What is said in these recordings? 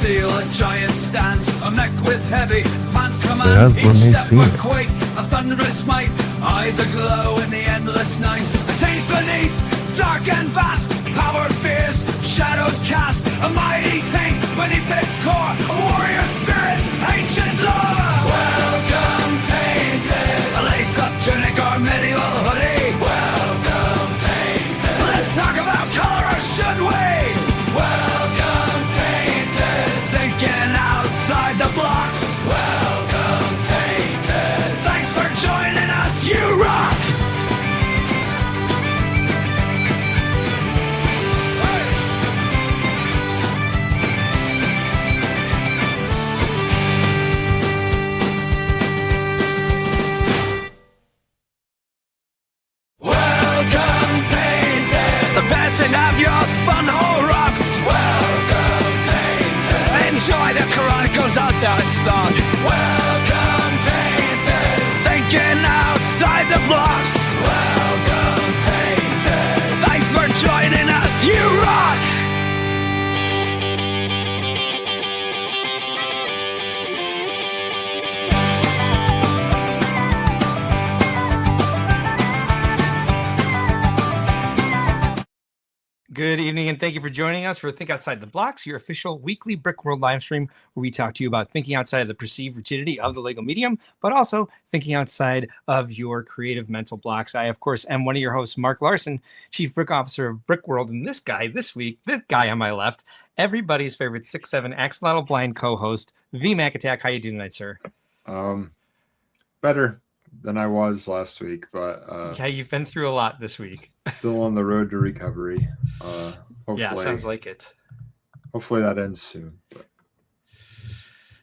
steel, a giant stands, a mech with heavy pants commands. Each step would quake, a thunderous might, eyes aglow in the endless night. A taint beneath, dark and vast, power fierce, shadows cast. A mighty taint beneath its core, a warrior spirit, ancient lore. Welcome, Tainted, a lace-up tunic or medieval hoodie. Welcome, Tainted, let's talk about color, or should we? Welcome, Tainted, thinking outside the blocks. Welcome, Tainted, thanks for joining us, you rock! And have your fun hole rocks. Welcome, Tainted. Enjoy the Chronicles Outdoor song. Welcome, Tainted. Thinking outside the blocks. Welcome, Tainted. Thanks for joining us, you rock! Good evening, and thank you for joining us for Think Outside the Blocks, your official weekly Brickworld live stream, where we talk to you about thinking outside of the perceived rigidity of the Lego medium, but also thinking outside of your creative mental blocks. I, of course, am one of your hosts, Mark Larson, Chief Brick Officer of Brickworld, and this guy on my left, everybody's favorite 6'7" accidental blind co-host, VMAC Attack. How you doing tonight, sir? Better than I was last week, but yeah, you've been through a lot this week. Still on the road to recovery. Hopefully, yeah, sounds like it. Hopefully that ends soon. But.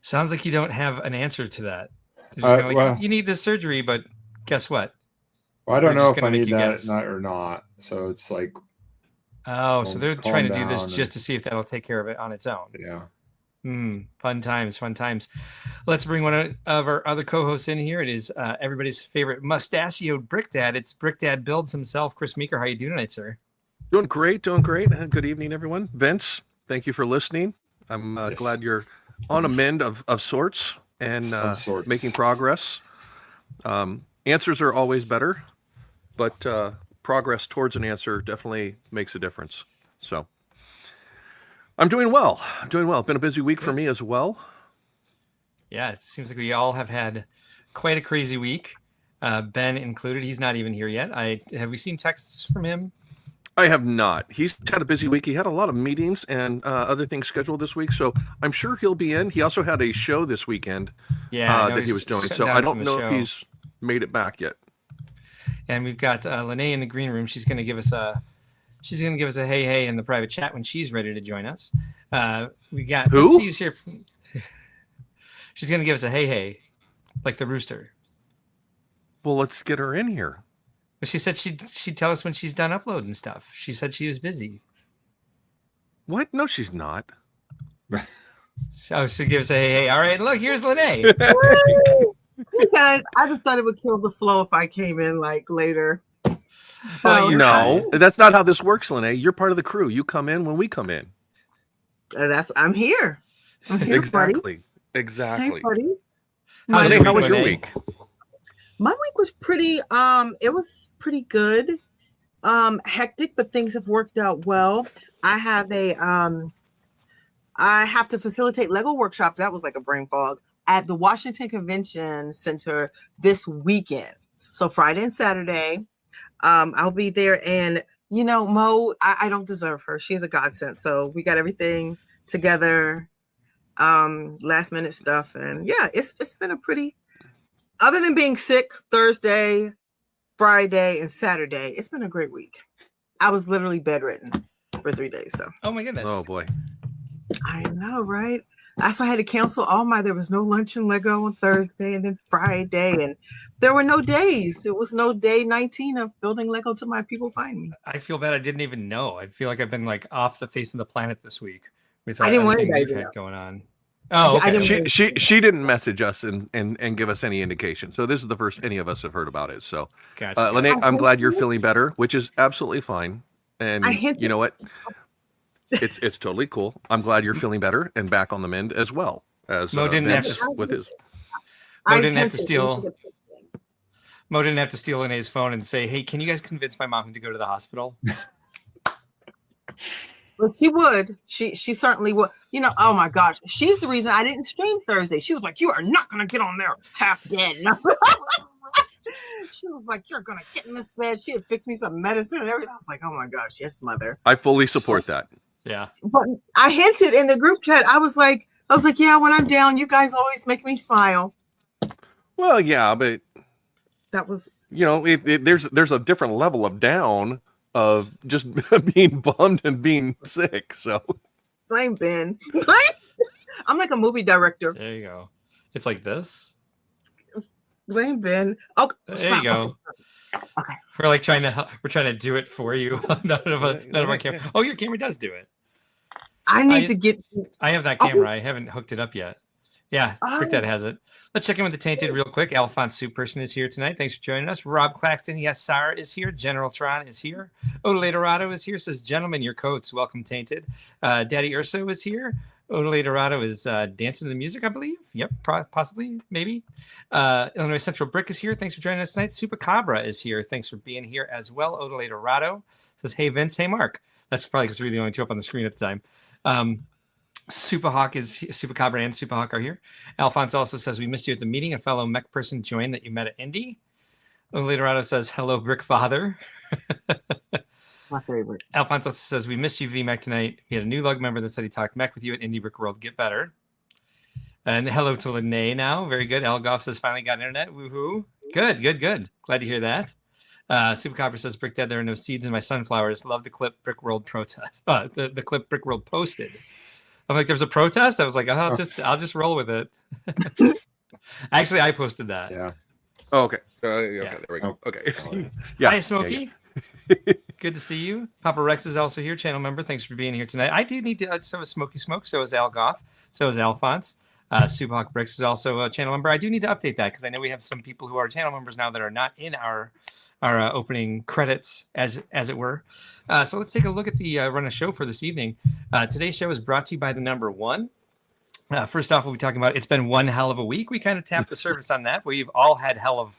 Sounds like you don't have an answer to that. Well, you need this surgery, but guess what? Well, I don't know if I need that or not. So it's like, so they're trying to do this just to see if that'll take care of it on its own. Yeah. Fun times. Let's bring one of our other co-hosts in here. It is everybody's favorite mustachioed Brick Dad. It's Brick Dad Builds himself, Chris Meeker. How you doing tonight, sir? Doing great. Good evening, everyone. Vince, thank you for listening. I'm glad you're on a mend of sorts and making progress. Answers are always better, but progress towards an answer definitely makes a difference. So I'm doing well. It's been a busy week for me as well. Yeah, it seems like we all have had quite a crazy week, Ben included. He's not even here yet. Have we seen texts from him? I have not. He's had a busy week. He had a lot of meetings and other things scheduled this week, so I'm sure he'll be in. He also had a show this weekend that he was doing, so I don't know if he's made it back yet. And we've got Lene in the green room. She's going to give us a hey in the private chat when she's ready to join us. We got who? Who's here. She's going to give us a hey, like the rooster. Well, let's get her in here. But she said she'd tell us when she's done uploading stuff. She said she was busy. What? No, she's not. Oh, she'll give us a hey. All right, look, here's Lene. Hey guys, I just thought it would kill the flow if I came in like later. So no, that's not how this works, Lene. You're part of the crew. You come in when we come in. I'm here. Exactly. Hey, buddy. Lene, how was your week? My week was pretty it was pretty good. Hectic, but things have worked out well. I have to facilitate Lego workshops. That was like a brain fog at the Washington Convention Center this weekend. So Friday and Saturday, I'll be there. And Mo, I don't deserve her. She's a godsend. So we got everything together, last minute stuff, and yeah, it's been a pretty. Other than being sick Thursday, Friday, and Saturday, it's been a great week. I was literally bedridden for 3 days. So. Oh my goodness. Oh boy. I know, right? That's why I had to cancel there was no lunch and Lego on Thursday and then Friday, and there were no days. There was no day 19 of building Lego till my people find me. I feel bad. I didn't even know. I feel like I've been like off the face of the planet this week with I didn't want we've had going on. Oh, okay. She didn't message us and give us any indication. So this is the first any of us have heard about it. So, gotcha. Lene, I'm glad you're feeling better, which is absolutely fine. And you know what? It's totally cool. I'm glad you're feeling better and back on the mend as well as Mo didn't have Vince to, with his. Mo didn't have to steal. Mo didn't have to steal Renee's phone and say, "Hey, can you guys convince my mom to go to the hospital?" Well, she would. She certainly would. You know, oh my gosh. She's the reason I didn't stream Thursday. She was like, "You are not gonna get on there half dead." She was like, "You're gonna get in this bed." She had fixed me some medicine and everything. I was like, "Oh my gosh, yes, mother." I fully support that. Yeah. But I hinted in the group chat. I was like, yeah, when I'm down, you guys always make me smile. Well, yeah, but that was, there's a different level of down of just being bummed and being sick. So blame Ben. I'm like a movie director. There you go. It's like this. Blame Ben. Oh, there you go. Okay. We're like trying to do it for you. none of our camera. Oh, your camera does do it. I need to get. I have that camera. I haven't hooked it up yet. Yeah, Brickdad has it. Let's check in with the Tainted real quick. Alphonse Soup Person is here tonight. Thanks for joining us. Rob Claxton, yes, Sarah is here. General Tron is here. Odele Dorado is here. Says, gentlemen, your coats. Welcome, Tainted. Daddy Urso is here. Odele Dorado is dancing to the music, I believe. Yep, possibly, maybe. Illinois Central Brick is here. Thanks for joining us tonight. Supacabra is here. Thanks for being here as well. Odele Dorado says, hey, Vince. Hey, Mark. That's probably because we're the only two up on the screen at the time. Supacabra and Supahawk are here. Alphonse also says, we missed you at the meeting. A fellow mech person joined that you met at Indy. Odele Dorado says, hello, Brick Father. My favorite. Alphonse also says, we missed you, VMech, tonight. We had a new lug member that said he talked mech with you at Indie Brickworld. Get better. And hello to Lene now. Very good. Elgoff says, finally got internet. Woohoo. Good. Glad to hear that. Supercopper says, Brick Dad, there are no seeds in my sunflowers. Love the clip Brickworld protest. The clip Brickworld posted. I'm like, there's a protest? I was like, I'll just roll with it. Actually, I posted that. Yeah. Oh, okay. Okay, yeah. There we go. Okay. Yeah. Hi, Smokey. Yeah. Good to see you. Papa Rex is also here, channel member. Thanks for being here tonight. I do need to. So is Smokey Smoke. So is Al Goff. So is Alphonse. Subhawk Bricks is also a channel member. I do need to update that because I know we have some people who are channel members now that are not in our opening credits, as it were. So let's take a look at the run of show for this evening. Today's show is brought to you by the number one. First off, we'll be talking about it's been one hell of a week. We kind of tapped the surface on that. We've all had hell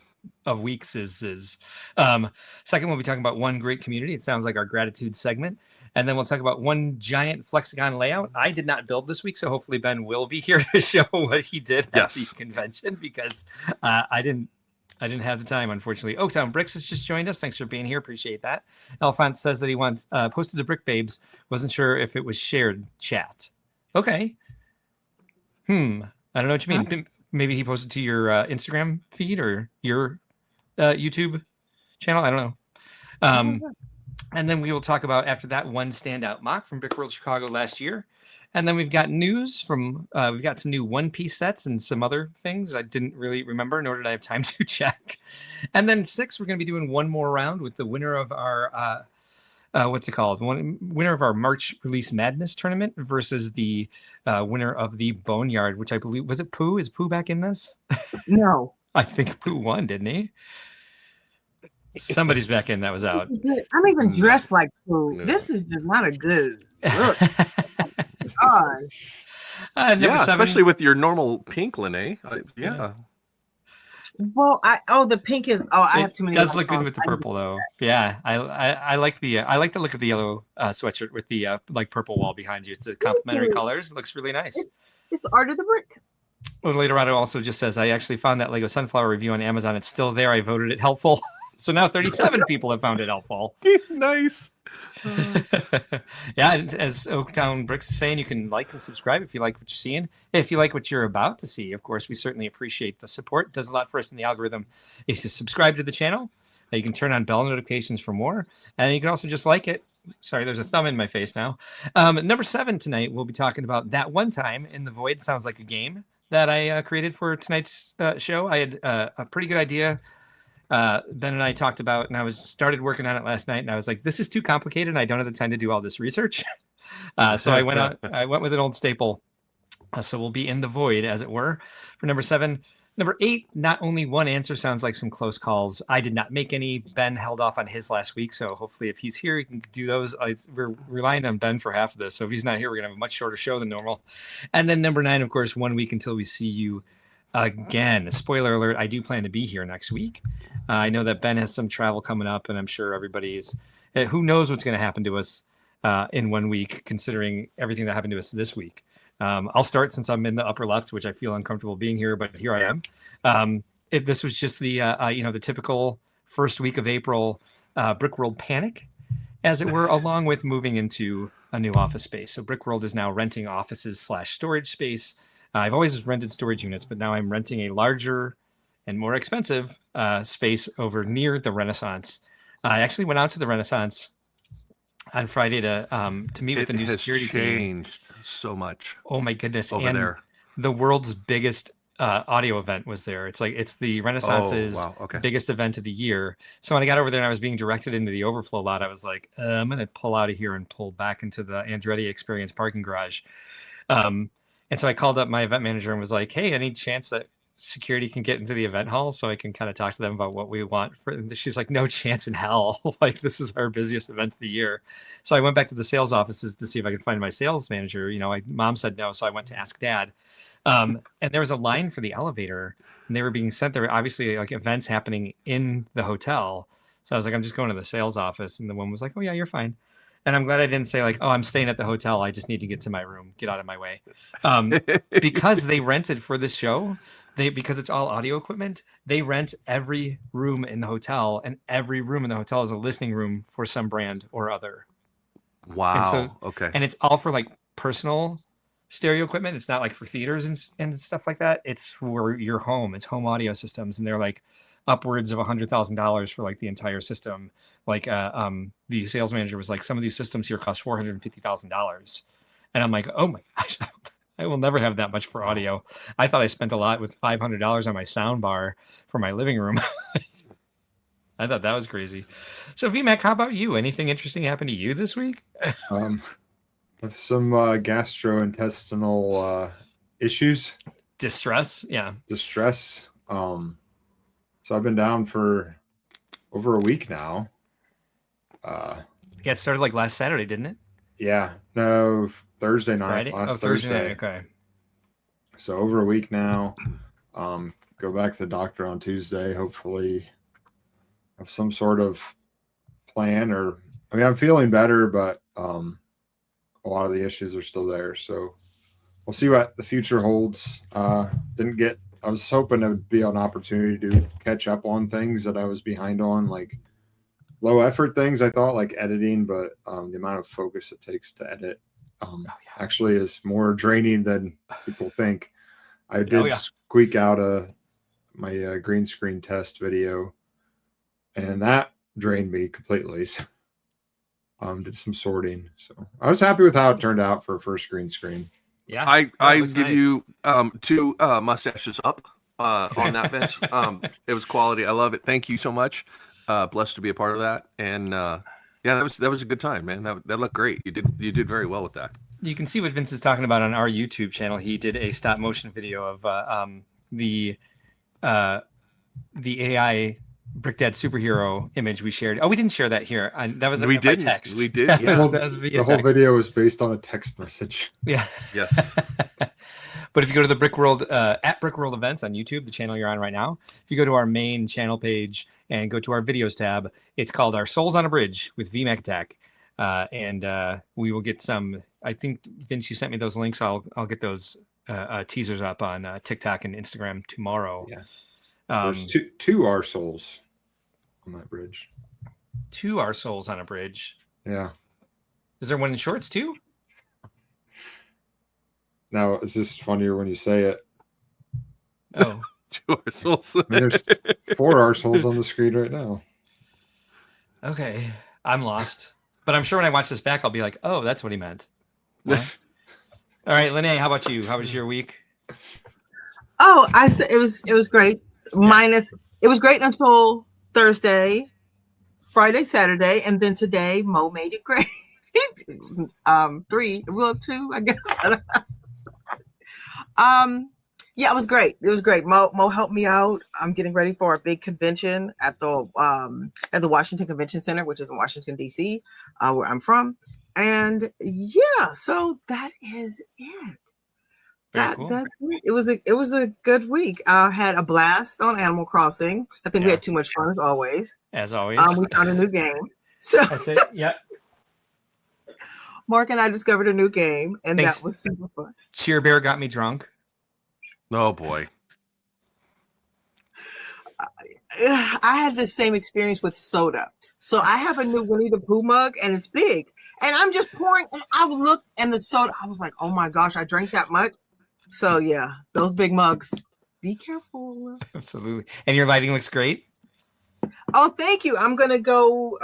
of weeks. Second, we'll be talking about one great community. It sounds like our gratitude segment. And then we'll talk about one giant Flexagon layout. I did not build this week, so hopefully Ben will be here to show what he did at the convention because I didn't have the time, unfortunately. Oaktown Bricks has just joined us. Thanks for being here. Appreciate that. Alphonse says that he wants posted to Brick Babes. Wasn't sure if it was shared chat. Okay. I don't know what you mean. Maybe he posted to your Instagram feed or your YouTube channel. I don't know. And then we will talk about, after that, one standout mock from Brickworld Chicago last year. And then we've got news from, we've got some new one-piece sets and some other things I didn't really remember, nor did I have time to check. And then 6, we're going to be doing one more round with the winner of our, winner of our March Release Madness tournament versus the winner of the Boneyard, which I believe, was it Pooh? Is Pooh back in this? No. I think Pooh won, didn't he? Somebody's back in that was out. I'm even dressed like Pooh. No. This is just not a good look. God. Yeah, especially with your normal pink, Lene. Yeah. Well, the pink is. I have too many. It does look good with the purple, though. Yeah, I like the look of the yellow sweatshirt with the like purple wall behind you. It's a complementary colors. It looks really nice. It's art of the brick. Later on, it also just says, I actually found that Lego Sunflower review on Amazon. It's still there. I voted it helpful. So now 37 people have found it helpful. Nice. Yeah, as Oaktown Bricks is saying, you can like and subscribe if you like what you're seeing. If you like what you're about to see, of course, we certainly appreciate the support. It does a lot for us in the algorithm. If you subscribe to the channel, you can turn on bell notifications for more. And you can also just like it. Sorry, there's a thumb in my face now. Number 7 tonight, we'll be talking about That One Time in the Void. Sounds like a game that I created for tonight's show. I had a pretty good idea. Ben and I talked about, and I started working on it last night, and I was like, this is too complicated, and I don't have the time to do all this research. So I went with an old staple. So we'll be in the void, as it were, for number 7. Number 8, not only one answer sounds like some close calls. I did not make any. Ben held off on his last week, so hopefully if he's here, he can do those. We're relying on Ben for half of this, so if he's not here, we're going to have a much shorter show than normal. And then number 9, of course, 1 week until we see you again. Spoiler alert, I do plan to be here next week. I know that Ben has some travel coming up, and I'm sure everybody's... who knows what's going to happen to us in 1 week, considering everything that happened to us this week. I'll start since I'm in the upper left, which I feel uncomfortable being here, but here I am. This was just the the typical first week of April Brickworld panic, as it were, along with moving into a new office space. So Brickworld is now renting offices / storage space. I've always rented storage units, but now I'm renting a larger and more expensive space over near the Renaissance. I actually went out to the Renaissance on Friday to meet with the new security team. It has changed so much. Oh my goodness! Over there, the world's biggest audio event was there. It's the Renaissance's biggest event of the year. So when I got over there and I was being directed into the overflow lot, I was like, I'm going to pull out of here and pull back into the Andretti Experience parking garage. And so I called up my event manager and was like, hey, any chance that security can get into the event hall so I can kind of talk to them about what we want she's like, no chance in hell. Like, this is our busiest event of the year. So I went back to the sales offices to see if I could find my sales manager. Mom said no, so I went to ask Dad. And there was a line for the elevator, and they were being sent there. Obviously, like, events happening in the hotel. So I was like, I'm just going to the sales office. And the woman was like, oh yeah, you're fine. And I'm glad I didn't say like, oh, I'm staying at the hotel. I just need to get to my room. Get out of my way. Because they rented for this show, because it's all audio equipment, they rent every room in the hotel, and every room in the hotel is a listening room for some brand or other. Wow. And it's all for like personal stereo equipment. It's not like for theaters and stuff like that. It's for your home. It's home audio systems, and they're like upwards of $100,000 for like the entire system. Like the sales manager was like, some of these systems here cost $450,000, and I'm like, oh my gosh, I will never have that much for audio. I thought I spent a lot with $500 on my sound bar for my living room. I thought that was crazy. So VMAC, how about you? Anything interesting happened to you this week? Some gastrointestinal issues. Distress. Yeah. Distress. So I've been down for over a week now. Yeah, it started like last Saturday, didn't it? Yeah. No, Thursday night. Friday? Last Thursday Thursday. Night. Okay. So over a week now. Go back to the doctor on Tuesday. Hopefully have some sort of plan, I'm feeling better, but a lot of the issues are still there. So we'll see what the future holds. I was hoping it would be an opportunity to catch up on things that I was behind on, like low effort things, I thought, like editing, but the amount of focus it takes to edit actually is more draining than people think. I did squeak out my green screen test video, and that drained me completely. So, did some sorting. So I was happy with how it turned out for a first green screen. Yeah, I give you 2 mustaches up on that, Vince. It was quality. I love it. Thank you so much. Blessed to be a part of that. And that was a good time, man. That looked great. You did very well with that. You can see what Vince is talking about on our YouTube channel. He did a stop motion video of the AI Brick Dad superhero image we shared. Oh, we didn't share that here. That was by text. We did. That Yeah. was via The whole text. video was based on a text message. Yeah. Yes. But if you go to the Brickworld at Brickworld events on YouTube, the channel you're on right now, if you go to our main channel page and go to our videos tab, it's called Our Souls on a Bridge with VMAC Attack. And we will get some, I think, Vince, you sent me those links. I'll get those teasers up on TikTok and Instagram tomorrow. Yeah. There's two Our Souls on that bridge. 2 Our Souls on a Bridge. Yeah. Is there one in shorts too? Now, it's just funnier when you say it. Oh. 2 Our Souls. There's 4 Our Souls on the screen right now. Okay. I'm lost. But I'm sure when I watch this back, I'll be like, oh, that's what he meant. Well, all right, Lene, how about you? How was your week? Oh, I said it was great. Minus, it was great until Thursday, Friday, Saturday, and then today Mo made it great. 2, I guess. Yeah, it was great. It was great. Mo helped me out. I'm getting ready for a big convention at the Washington Convention Center, which is in Washington D.C., where I'm from. And yeah, so that is it. Cool. It was a good week. I had a blast on Animal Crossing. I think we had too much fun as always. As always. We found a new game. So that's it. Yeah. Mark and I discovered a new game, and Thanks. that was super fun. Cheer Bear got me drunk. Oh boy. I had the same experience with soda. So I have a new Winnie the Pooh mug, and it's big. And I'm just pouring, and I looked, and the soda, I was like, oh my gosh, I drank that much. So yeah, those big mugs, be careful. Absolutely. And your lighting looks great. Oh, thank you. I'm going to go,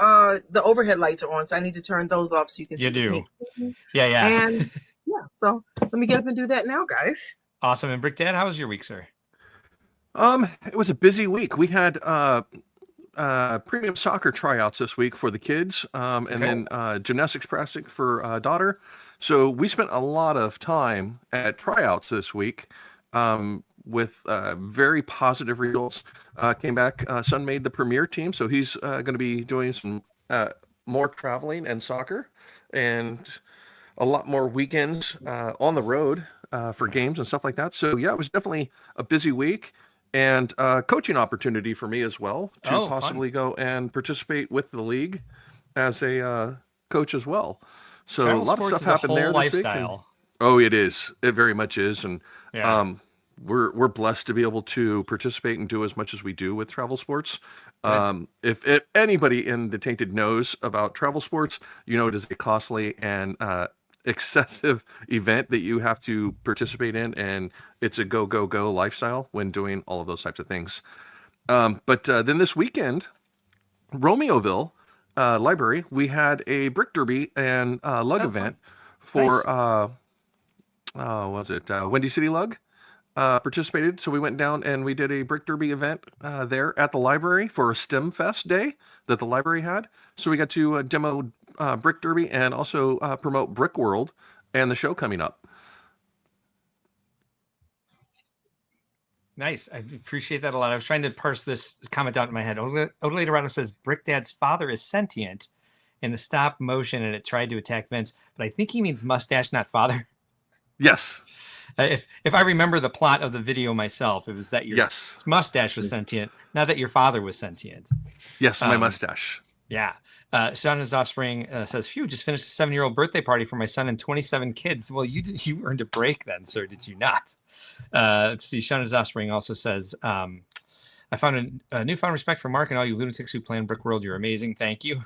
the overhead lights are on, so I need to turn those off so you can see. You do. Me. Yeah. And yeah, so let me get up and do that now, guys. Awesome. And Brick Dad, how was your week, sir? It was a busy week. We had premium soccer tryouts this week for the kids, and then gymnastics practice for daughter. So we spent a lot of time at tryouts this week with very positive results. Came back. Son made the premier team, so he's going to be doing some more traveling and soccer, and a lot more weekends on the road for games and stuff like that. So yeah, it was definitely a busy week. And coaching opportunity for me as well to possibly go and participate with the league as a coach as well. So Travel a lot of stuff happened there this week. Oh, it is. It very much is. And we're blessed to be able to participate and do as much as we do with travel sports. If anybody in the Tainted knows about travel sports, you know it is a costly and excessive event that you have to participate in, and it's a go lifestyle when doing all of those types of things. But then this weekend, Romeoville Library, we had a brick derby and lug event for Windy City Lug participated. So we went down and we did a brick derby event there at the library for a STEM Fest day that the library had. So we got to demo brick derby and also promote Brickworld and the show coming up. Nice. I appreciate that a lot. I was trying to parse this comment out in my head. Odele Dorado says Brick Dad's father is sentient in the stop motion and it tried to attack Vince, but I think he means mustache, not father. Yes. If I remember the plot of the video myself, it was that your mustache was sentient, not that your father was sentient. Yes, my mustache. Yeah. Shauna's Offspring says, phew, just finished a 7-year-old birthday party for my son and 27 kids. Well, you earned a break then, sir, did you not? Let's see. Shauna's Offspring also says, I found a newfound respect for Mark and all you lunatics who play in Brickworld. You're amazing. Thank you.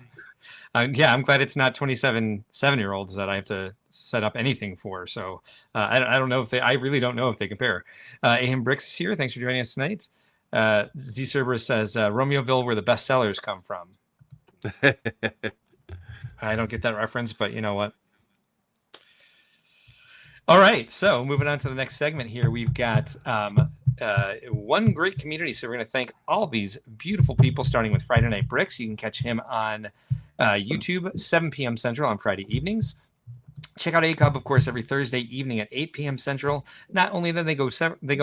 Yeah, I'm glad it's not 27 7-year-olds that I have to set up anything for. So I don't know if I really don't know if they compare. Ahim Bricks is here. Thanks for joining us tonight. Z Cerberus says, Romeoville, where the best sellers come from. I don't get that reference, but you know what? All right, so moving on to the next segment here, we've got one great community. So we're going to thank all these beautiful people, starting with Friday Night Bricks. You can catch him on YouTube, 7 p.m. Central on Friday evenings. Check out A-Cub, of course, every Thursday evening at 8 p.m. Central. Not only then, they go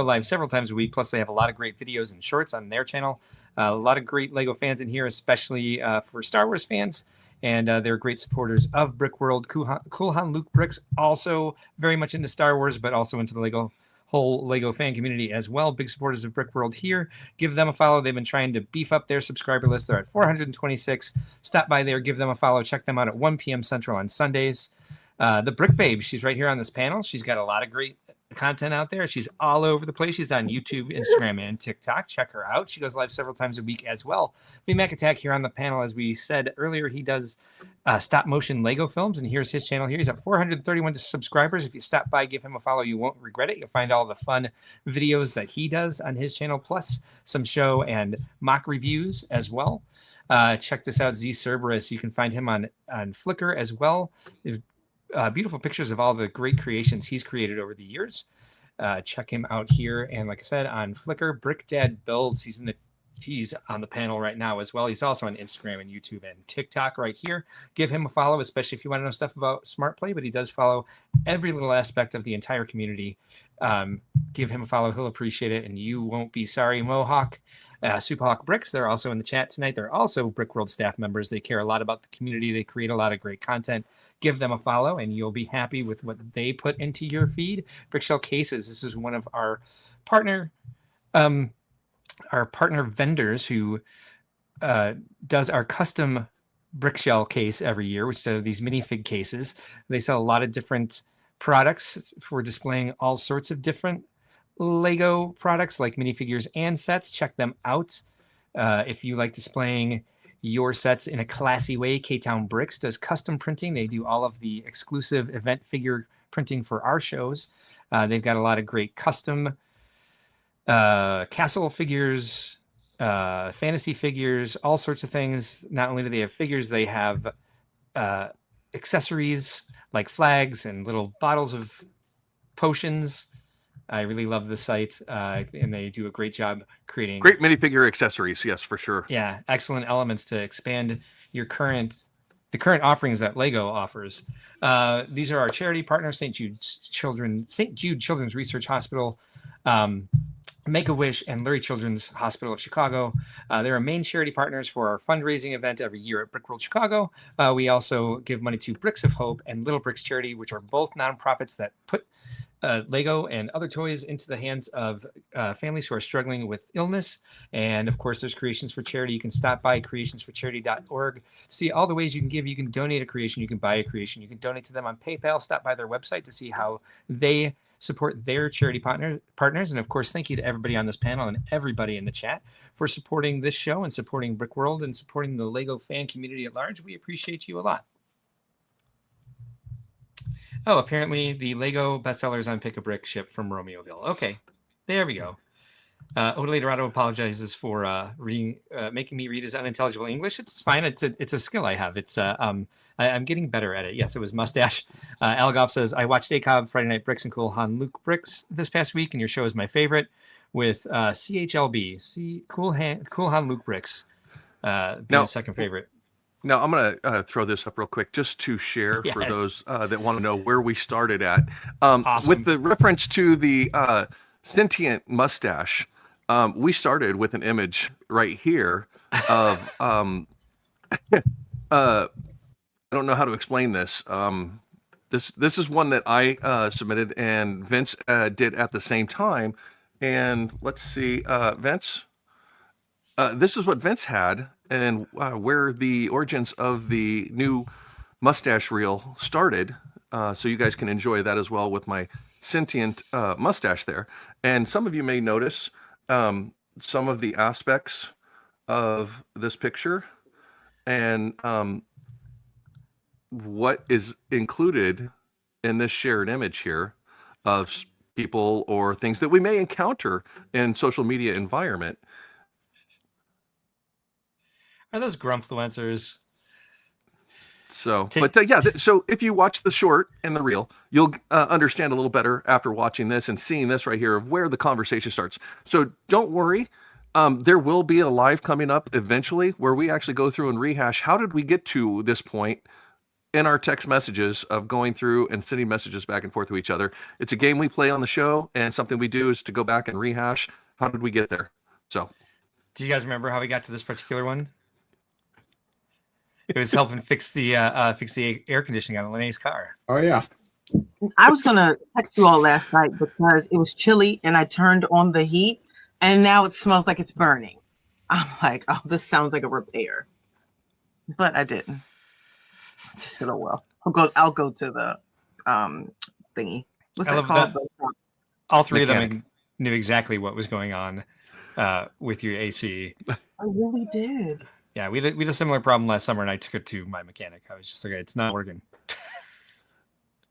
live several times a week, plus they have a lot of great videos and shorts on their channel. A lot of great LEGO fans in here, especially for Star Wars fans. And they're great supporters of Brickworld. Coolhan Luke Bricks, also very much into Star Wars, but also into the whole LEGO fan community as well. Big supporters of Brickworld here. Give them a follow. They've been trying to beef up their subscriber list. They're at 426. Stop by there. Give them a follow. Check them out at 1 p.m. Central on Sundays. The Brick Babe, she's right here on this panel. She's got a lot of great content out there. She's all over the place. She's on YouTube, Instagram, and TikTok. Check her out. She goes live several times a week as well. VMac Attack here on the panel, as we said earlier, he does stop motion Lego films, and here's his channel here. He's at 431 subscribers. If you stop by, give him a follow. You won't regret it. You'll find all the fun videos that he does on his channel, plus some show and mock reviews as well. Check this out, Z Cerberus. You can find him on Flickr as well. Beautiful pictures of all the great creations he's created over the years. Check him out here. And like I said, on Flickr, Brick Dad Builds. He's on the panel right now as well. He's also on Instagram and YouTube and TikTok right here. Give him a follow, especially if you want to know stuff about Smart Play, but he does follow every little aspect of the entire community Give him a follow. He'll appreciate it, and you won't be sorry. Mohawk, Superhawk Bricks, they're also in the chat tonight. They're also Brickworld staff members. They care a lot about the community. They create a lot of great content. Give them a follow, and you'll be happy with what they put into your feed. Brickshell Cases, this is one of our partner vendors who does our custom Brickshell case every year, which are these minifig cases. They sell a lot of different products for displaying all sorts of different Lego products like minifigures and sets. Check them out. If you like displaying your sets in a classy way, K-Town Bricks does custom printing. They do all of the exclusive event figure printing for our shows. They've got a lot of great custom castle figures, fantasy figures, all sorts of things. Not only do they have figures, they have accessories like flags and little bottles of potions. I really love the site, and they do a great job creating great minifigure accessories. Yes, for sure. Yeah, excellent elements to expand your current offerings that Lego offers. These are our charity partners: St. Jude Children's Research Hospital, Make-A-Wish, and Lurie Children's Hospital of Chicago. They're our main charity partners for our fundraising event every year at Brickworld Chicago. We also give money to Bricks of Hope and Little Bricks Charity, which are both nonprofits that put Lego and other toys into the hands of families who are struggling with illness. And of course, there's Creations for Charity. You can stop by creationsforcharity.org, see all the ways you can give. You can donate a creation, you can buy a creation, you can donate to them on PayPal. Stop by their website to see how they support their charity partners. And of course, thank you to everybody on this panel and everybody in the chat for supporting this show and supporting Brickworld and supporting the Lego fan community at large. We appreciate you a lot. Oh, apparently the Lego bestsellers on Pick a Brick ship from Romeoville. Okay, there we go. Odalie Dorado apologizes for making me read his unintelligible English. It's fine. It's a skill I have. I'm getting better at it. Yes, it was mustache. Algoff says, I watched ACOB Friday Night Bricks and Cool Han Luke Bricks this past week, and your show is my favorite with CHLB. Cool Han Luke Bricks being the second favorite. Now, I'm going to throw this up real quick just to share for those that want to know where we started at. Awesome. With the reference to the sentient mustache, we started with an image right here of, I don't know how to explain this. This is one that I submitted and Vince did at the same time. And let's see, Vince, this is what Vince had. And where the origins of the new mustache reel started, so you guys can enjoy that as well with my sentient mustache there. And some of you may notice some of the aspects of this picture and what is included in this shared image here of people or things that we may encounter in social media environment. Are those grumpfluencers? So, so if you watch the short and the reel, you'll understand a little better after watching this and seeing this right here of where the conversation starts. So don't worry. There will be a live coming up eventually where we actually go through and rehash how did we get to this point in our text messages of going through and sending messages back and forth to each other. It's a game we play on the show, and something we do is to go back and rehash how did we get there. So, do you guys remember how we got to this particular one? It was helping fix the air conditioning on Lene's car. Oh yeah. I was gonna text you all last night because it was chilly and I turned on the heat and now it smells like it's burning. I'm like, oh, this sounds like a repair, but I didn't. Just a little well. I'll go to the thingy. What's that called? All three of them knew exactly what was going on with your AC. I really did. Yeah, we had a similar problem last summer, and I took it to my mechanic. I was just like, it's not working.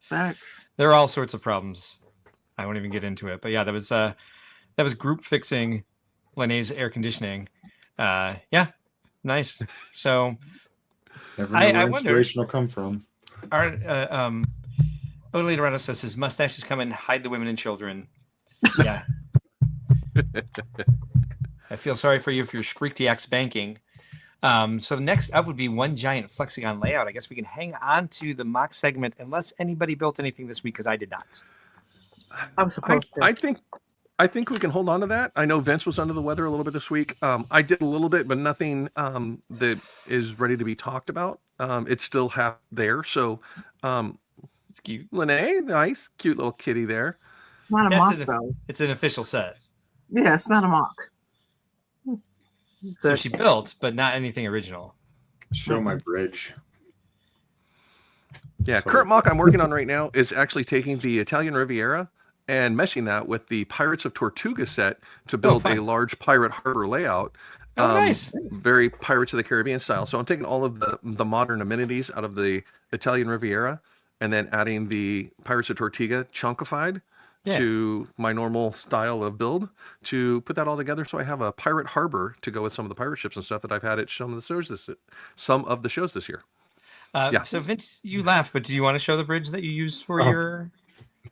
Thanks. There are all sorts of problems. I won't even get into it. But yeah, that was group fixing Lene's air conditioning. Yeah, nice. So never know where inspiration will come from. Our Odalie Dorado says his mustache is coming. Hide the women and children. Yeah. I feel sorry for you if you're Spreektiax banking. So next up would be one giant Flexagon layout. I guess we can hang on to the mock segment unless anybody built anything this week because I did not. I'm supposed to. I think we can hold on to that. I know Vince was under the weather a little bit this week. I did a little bit, but nothing that is ready to be talked about. It's still there. So It's cute. Lene, nice, cute little kitty there. Not a mock, though. It's an official set. Yeah, it's not a mock. So she built, but not anything original. Show my bridge. Yeah, current mock I'm working on right now is actually taking the Italian Riviera and meshing that with the Pirates of Tortuga set to build a large pirate harbor layout. Nice. Very Pirates of the Caribbean style. So I'm taking all of the modern amenities out of the Italian Riviera and then adding the Pirates of Tortuga chunkified to my normal style of build to put that all together. So I have a pirate harbor to go with some of the pirate ships and stuff that I've had at some of the shows this year. So Vince, you laugh, but do you want to show the bridge that you used for your?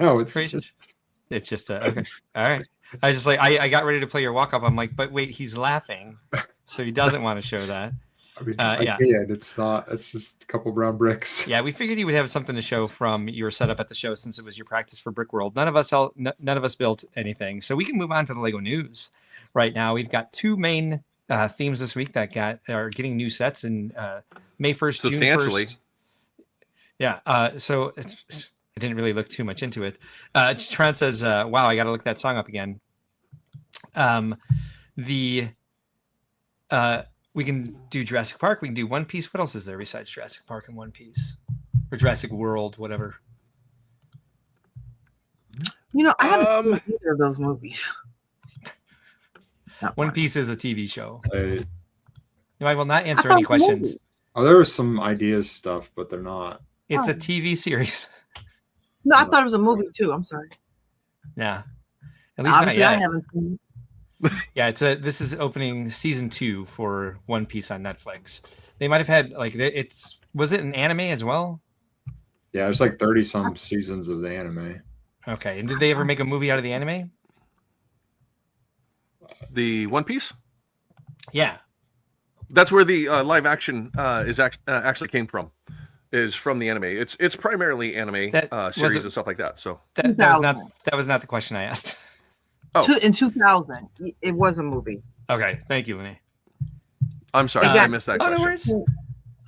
No, it's just okay. All right. I was just like, I got ready to play your walk up. I'm like, but wait, he's laughing, so he doesn't want to show that. I mean, I can. It's not. It's just a couple brown bricks. Yeah, we figured you would have something to show from your setup at the show since it was your practice for Brickworld. None of us built anything, so we can move on to the Lego news right now. We've got two main themes this week that are getting new sets in May 1st, June 1st. Yeah. So I didn't really look too much into it. Tron says, "Wow, I got to look that song up again." We can do Jurassic Park. We can do One Piece. What else is there besides Jurassic Park and One Piece? Or Jurassic World, whatever. You know, I haven't seen either of those movies. One Piece is a TV show. I will not answer any questions. Oh, there was some ideas stuff, but they're not. It's a TV series. No, I thought it was a movie too. I'm sorry. Yeah. At least obviously I haven't seen it. Yeah, this is opening season 2 for One Piece on Netflix. They might have had was it an anime as well? Yeah, there's like 30 some seasons of the anime. Okay, and did they ever make a movie out of the anime? The One Piece? Yeah, that's where the live action actually came from. Is from the anime. It's primarily anime series and stuff like that. So that was not the question I asked. Oh. In 2000, it was a movie. Okay, thank you, Lenny. I'm sorry, I missed that question.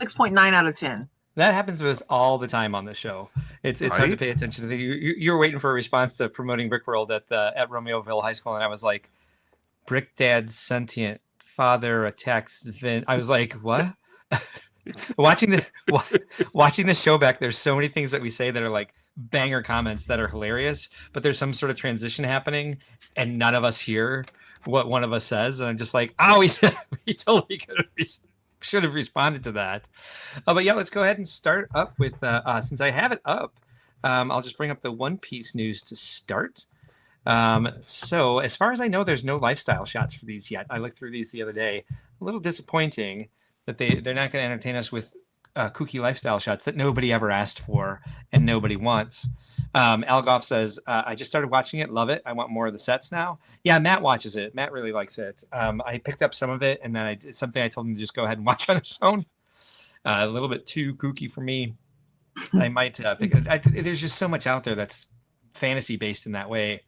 6.9 out of 10. That happens to us all the time on the show. It's hard to pay attention to. You were waiting for a response to promoting Brickworld at Romeoville High School, and I was like, "Brick Dad's sentient father attacks Vin." I was like, "What?" Watching the show back, there's so many things that we say that are like banger comments that are hilarious, but there's some sort of transition happening and none of us hear what one of us says, and I'm just like, oh, we totally should have responded to that. But yeah, let's go ahead and start up with since I have it up, I'll just bring up the One Piece news to start. So as far as I know, there's no lifestyle shots for these yet. I looked through these the other day. A little disappointing that they're not going to entertain us with kooky lifestyle shots that nobody ever asked for and nobody wants. Algoff says, I just started watching it. Love it. I want more of the sets now. Yeah, Matt watches it. Matt really likes it. I picked up some of it, and then it's something I told him to just go ahead and watch on his own. A little bit too kooky for me. I might pick it. There's just so much out there that's fantasy based in that way.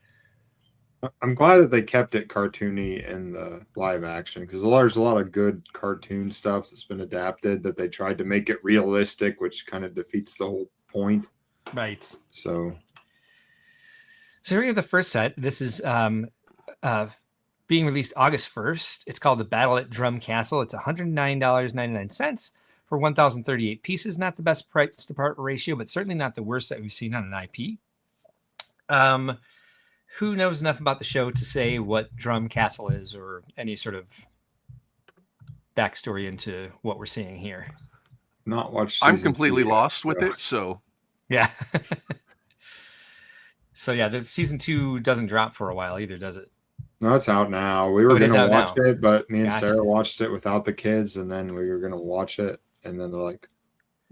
I'm glad that they kept it cartoony in the live action, because there's a lot of good cartoon stuff that's been adapted that they tried to make it realistic, which kind of defeats the whole point. Right. So here we have the first set. This is being released August 1st. It's called The Battle at Drum Castle. It's $109.99 for 1,038 pieces. Not the best price to part ratio, but certainly not the worst that we've seen on an IP. Who knows enough about the show to say what Drum Castle is or any sort of backstory into what we're seeing here? Not watched. I'm completely lost with it, so yeah. So yeah, the season 2 doesn't drop for a while either, does it? No, it's out now. We were going to watch it, but me and Gotcha. Sarah watched it without the kids, and then we were going to watch it, and then they're like,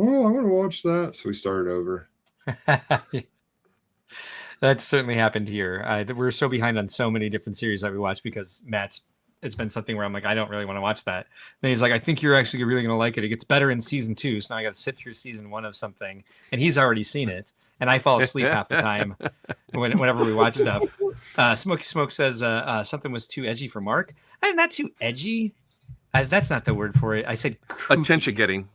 "Oh, I want to watch that," so we started over. That's certainly happened here. We're so behind on so many different series that we watch because it's been something where I'm like, I don't really want to watch that. Then he's like, I think you're actually really going to like it. It gets better in season 2. So now I got to sit through season 1 of something, and he's already seen it. and I fall asleep half the time whenever we watch stuff. Smoky Smoke says something was too edgy for Mark. Not too edgy. That's not the word for it. I said kooky. Attention getting.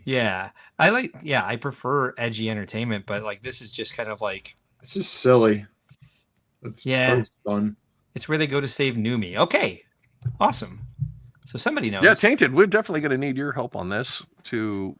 Yeah, I prefer edgy entertainment, but like this is just kind of like it's just silly. It's fun. It's where they go to save Numi. Okay, awesome. So somebody knows. Yeah, Tainted. We're definitely going to need your help on this to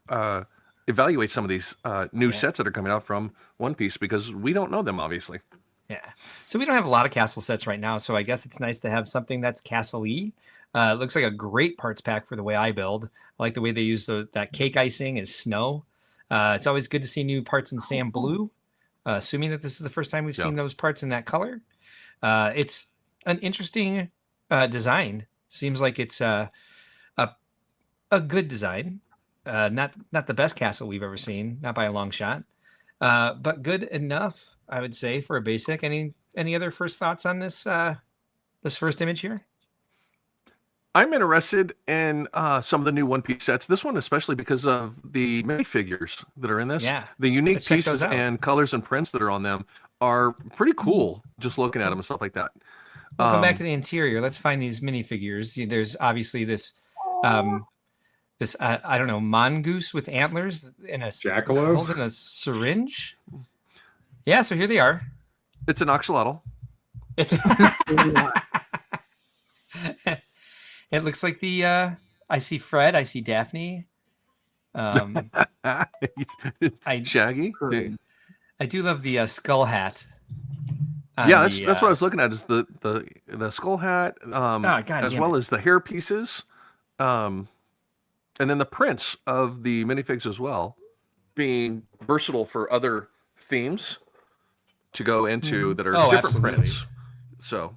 evaluate some of these new sets that are coming out from One Piece because we don't know them, obviously. Yeah. So we don't have a lot of castle sets right now, so I guess it's nice to have something that's castle-y. It looks like a great parts pack for the way I build. I like the way they use that cake icing as snow. It's always good to see new parts in sand blue, assuming that this is the first time we've seen those parts in that color. It's an interesting design. Seems like it's a good design. Not the best castle we've ever seen, not by a long shot, but good enough, I would say, for a basic. Any other first thoughts on this this first image here? I'm interested in some of the new One Piece sets. This one especially because of the minifigures that are in this. Yeah, the unique pieces and colors and prints that are on them are pretty cool. Just looking at them and stuff like that. We'll come back to the interior. Let's find these minifigures. There's obviously this, I don't know, mongoose with antlers and a jackalope holding a syringe. Yeah, so here they are. It's an axolotl. It's. It looks like the. I see Fred. I see Daphne. Shaggy. I do love the skull hat. Yeah, that's what I was looking at. Is the skull hat, as well as the hair pieces, and then the prints of the minifigs as well, being versatile for other themes to go into that are different absolutely. Prints. So,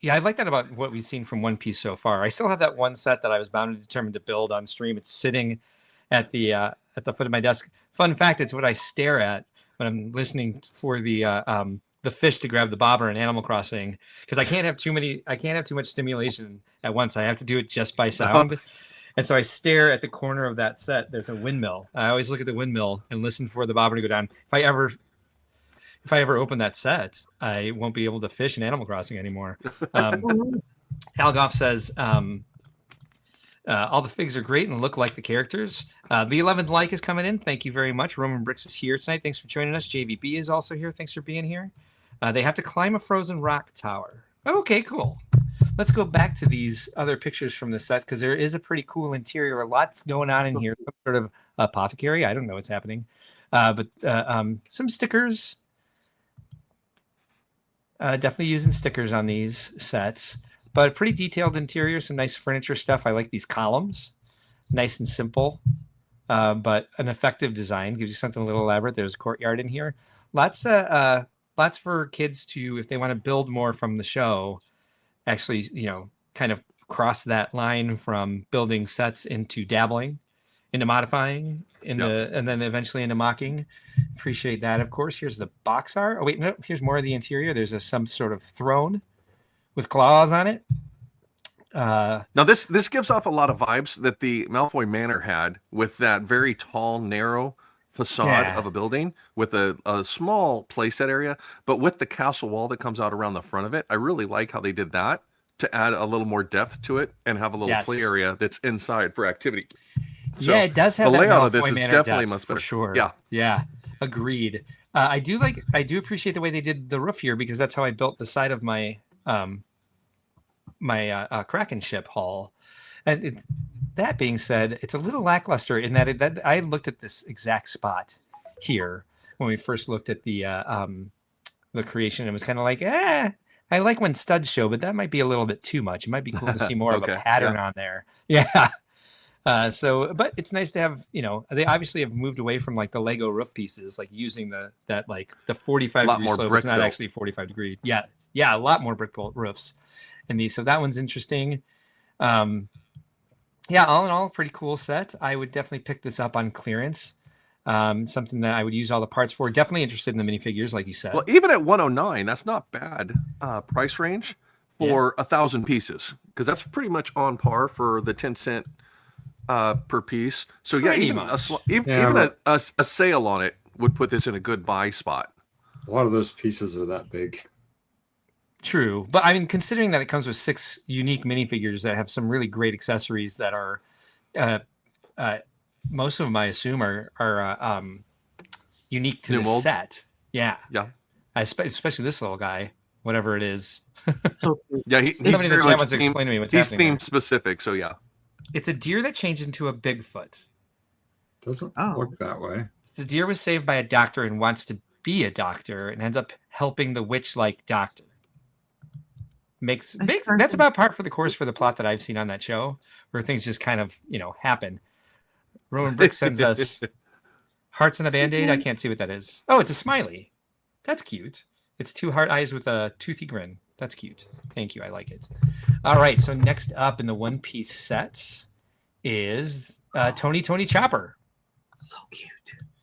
yeah, I like that about what we've seen from One Piece so far. I still have that one set that I was bound and determined to build on stream. It's sitting at the foot of my desk. Fun fact: it's what I stare at when I'm listening for the fish to grab the bobber in Animal Crossing, because I can't have too much stimulation at once. I have to do it just by sound. And so I stare at the corner of that set. There's a windmill. I always look at the windmill and listen for the bobber to go down. If I ever open that set, I won't be able to fish in Animal Crossing anymore. Algoff says all the figs are great and look like the characters. The 11th like is coming in. Thank you very much. Roman Bricks is here tonight. Thanks for joining us. JVB is also here. Thanks for being here. They have to climb a frozen rock tower. Okay, cool. Let's go back to these other pictures from the set because there is a pretty cool interior. Lots going on in here. Some sort of apothecary. I don't know what's happening. But some stickers. Definitely using stickers on these sets. But a pretty detailed interior. Some nice furniture stuff. I like these columns. Nice and simple. But an effective design. Gives you something a little elaborate. There's a courtyard in here. Lots for kids to, if they want to build more from the show, actually, kind of cross that line from building sets into dabbling, into modifying, and then eventually into mocking. Appreciate that, of course. Here's the box art. Oh, wait, no, here's more of the interior. There's some sort of throne with claws on it. Now, this gives off a lot of vibes that the Malfoy Manor had with that very tall, narrow facade of a building with a small playset area, but with the castle wall that comes out around the front of it. I really like how they did that to add a little more depth to it and have a little play area that's inside for activity. So yeah, it does have the that layout Malfoy of this is Manor definitely depth, much better. for sure. Yeah, agreed. I do appreciate the way they did the roof here because that's how I built the side of my Kraken ship hull. And that being said, it's a little lackluster in that I looked at this exact spot here when we first looked at the creation. It was kind of like, I like when studs show, but that might be a little bit too much. It might be cool to see more of a pattern on there. Yeah. But it's nice to have, they obviously have moved away from like the Lego roof pieces, like using the 45 degree slope. It's not actually 45 degree. Yeah. A lot more brick built roofs in these. So that one's interesting. All in all, pretty cool set. I would definitely pick this up on clearance. Something that I would use all the parts for. Definitely interested in the minifigures, like you said. Well, even at 109, that's not bad price range for 1,000 pieces, because that's pretty much on par for the 10 cent per piece. So even a sale on it would put this in a good buy spot. A lot of those pieces are that big. True, but I mean, considering that it comes with 6 unique minifigures that have some really great accessories that are, most of them I assume are unique to the set. Yeah. Especially this little guy, whatever it is. So yeah, somebody in the chat wants to explain to me what's happening. He's theme specific, so yeah. It's a deer that changed into a Bigfoot. Doesn't look that way. The deer was saved by a doctor and wants to be a doctor and ends up helping the witch-like doctor. Makes that's about par for the course for the plot that I've seen on that show, where things just kind of happen. Roman Brick sends us hearts and a band-aid. I can't see what that is. Oh, it's a smiley. That's cute. It's 2 heart eyes with a toothy grin. That's cute. Thank you. I like it. All right. So next up in the One Piece sets is Tony Chopper. So cute.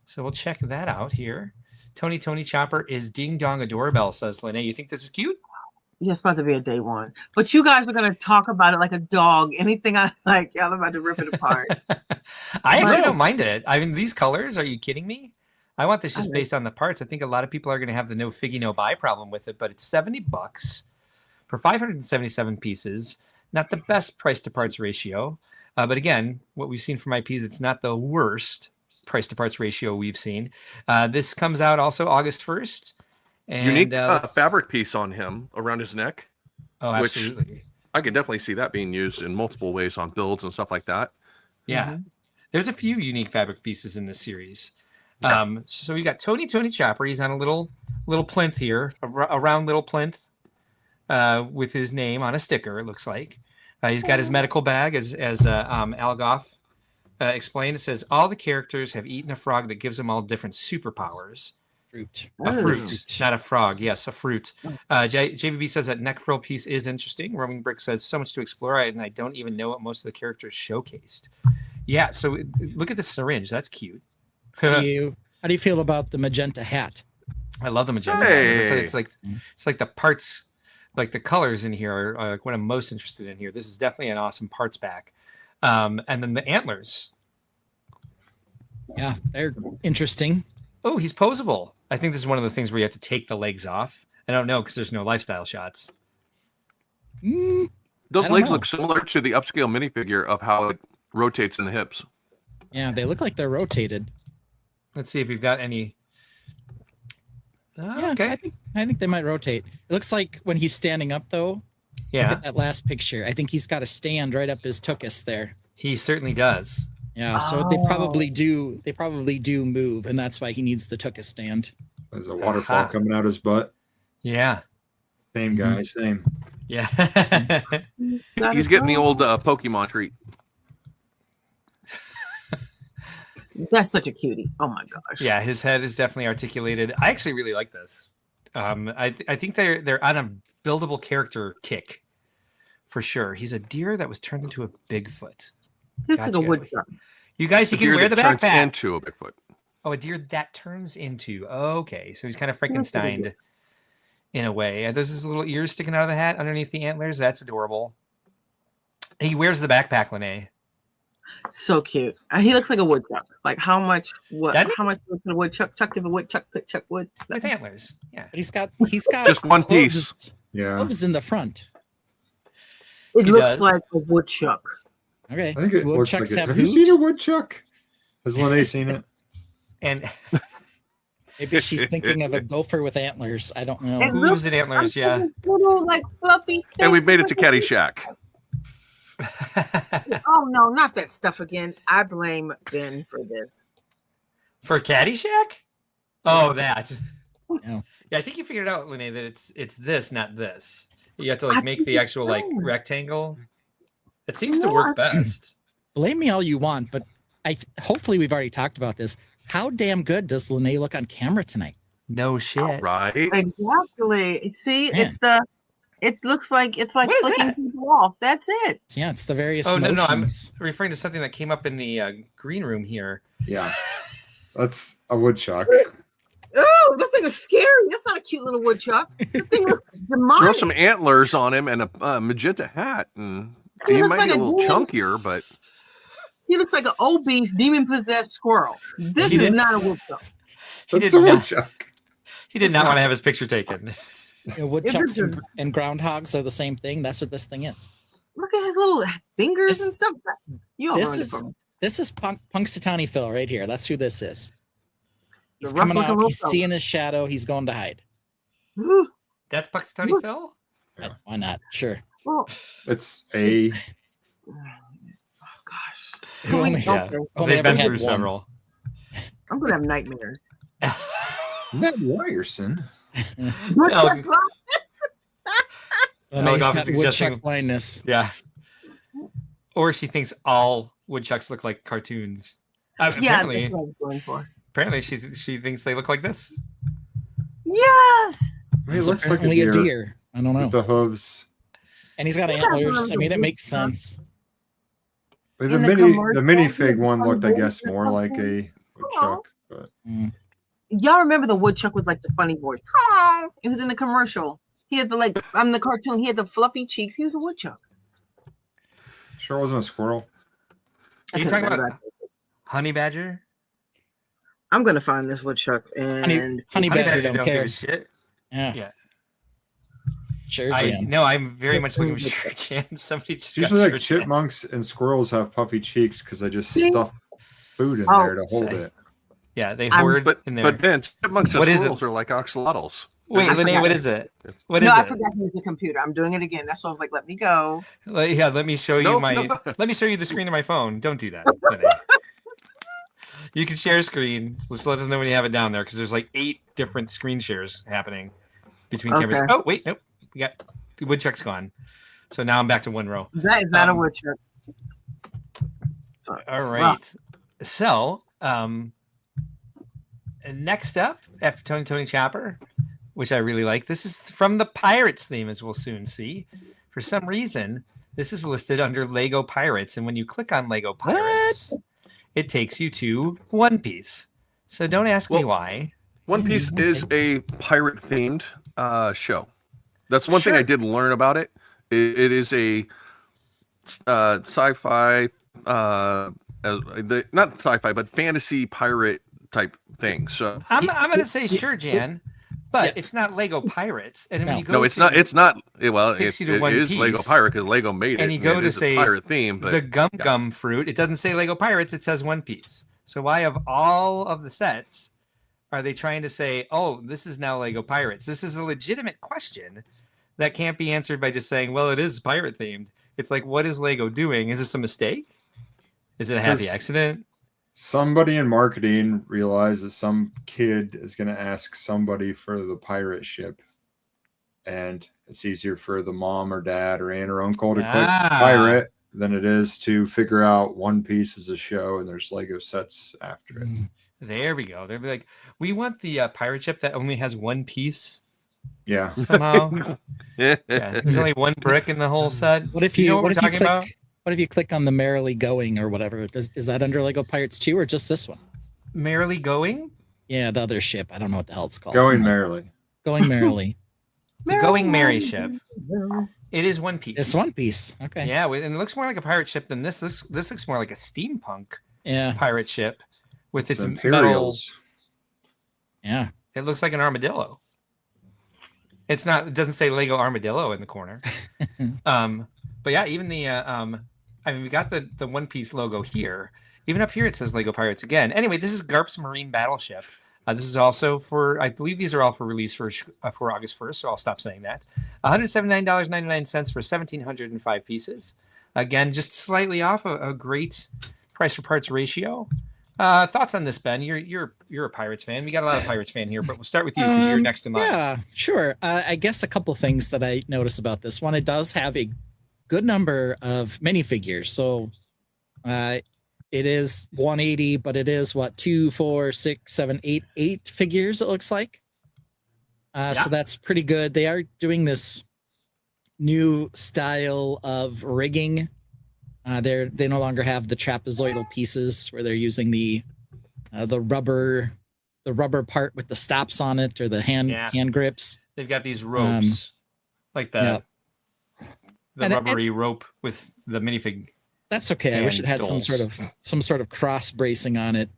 So we'll check that out here. Tony Chopper is Ding Dong a Doorbell, says Lene. You think this is cute? Yeah, it's about to be a day one. But you guys are going to talk about it like a dog. Anything I like, y'all are about to rip it apart. I actually don't mind it. I mean, these colors, are you kidding me? I want this just based on the parts. I think a lot of people are going to have the no figgy, no buy problem with it, but it's $70 for 577 pieces. Not the best price to parts ratio. But again, what we've seen from IPs, it's not the worst price to parts ratio we've seen. This comes out also August 1st. And, unique fabric piece on him around his neck. Oh, absolutely. Which I could definitely see that being used in multiple ways on builds and stuff like that. Yeah. Mm-hmm. There's a few unique fabric pieces in this series. So we got Tony Chopper. He's on a little plinth here, a round little plinth with his name on a sticker, it looks like. He's got his medical bag, as Algoth explained. It says, all the characters have eaten a frog that gives them all different superpowers. A fruit, not a frog. Yes, a fruit. JVB says that neck frill piece is interesting. Roaming Brick says so much to explore, and I don't even know what most of the characters showcased. Yeah, so look at the syringe. That's cute. How do you feel about the magenta hat? I love the magenta hat. As I said, it's like the parts, like the colors in here are like what I'm most interested in here. This is definitely an awesome parts back. And then the antlers. Yeah, they're interesting. Oh, he's posable. I think this is one of the things where you have to take the legs off. I don't know because there's no lifestyle shots. Those legs look similar to the upscale minifigure of how it rotates in the hips. Yeah, they look like they're rotated. Let's see if we've got any. Yeah, okay. I think they might rotate. It looks like when he's standing up, though. Yeah. Look at that last picture. I think he's got a stand right up his tuchus there. He certainly does. Yeah, so they probably do. They probably do move, and that's why he needs the tuchus stand. There's a waterfall coming out his butt. Yeah. Same guy, same. Yeah. He's getting the old Pokemon treat. That's such a cutie. Oh my gosh. Yeah, his head is definitely articulated. I actually really like this. I think they're on a buildable character kick for sure. He's a deer that was turned into a Bigfoot. Looks like a woodchuck. You guys, he can wear the backpack. Turns into a Bigfoot. Oh, a deer that turns into. Okay, so he's kind of Frankensteined in a way. There's his little ears sticking out of the hat underneath the antlers. That's adorable. He wears the backpack, Lene. So cute. He looks like a woodchuck. Like how much would a woodchuck chuck if a woodchuck could chuck wood? With antlers. Yeah. But he's got just one piece. Yeah. Gloves in the front. It looks like a woodchuck. Okay. I think it looks like Woodchucks it. have Have you hooves? seen a woodchuck? Has Lene seen it? And maybe she's thinking of a gopher with antlers. I don't know. hooves and antlers, yeah. Little like fluffy. And we've made it to Caddyshack. Oh no, not that stuff again. I blame Ben for this. For Caddyshack? Oh, that. No. Yeah, I think you figured out, Lene, that it's this, not this. You have to like make the actual like rectangle. It seems to work best. Blame me all you want, but hopefully we've already talked about this. How damn good does Lene look on camera tonight? No shit. Right. Exactly. See, Man. it looks like it's like What is flicking that? people off. That's it. Yeah, it's the various Oh, no, I'm motions. referring to something that came up in the green room here. Yeah. That's a woodchuck. Oh, that thing is scary. That's not a cute little woodchuck. That thing looks demonic. Throw some antlers on him and a magenta hat, and he looks might like be a a little dude. chunkier, but He looks like an obese demon possessed squirrel. This He is did- not a woodchuck. He That's did a not. woodchuck. He did not want to have his picture taken. You know, woodchucks and groundhogs are the same thing. That's what this thing is. Look at his little fingers and stuff. You all ruined it for me. This is Punxsutawney Phil right here. That's who this is. He's The coming rough out. looking He's seeing his shadow. He's going to hide. Ooh. That's Punxsutawney Phil? Yeah. Why not? Sure. Well, It's a. oh gosh. Who only, Yeah. only They've ever been had through one. several. I'm gonna have nightmares. Ned Ryerson. Elg- He's got suggesting- woodchuck blindness. Yeah. Or she thinks all woodchucks look like cartoons. Yeah, Apparently, that's what I was going for. apparently she thinks they look like this. Yes. I mean, it He's looks like apparently a a deer deer. I don't know. with the hooves. And he's got Yeah, antlers. I mean, it the makes woodchuck. sense. But In the the the commercial, minifig one on looked, I the guess, more like a woodchuck. woodchuck. But Y'all remember the woodchuck with like the funny voice? Hello. It was in the commercial. He had the I'm the cartoon. He had the fluffy cheeks. He was a woodchuck. sure wasn't a squirrel. Are you I talking couldn't about remember. honey badger? I'm gonna find this woodchuck and Honey badger don't give care. a shit. Yeah. Yeah. Sure, I Jam. no, I'm very much looking for Sure Jan. Somebody just It's got usually like Sure Jan. chipmunks and squirrels have puffy cheeks because they just See? stuff food in Oh, there to hold it. Yeah, they I'm- hoard But in there. but Vince, chipmunks and What is it? squirrels are like axolotls. Wait, I Lene, forgot. what is it? What is no, I it? forgot he was the computer. I'm doing it again. That's why I was like, let me go. Yeah, let me show you No, my. no. Let me show you the screen of my phone. Don't do that. Lene. You can share screen. Just let us know when you have it down there because there's like 8 different screen shares happening between cameras. Okay. Oh wait, nope. We got the woodchuck's gone. So now I'm back to one row. That is not a Um, woodchuck. All right. So, next up, after Tony Chopper, which I really like, this is from the Pirates theme, as we'll soon see. For some reason, this is listed under Lego Pirates, and when you click on Lego Pirates, it takes you to One Piece. So don't ask me why. One Piece is a pirate themed show. That's one thing I did learn about it. It is a sci-fi, not sci-fi, but fantasy pirate type thing. So I'm going to say sure, Jan, but it's not Lego Pirates. And when you go no, it's not. It's not. Well, takes it you to One is Piece, Lego Pirate because Lego made it. and you go it to is a say pirate theme, but the gum fruit. It doesn't say Lego Pirates. It says One Piece. So why of all of the sets are they trying to say, oh, this is now Lego Pirates? This is a legitimate question that can't be answered by just saying, well, it is pirate themed. It's like, what is Lego doing? Is this a mistake? Is it a happy accident? Somebody in marketing realized that some kid is going to ask somebody for the pirate ship, and it's easier for the mom or dad or aunt or uncle to click pirate than it is to figure out One Piece as a show, and there's Lego sets after it. There we go. They'll be like, we want the pirate ship that only has one piece Yeah. somehow. Yeah, there's only one brick in the whole set. What if You you, know what what we're if you talking click about? what if you click on the Merrily Going or whatever? Is that under Lego Pirates 2 or just this one? Merrily Going? Yeah, the other ship. I don't know what the hell it's called. Going Something- merrily. Going Merrily. The Going Merry ship. It is One Piece. It's One Piece. Okay. Yeah, and it looks more like a pirate ship than this. This looks more like a steampunk Yeah. pirate ship with its metal. Imperials. Yeah. It looks like an armadillo. It's not. It doesn't say Lego Armadillo in the corner. But yeah, even the. I mean, we got the One Piece logo here. Even up here, it says Lego Pirates again. Anyway, this is Garp's Marine Battleship. This is also for. I believe these are all for release for August 1st. So I'll stop saying that. $179.99 for 1,705 pieces. Again, just slightly off a great price for parts ratio. Thoughts on this, Ben? You're a Pirates fan. We got a lot of Pirates fan here, but we'll start with you because you're next in line. Yeah, sure. I guess a couple things that I notice about this one. It does have a good number of minifigures. So it is 180, but it is what 2, 4, 6, 7, 8 figures. It looks like. So that's pretty good. They are doing this new style of rigging. They no longer have the trapezoidal pieces where they're using the rubber part with the stops on it or the hand grips. They've got these ropes, like the rubbery rope with the minifig. That's okay. I wish it had some sort of cross bracing on it.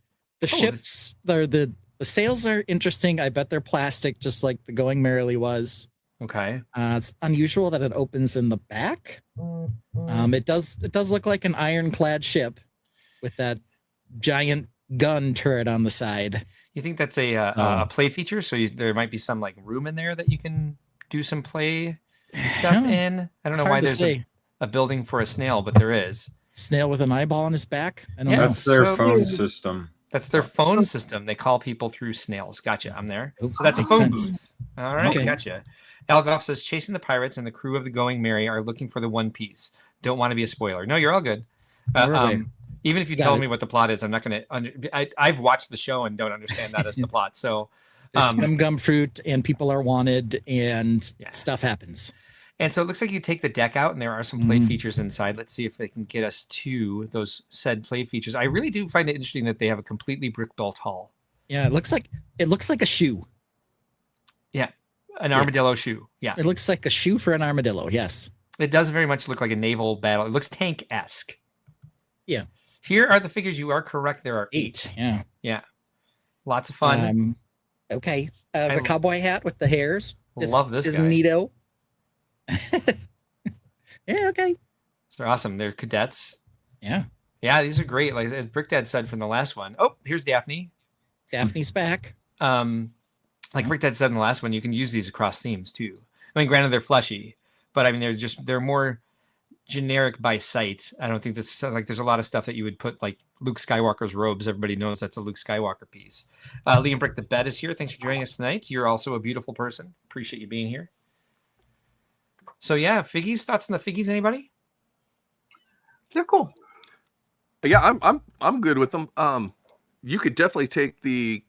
The ships, the The sails are interesting. I bet they're plastic, just like the Going Merrily was. Okay. It's unusual that it opens in the back. It does look like an ironclad ship with that giant gun turret on the side. You think that's a play feature? So there might be some like room in there that you can do some play stuff in. I don't know why there's a building for a snail, but there is. Snail with an eyeball on his back? I don't know. That's their phone system. That's their phone system. They call people through snails. Gotcha. I'm there. So that's a phone booth. All right. Okay. Gotcha. Algoff says, chasing the pirates and the crew of the Going Merry are looking for the One Piece. Don't want to be a spoiler. No, you're all good. Even if you tell me what the plot is, I'm not going to. I've watched the show and don't understand that as the plot. So there's some gum fruit and people are wanted and stuff happens. And so it looks like you take the deck out and there are some play features inside. Let's see if they can get us to those said play features. I really do find it interesting that they have a completely brick-built hull. Yeah, it looks like a shoe. Yeah, an armadillo shoe. Yeah. It looks like a shoe for an armadillo, yes. It does very much look like a naval battle. It looks tank-esque. Yeah. Here are the figures. You are correct. There are 8. Yeah. Yeah. Lots of fun. Okay. The cowboy hat with the hairs. Love this is guy. neato. Yeah, okay. They're awesome. They're cadets. Yeah. Yeah, these are great. Like as Brick Dad said from the last one. Oh, here's Daphne. Daphne's back. Like Brick Dad said in the last one, you can use these across themes too. I mean, granted, they're fleshy, but I mean, they're more generic by sight. I don't think this like there's a lot of stuff that you would put like Luke Skywalker's robes. Everybody knows that's a Luke Skywalker piece. Liam Brick the Bed is here. Thanks for joining us tonight. You're also a beautiful person. Appreciate you being here. So yeah, figgies. Thoughts on the figgies? Anybody? They're cool. Yeah, I'm good with them. You could definitely take the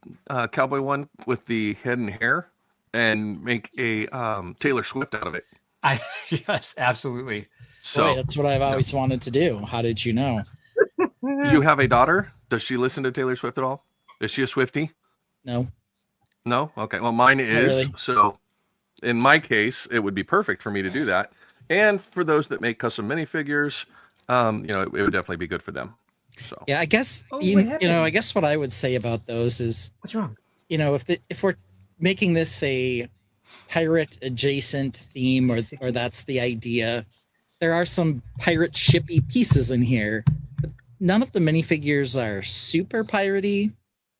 cowboy one with the head and hair and make a Taylor Swift out of it. Yes, absolutely. So boy, that's what I've always wanted to do. How did you know? You have a daughter? Does she listen to Taylor Swift at all? Is she a Swiftie? No. No? Okay. Well, mine is. Really. So in my case, it would be perfect for me to do that. And for those that make custom minifigures, it would definitely be good for them. So yeah, I guess I guess what I would say about those is what's wrong? If we're making this a pirate adjacent theme or that's the idea, there are some pirate shippy pieces in here. But none of the minifigures are super piratey.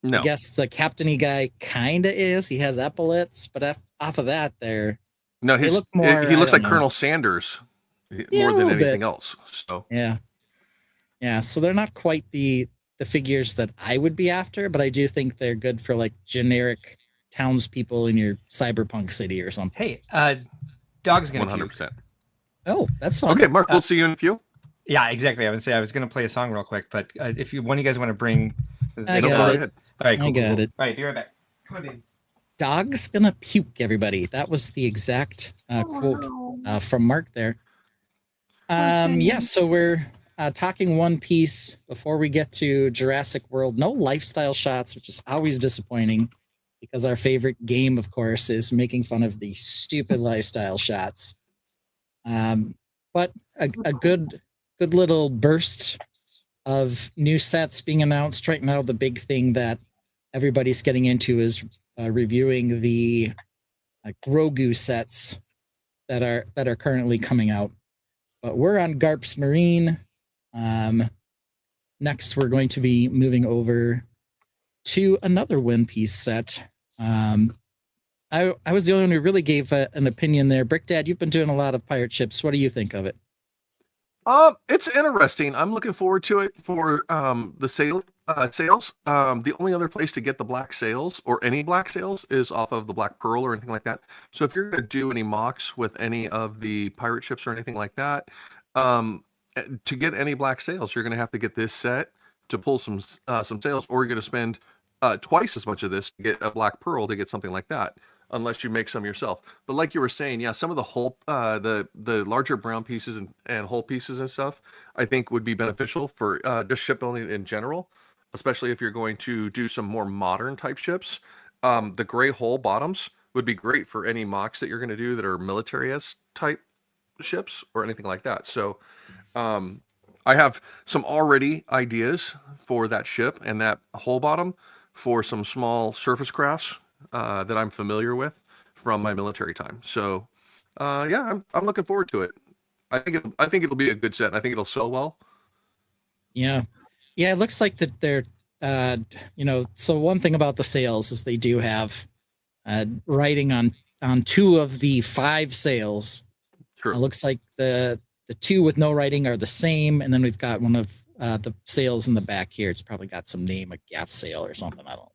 No. I guess the captainy guy kind of is. He has epaulets, but off of that, he looks like Colonel Sanders more than anything else. So yeah. So they're not quite the figures that I would be after, but I do think they're good for like generic townspeople in your cyberpunk city or something. Hey, Dog's gonna 100%. Oh, that's fine. Okay, Mark, we'll see you in a few. Yeah, exactly. I was going to play a song real quick, but if one of you guys want to bring, I got it. All right, cool, I got it. All right, be right back. Come on, baby. Dog's gonna puke, everybody. That was the exact quote from Mark there. Yeah, so we're talking One Piece before we get to Jurassic World. No lifestyle shots, which is always disappointing because our favorite game, of course, is making fun of the stupid lifestyle shots. But a good little burst of new sets being announced right now. The big thing that everybody's getting into is reviewing the Grogu sets that are currently coming out. But we're on Garp's Marine. Next, we're going to be moving over to another One Piece set. I was the only one who really gave an opinion there. Brick Dad, you've been doing a lot of pirate ships. What do you think of it? It's interesting. I'm looking forward to it for the sales. The only other place to get the black sails or any black sails is off of the Black Pearl or anything like that. So if you're going to do any MOCs with any of the pirate ships or anything like that, to get any black sails, you're going to have to get this set to pull some sails, or you're going to spend twice as much of this to get a Black Pearl to get something like that, unless you make some yourself. But like you were saying, yeah, some of the whole the larger brown pieces and whole pieces and stuff, I think would be beneficial for just shipbuilding in general, especially if you're going to do some more modern type ships. The gray hull bottoms would be great for any MOCs that you're going to do that are military-esque type ships or anything like that. So I have some already ideas for that ship and that hull bottom for some small surface crafts that I'm familiar with from my military time. So, yeah, I'm looking forward to it. I think it'll be a good set. I think it'll sell well. Yeah. Yeah, it looks like that they're so one thing about the sales is they do have writing on 2 of the 5 sales. True. It looks like the 2 with no writing are the same, and then we've got one of the sales in the back here. It's probably got some name, a gaff sale or something. I don't know.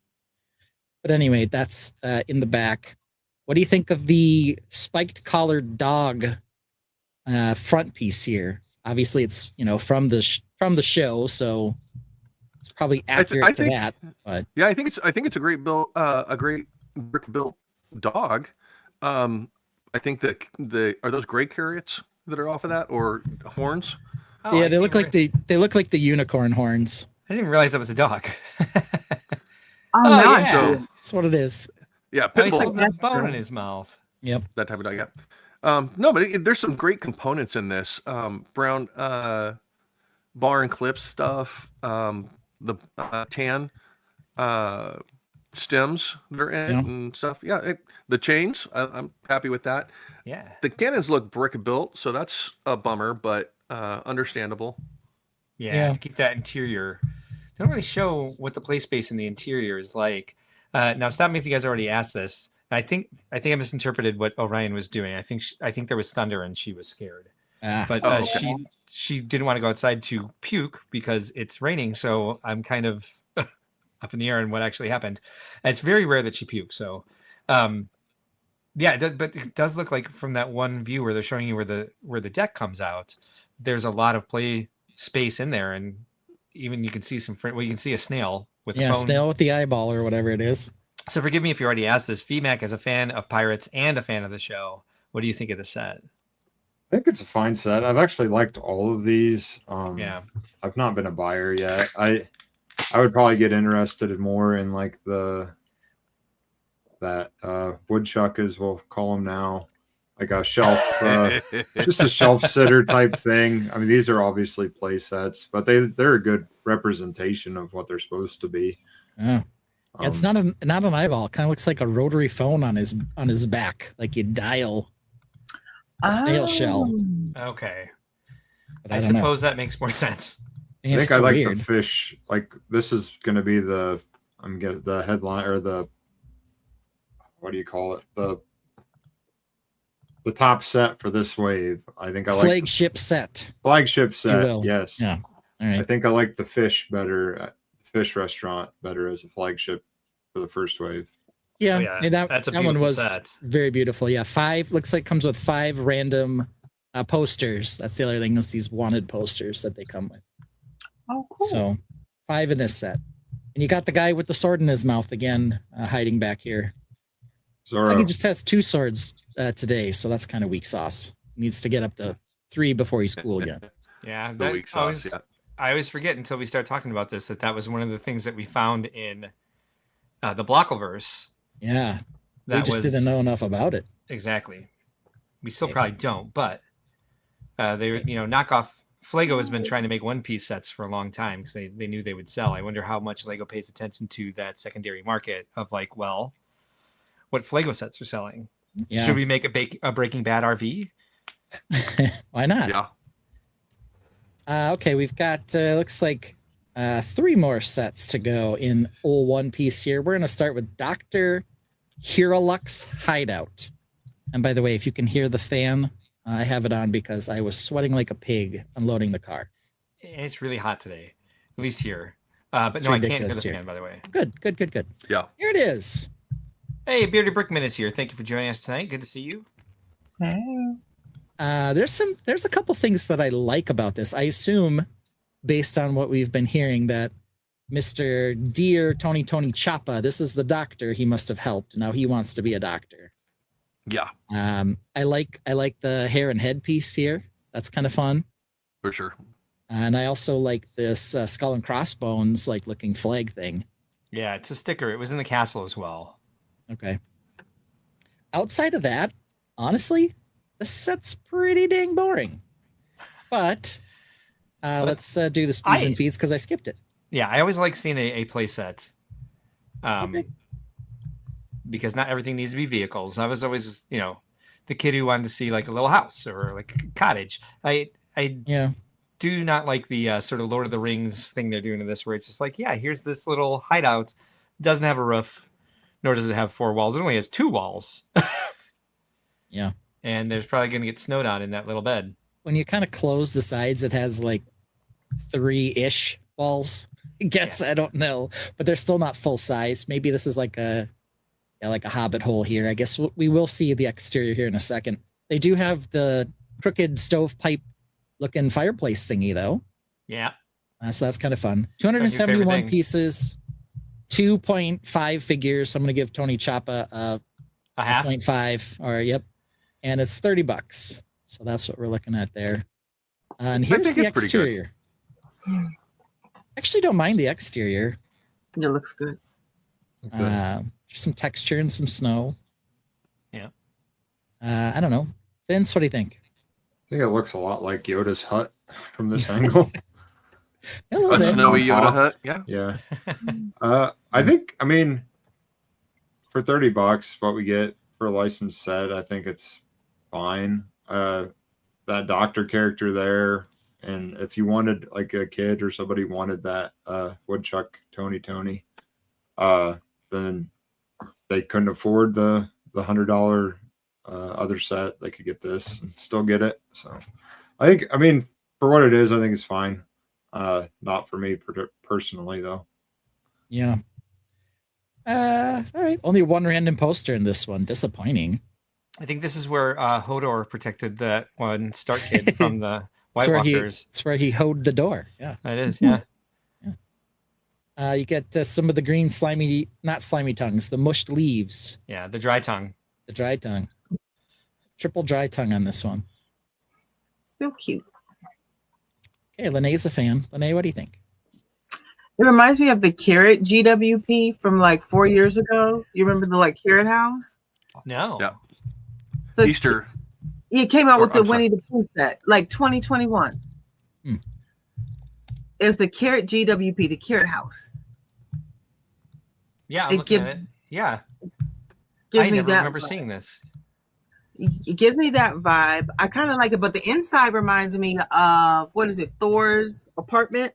But anyway, that's in the back. What do you think of the spiked collared dog front piece here? Obviously, it's from the show, so it's probably accurate to that. But yeah, I think it's a great build, a great brick built dog. I think that are those gray carrots that are off of that, or horns? Oh, yeah, they look like the unicorn horns. I didn't even realize that was a dog. Oh, nice. Yeah. So That's what it is. yeah, He's pitbull, holding that bone in his mouth. Yep. that type of dog. Yeah. No, but there's some great components in this. Brown bar and clips stuff. The tan stems that are in it and stuff. Yeah, the chains. I'm happy with that. Yeah. The cannons look brick built, so that's a bummer, but understandable. Yeah. To keep that interior. They don't really show what the play space in the interior is like. Now, stop me if you guys already asked this. I think I misinterpreted what Orion was doing. I think there was thunder and she was scared. But okay. she didn't want to go outside to puke because it's raining. So I'm kind of up in the air on what actually happened. And it's very rare that she pukes. So, yeah, but it does look like from that one view where they're showing you where the deck comes out, there's a lot of play space in there, and even you can see you can see a snail with the phone. Snail with the eyeball or whatever it is. So forgive me if you already asked this. VMAC is a fan of Pirates and a fan of the show. What do you think of the set? I think it's a fine set. I've actually liked all of these. Yeah. I've not been a buyer yet. I would probably get interested more in like that woodchuck, as we'll call them now, like a shelf, just a shelf sitter type thing. I mean, these are obviously play sets, but they're a good representation of what they're supposed to be. Yeah. It's not an eyeball. It kind of looks like a rotary phone on his back, like you dial a snail shell. Okay. But I suppose that makes more sense. I think I like the fish. Like this is going to be the headline, or the, what do you call it? The top set for this wave. I think I like flagship set. Flagship set. Yes. Yeah. All right. I think I like the fish better. Fish restaurant better as a flagship for the first wave. Yeah, and that's a that one was set. Very beautiful. Yeah, 5 looks like comes with 5 random posters. That's the other thing, is these wanted posters that they come with. Oh, cool. So 5 in this set, and you got the guy with the sword in his mouth again, hiding back here. Looks like he just has 2 swords today, so that's kind of weak sauce. Needs to get up to 3 before he's cool again. Yeah, the weak sauce. I always forget until we start talking about this that was one of the things that we found in the Blockleverse. Yeah, we just didn't know enough about it. Exactly. We still probably don't, but knockoff Flego has been trying to make one-piece sets for a long time because they knew they would sell. I wonder how much Lego pays attention to that secondary market of like, well, what Flego sets are selling. Yeah. Should we make a Breaking Bad RV? Why not? Yeah. Okay, we've got looks like 3 more sets to go in all one piece here. We're going to start with Dr. Hiralux Hideout. And by the way, if you can hear the fan, I have it on because I was sweating like a pig unloading the car. And it's really hot today, at least here. But it's no, I can't hear the fan, by the way. Good. Yeah. Here it is. Hey, Bearded Brickman is here. Thank you for joining us tonight. Good to see you. Hey. There's a couple things that I like about this. I assume, based on what we've been hearing, that Mr. Dear Tony Chappa, this is the doctor he must have helped. Now he wants to be a doctor. Yeah. I like the hair and headpiece here. That's kind of fun. For sure. And I also like this skull and crossbones like looking flag thing. Yeah, it's a sticker. It was in the castle as well. Okay. Outside of that, honestly, the set's pretty dang boring. But let's do the speeds and feeds because I skipped it. Yeah, I always like seeing a play set Because not everything needs to be vehicles. I was always, the kid who wanted to see like a little house or like a cottage. I do not like the sort of Lord of the Rings thing they're doing to this, where it's just like, yeah, here's this little hideout. It doesn't have a roof, nor does it have 4 walls. It only has 2 walls. Yeah. And there's probably going to get snowed on in that little bed. When you kind of close the sides, it has like 3-ish walls. I guess, I don't know, but they're still not full size. Maybe this is like a hobbit hole here. I guess we will see the exterior here in a second. They do have the crooked stovepipe looking fireplace thingy though. Yeah. So that's kind of fun. 271 pieces, 2.5 figures. I'm going to give Tony Chapa a half 0.5 or yep. And it's $30. So that's what we're looking at there. And here's the exterior. Actually don't mind the exterior. It looks good. Some texture and some snow. Yeah. I don't know. Vince, what do you think? I think it looks a lot like Yoda's hut from this angle. A snowy Yoda hut. Yeah. Yeah. I think, for $30, what we get for a licensed set, I think it's fine. That doctor character there. And if you wanted like a kid or somebody wanted that woodchuck Tony, then they couldn't afford the $100 other set. They could get this and still get it. So I think, for what it is, I think it's fine. Not for me personally though. Yeah. All right. Only one random poster in this one. Disappointing. I think this is where Hodor protected that one Stark kid from the White Walkers. It's where he hoed the door. Yeah. It is, yeah. You get some of the green not slimy tongues, the mushed leaves. Yeah, the dry tongue. The dry tongue. Triple dry tongue on this one. Still cute. Okay, Lene's a fan. Lene, what do you think? It reminds me of the Carrot GWP from like 4 years ago. You remember the Carrot House? No. Yeah. The, Easter. It came out with the Winnie the Pooh set, 2021. It's the Carrot GWP, the Carrot House. Yeah, I'm looking at it. Yeah. I never remember seeing this. It gives me that vibe. I kind of like it, but the inside reminds me of, Thor's apartment?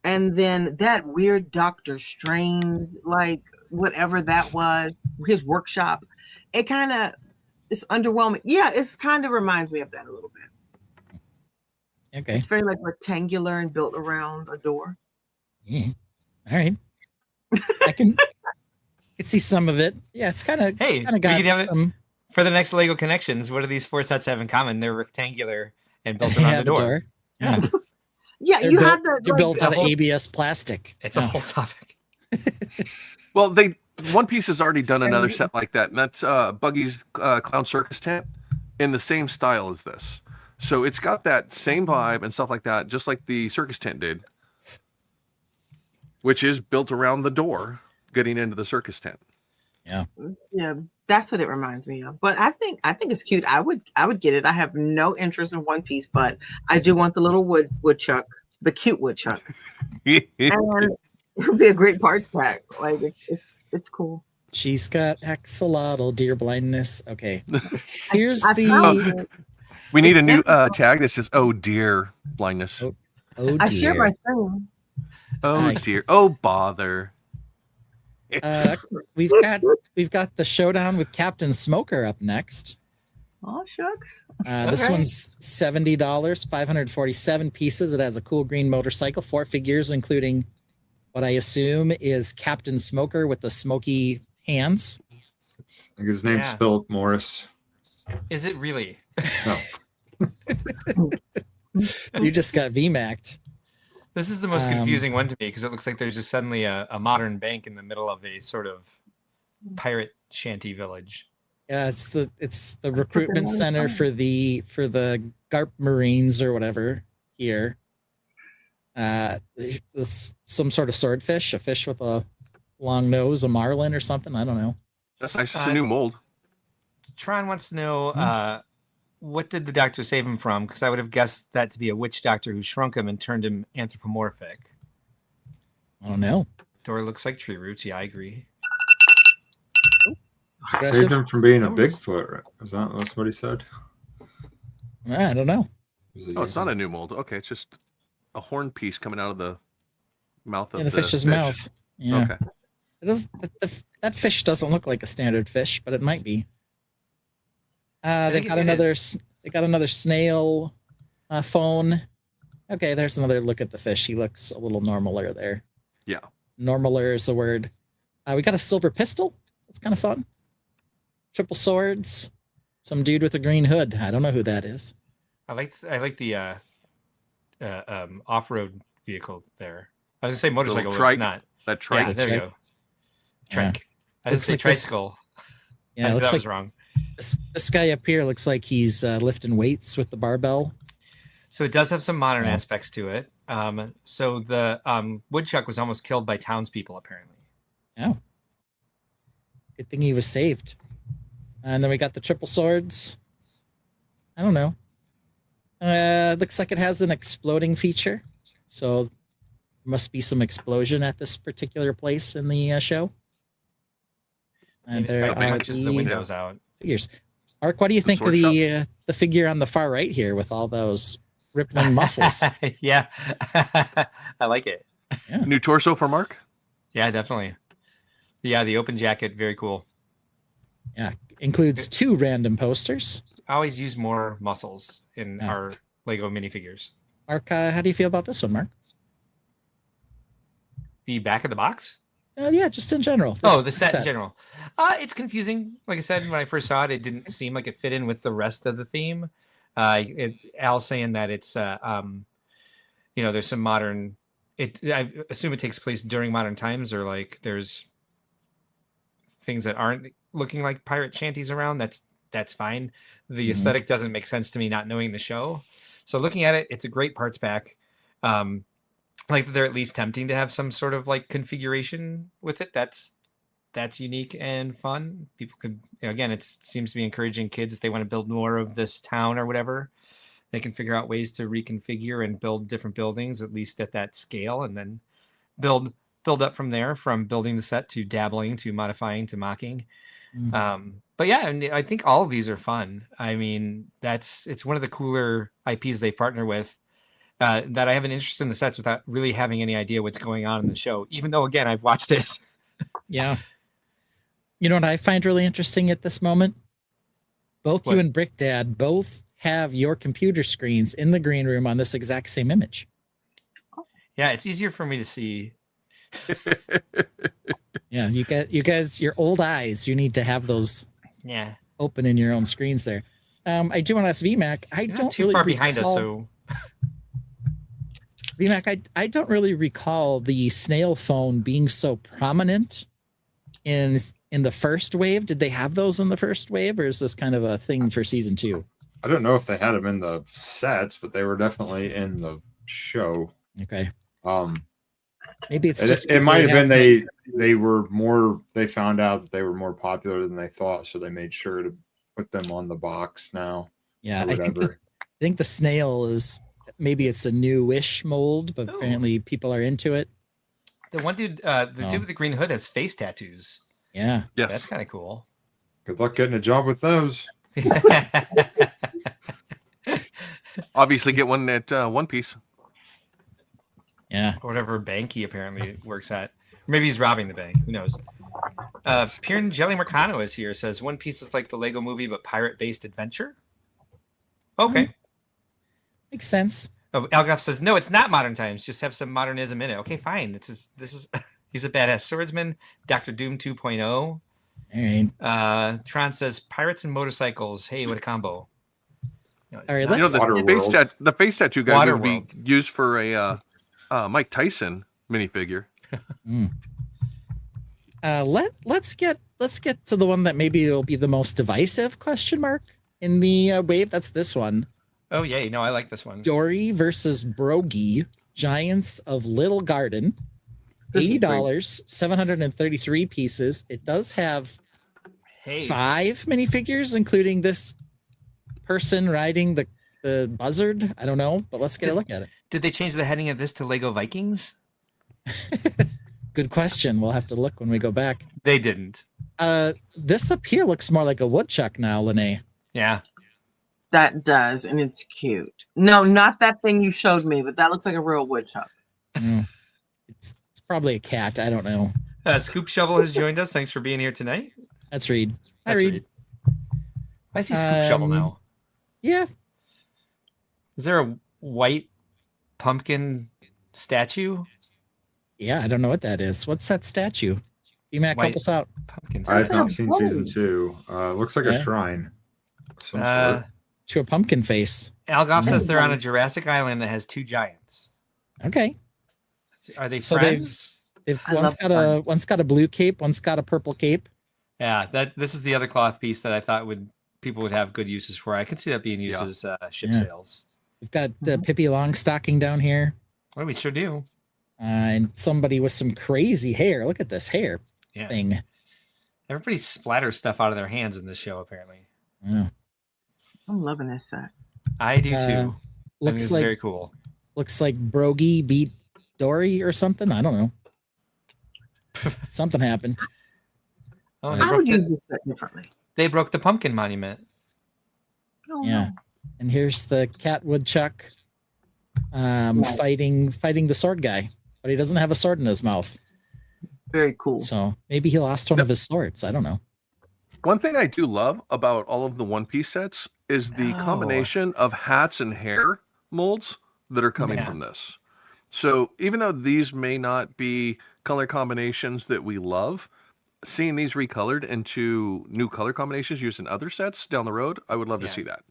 And then that weird Doctor Strange, whatever that was, his workshop. It kind of, it's underwhelming. Yeah, it's kind of reminds me of that a little bit. Okay. It's very rectangular and built around a door. Yeah. All right. I can see some of it. Yeah, it's kind of got for the next Lego Connections. What do these 4 sets have in common? They're rectangular and built around the door. Yeah. Yeah, they're built out of ABS plastic. It's a whole topic. Well, One Piece has already done another set like that, and that's Buggy's Clown Circus tent in the same style as this. So it's got that same vibe and stuff like that, just like the circus tent did, which is built around the door getting into the circus tent. Yeah. Yeah, that's what it reminds me of. But I think it's cute. I would get it. I have no interest in One Piece, but I do want the little woodchuck, the cute woodchuck. And it would be a great parts pack. It's cool. She's got axolotl deer blindness. Okay. Here's we need a new tag that says "Oh dear blindness." Oh dear. I share my phone. Oh dear. Oh bother. We've got the showdown with Captain Smoker up next. Oh shucks. This one's $70, 547 pieces. It has a cool green motorcycle, 4 figures, including what I assume is Captain Smoker with the smoky hands. I think his name's Philip Morris. Is it really? No. You just got VMAC'd. This is the most confusing one to me because it looks like there's just suddenly a modern bank in the middle of a sort of pirate shanty village. Yeah, it's the recruitment center for the Garp Marines or whatever here. This some sort of swordfish, a fish with a long nose, a marlin or something. I don't know. That's nice. It's a new mold. Tron wants to know what did the doctor save him from? Because I would have guessed that to be a witch doctor who shrunk him and turned him anthropomorphic. I don't know. Door looks like tree roots. Yeah, I agree. Saved him from being a Bigfoot. That's what he said? I don't know. Oh, it's not a new mold. Okay, it's just a horn piece coming out of the mouth of the fish's mouth. Yeah. Okay. It does. That fish doesn't look like a standard fish, but it might be. They got another snail phone. Okay, there's another look at the fish. He looks a little normaler there. Yeah. Normaler is a word. We got a silver pistol. That's kind of fun. Triple swords. Some dude with a green hood. I don't know who that is. I like the off-road vehicle there. I was gonna say motorcycle, but it's not. That trike. Yeah, there you go. Trike. I didn't say tricycle. Yeah, that was wrong. This guy up here looks like he's lifting weights with the barbell. So it does have some modern aspects to it. So the woodchuck was almost killed by townspeople, apparently. Oh. Good thing he was saved. And then we got the triple swords. I don't know. Looks like it has an exploding feature. So there must be some explosion at this particular place in the show. And there are the windows out. Figures. Mark, what do you think of the figure on the far right here with all those rippling muscles? Yeah, I like it. Yeah. New torso for Mark? Yeah, definitely. Yeah, the open jacket, very cool. Yeah, includes 2 random posters. I always use more muscles in our Lego minifigures. Mark, how do you feel about this one, Mark? The back of the box? Yeah, just in general. The set in general. It's confusing. Like I said, when I first saw it, it didn't seem like it fit in with the rest of the theme. Al's saying that it's, there's some modern. I assume it takes place during modern times, or like there's things that aren't looking like pirate shanties around. That's fine. The aesthetic doesn't make sense to me, not knowing the show. So looking at it, it's a great parts pack. Like they're at least tempting to have some sort of like configuration with it. That's unique and fun. People could, again, it seems to be encouraging kids if they want to build more of this town or whatever, they can figure out ways to reconfigure and build different buildings, at least at that scale, and then build up from there, from building the set to dabbling to modifying to mocking. But yeah, I think all of these are fun. I mean, it's one of the cooler IPs they've partnered with. That I have an interest in the sets without really having any idea what's going on in the show, even though, again, I've watched it. Yeah. You know what I find really interesting at this moment? You and Brick Dad both have your computer screens in the green room on this exact same image. Yeah, it's easier for me to see. Yeah, you guys, your old eyes, you need to have those open in your own screens there. I do want to ask VMAC. You're not too far behind us, so... VMAC, I don't really recall the snail phone being so prominent in the first wave. Did they have those in the first wave, or is this kind of a thing for season 2? I don't know if they had them in the sets, but they were definitely in the show. Okay. Maybe it's just it might have been they found out that they were more popular than they thought, so they made sure to put them on the box now. Yeah, I think the snail is. Maybe it's a newish mold, but apparently people are into it. The one dude, dude with the green hood has face tattoos. Yeah. Yes. That's kind of cool. Good luck getting a job with those. Obviously get one at One Piece. Yeah. Or whatever bank he apparently works at. Or maybe he's robbing the bank. Who knows? Piern Jelly Mercano is here. Says One Piece is like the Lego movie, but pirate-based adventure. Okay. Makes sense. Oh, Algoff says, no, it's not modern times. Just have some modernism in it. Okay, fine. This is he's a badass swordsman. Dr. Doom 2.0. All right. Tron says, pirates and motorcycles. Hey, what a combo. All right, the face tattoo guy would be used for a Mike Tyson minifigure. Let's get to the one that maybe will be the most divisive question mark in the wave. That's this one. Oh, yay. No, I like this one. Dory versus Brogy, Giants of Little Garden. $80, 733 pieces. It does have 5 minifigures, including this person riding the buzzard. I don't know, but let's get a look at it. Did they change the heading of this to Lego Vikings? Good question. We'll have to look when we go back. They didn't. This up here looks more like a woodchuck now, Lene. Yeah. That does, and it's cute. No, not that thing you showed me, but that looks like a real woodchuck. It's probably a cat. I don't know. Scoop Shovel has joined us. Thanks for being here tonight. That's Reed. Hi, That's Reed. I see Scoop Shovel now. Yeah. Is there a white pumpkin statue? Yeah, I don't know what that is. What's that statue? You might help us out. Pumpkin I have statue. not seen season 2. Looks like a shrine of some sort. To a pumpkin face. Algoff says they're on a Jurassic Island that has 2 giants. Okay. Are they So friends? one's got a blue cape, one's got a purple cape. Yeah, this is the other cloth piece that I thought people would have good uses for. I could see that being used as ship sails. We've got Pippi Longstocking down here. Well, we sure do. And somebody with some crazy hair. Look at this hair thing. Everybody splatters stuff out of their hands in this show, apparently. Yeah. I'm loving this set. I do too. Looks like very cool. Looks like Brogy beat Dory or something. I don't know. Something happened. Oh, I would use this set differently. They broke the pumpkin monument. Oh, yeah. no. And here's the cat woodchuck fighting the sword guy, but he doesn't have a sword in his mouth. Very cool. So maybe he lost one of his swords. I don't know. One thing I do love about all of the One Piece sets is the combination of hats and hair molds that are coming from this. So even though these may not be color combinations that we love, seeing these recolored into new color combinations used in other sets down the road, I would love to see that.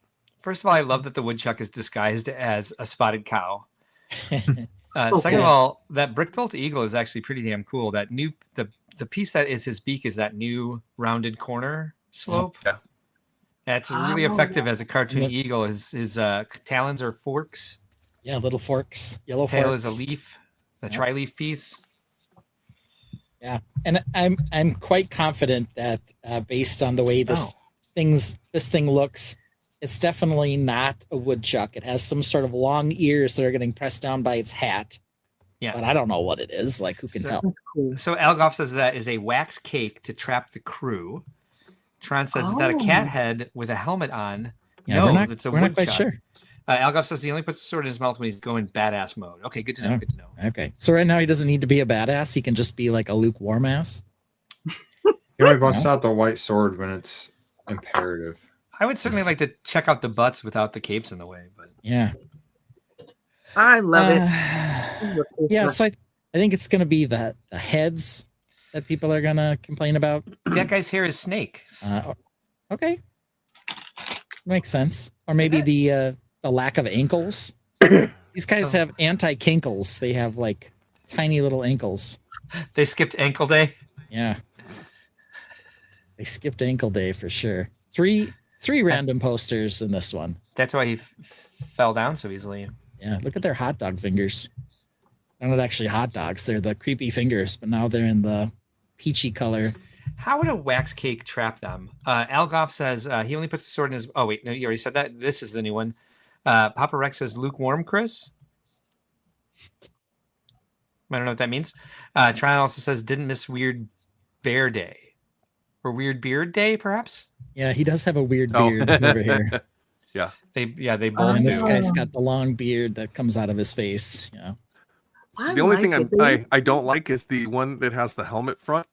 First of all, I love that the woodchuck is disguised as a spotted cow. Second of all, that brick-built eagle is actually pretty damn cool. That the piece that is his beak is that new rounded corner slope. Yeah. That's really effective as a cartoon eagle. His talons are forks. Yeah, little forks. Yellow his tail forks. is a leaf, a tri-leaf piece. Yeah, and I'm quite confident that based on the way this thing looks, it's definitely not a woodchuck. It has some sort of long ears that are getting pressed down by its hat. Yeah, but I don't know what it is. Like, who can tell? So Algoff says that is a wax cake to trap the crew. Tron says, is that a cat head with a helmet on? Yeah, no, that's a we're not woodchuck. quite sure. Algoff says he only puts the sword in his mouth when he's going badass mode. Okay, good to know. Good to know. Okay, so right now he doesn't need to be a badass. He can just be like a lukewarm ass. He only busts out the white sword when it's imperative. I would certainly like to check out the butts without the capes in the way, but yeah, I love it. Yeah, so I think it's going to be the heads that people are going to complain about. That guy's hair is snake. Okay, makes sense. Or maybe the lack of ankles. These guys have anti-kinkles. They have like tiny little ankles. They skipped ankle day. Yeah, they skipped ankle day for sure. Three random posters in this one. That's why he fell down so easily. Yeah, look at their hot dog fingers. They're not actually hot dogs. They're the creepy fingers, but now they're in the peachy color. How would a wax cake trap them? Algoff says he only puts the sword in his... Oh, wait. No, you already said that. This is the new one. Papa Rex says lukewarm, Chris. I don't know what that means. Tron also says didn't miss Weird Bear Day. Or Weird Beard Day, perhaps? Yeah, he does have a weird beard over here. Yeah. They both And do. this guy's got the long beard that comes out of his face. Yeah. The only thing I don't like is the one that has the helmet front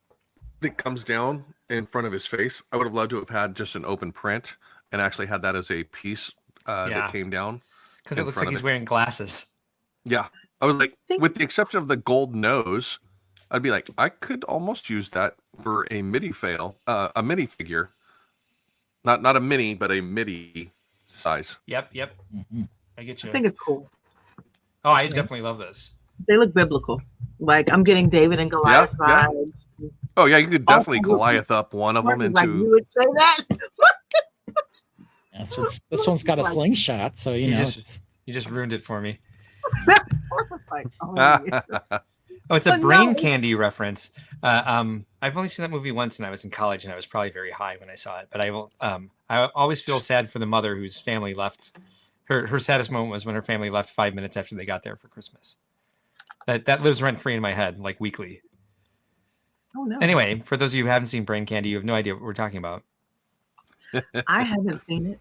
that comes down in front of his face. I would have loved to have had just an open print and actually had that as a piece that came down. Because it looks like he's wearing glasses. Yeah. I was like, with the exception of the gold nose, I'd be like, I could almost use that for a mini figure. Not a mini, but a midi size. Yep. Mm-hmm. I get you. I think it's cool. Oh, I definitely love this. They look biblical. Like I'm getting David and Goliath vibes. Oh yeah, you could definitely Goliath up one of them into. Like you would say that. Yeah, so this one's got a slingshot, so you just ruined it for me. Like, oh, yeah. Oh, it's a brain candy reference. I've only seen that movie once, and I was in college, and I was probably very high when I saw it. But I always feel sad for the mother whose family left. Her saddest moment was when her family left 5 minutes after they got there for Christmas. That lives rent free in my head, like weekly. Oh no. Anyway, for those of you who haven't seen Brain Candy, you have no idea what we're talking about. I haven't seen it.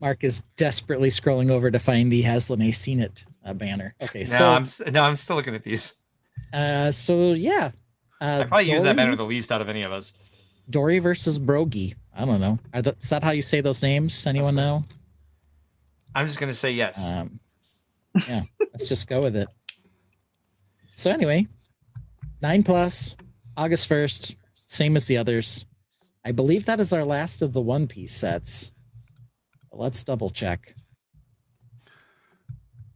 Mark is desperately scrolling over to find the Haslam A Seen It banner. Okay, I'm still looking at these. So yeah. I probably use that banner the least out of any of us. Dory versus Brogy. I don't know. Is that how you say those names? Anyone know? I'm just going to say yes. Yeah, let's just go with it. So anyway, 9+, August 1st, same as the others. I believe that is our last of the One Piece sets. Let's double check.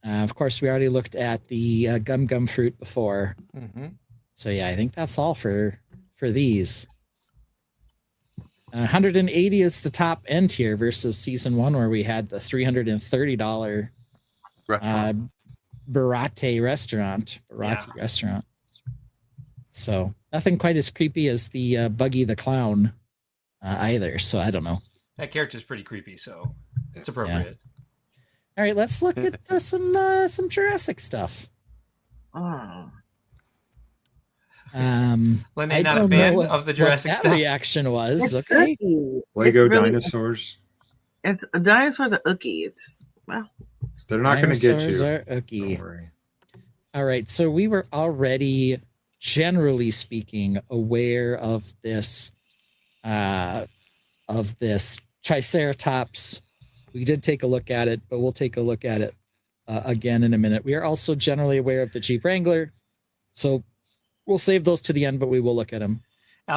Of course, we already looked at the Gum Fruit before. Mm-hmm. So yeah, I think that's all for these. 180 is the top end here versus season 1 where we had the $330 Barate restaurant. So nothing quite as creepy as the Buggy the Clown either. So I don't know. That character's pretty creepy, so it's appropriate. Yeah. All right, let's look at some Jurassic stuff. Oh. Lynn, I not a don't fan know of the Jurassic that stuff. reaction was. It's Okay. ooky. Lego It's really- dinosaurs. It's dinosaurs are ooky. It's They're not going to get Dinosaurs you. are ooky. Don't worry. All right, so we were already, generally speaking, aware of this Triceratops. We did take a look at it, but we'll take a look at it again in a minute. We are also generally aware of the Jeep Wrangler, so we'll save those to the end, but we will look at them.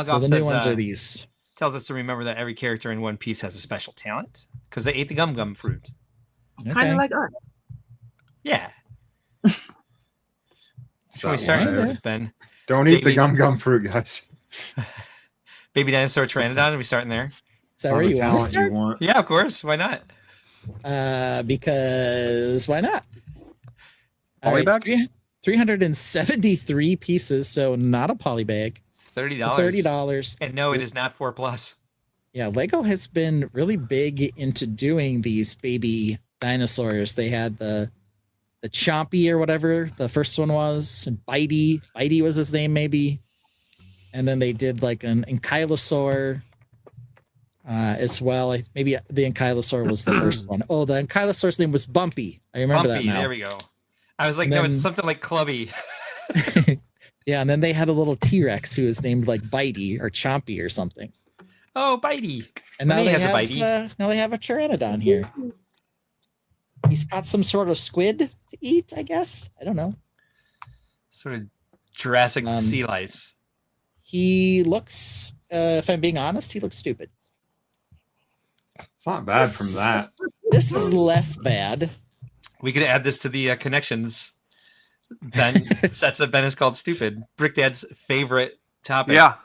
So the new ones are these. Tells us to remember that every character in One Piece has a special talent because they ate the gum fruit. kind of like us. Yeah. So we start wonder. with Ben? Don't eat the Baby- gum fruit, guys. Baby dinosaur Pteranodon. Are we starting there? Is that where you want to start? Yeah, of course. Why not? Because why not? All Poly right, bag? 373 pieces, so not a poly bag. $30. $30. And no, it is not 4+. Yeah, Lego has been really big into doing these baby dinosaurs. They had the Chompy or whatever the first one was, and Bitey was his name maybe, and then they did like an Ankylosaur as well. Maybe the Ankylosaur was the first one. Oh, the Ankylosaur's name was Bumpy. I remember Bumpy, that now. there we go. I was like, And no, then- it's something like Clubby. Yeah, and then they had a little T-Rex who was named like Bitey or Chompy or something. Oh, Bitey. And now He they has a have Bitey. now they have a Pteranodon here. He's got some sort of squid to eat, I guess. I don't know. Sort of Jurassic Um, sea lice. He looks, if I'm being honest, he looks stupid. It's not bad from that. This is less bad. We could add this to the connections. Ben sets that Ben is called stupid. Brick Dad's favorite topic. Yeah,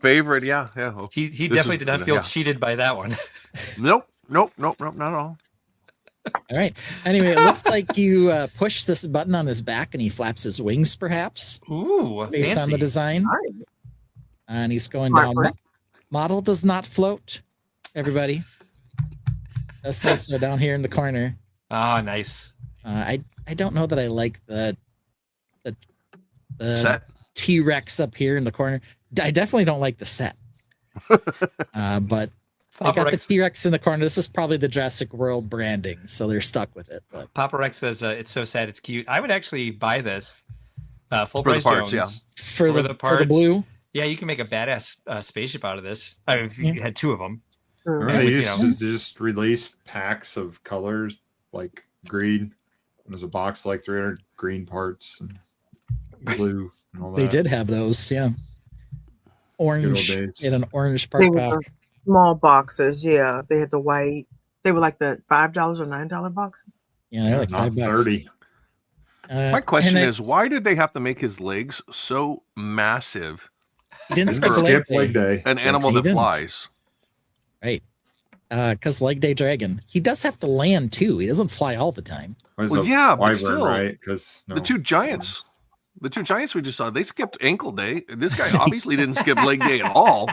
favorite. Yeah. Oh, He this definitely is- did not feel yeah. cheated by that one. Nope, not at all. All right. Anyway, it looks like you push this button on his back and he flaps his wings, perhaps, Ooh, based fancy. on the design. Right. And he's going Smart down. work. Model does not float, everybody. Let's say so down here in the corner. Oh, nice. I don't know that I like the Set. T-Rex up here in the corner. I definitely don't like the set. But I Papa got the Rex, T-Rex in the corner. This is probably the Jurassic World branding, so they're stuck with it. But Papa Rex says it's so sad, it's cute. I would actually buy this. Full For the price parts, Jones. for the parts. blue, Yeah, you can make a badass spaceship out of this. I mean, if you had two of them. Remember Yeah, they with, you used know. to just release packs of colors like green. There's a box like 300 green parts and blue and all that. they did have those. Yeah, orange Good old days. in an orange They part were pack. small boxes. Yeah, they had the white. They were like the $5 or $9 boxes. Yeah, they're like Not $5. 30. My question and is, why did they have to make his legs so massive? he didn't Didn't skip leg skip leg day, day. An animal he that didn't. flies. right? Because leg day dragon, he does have to land too. He doesn't fly all the time. Well, yeah, but wyvern, still, right? Because The two giants we just saw, they skipped ankle day. This guy obviously didn't skip leg day at all.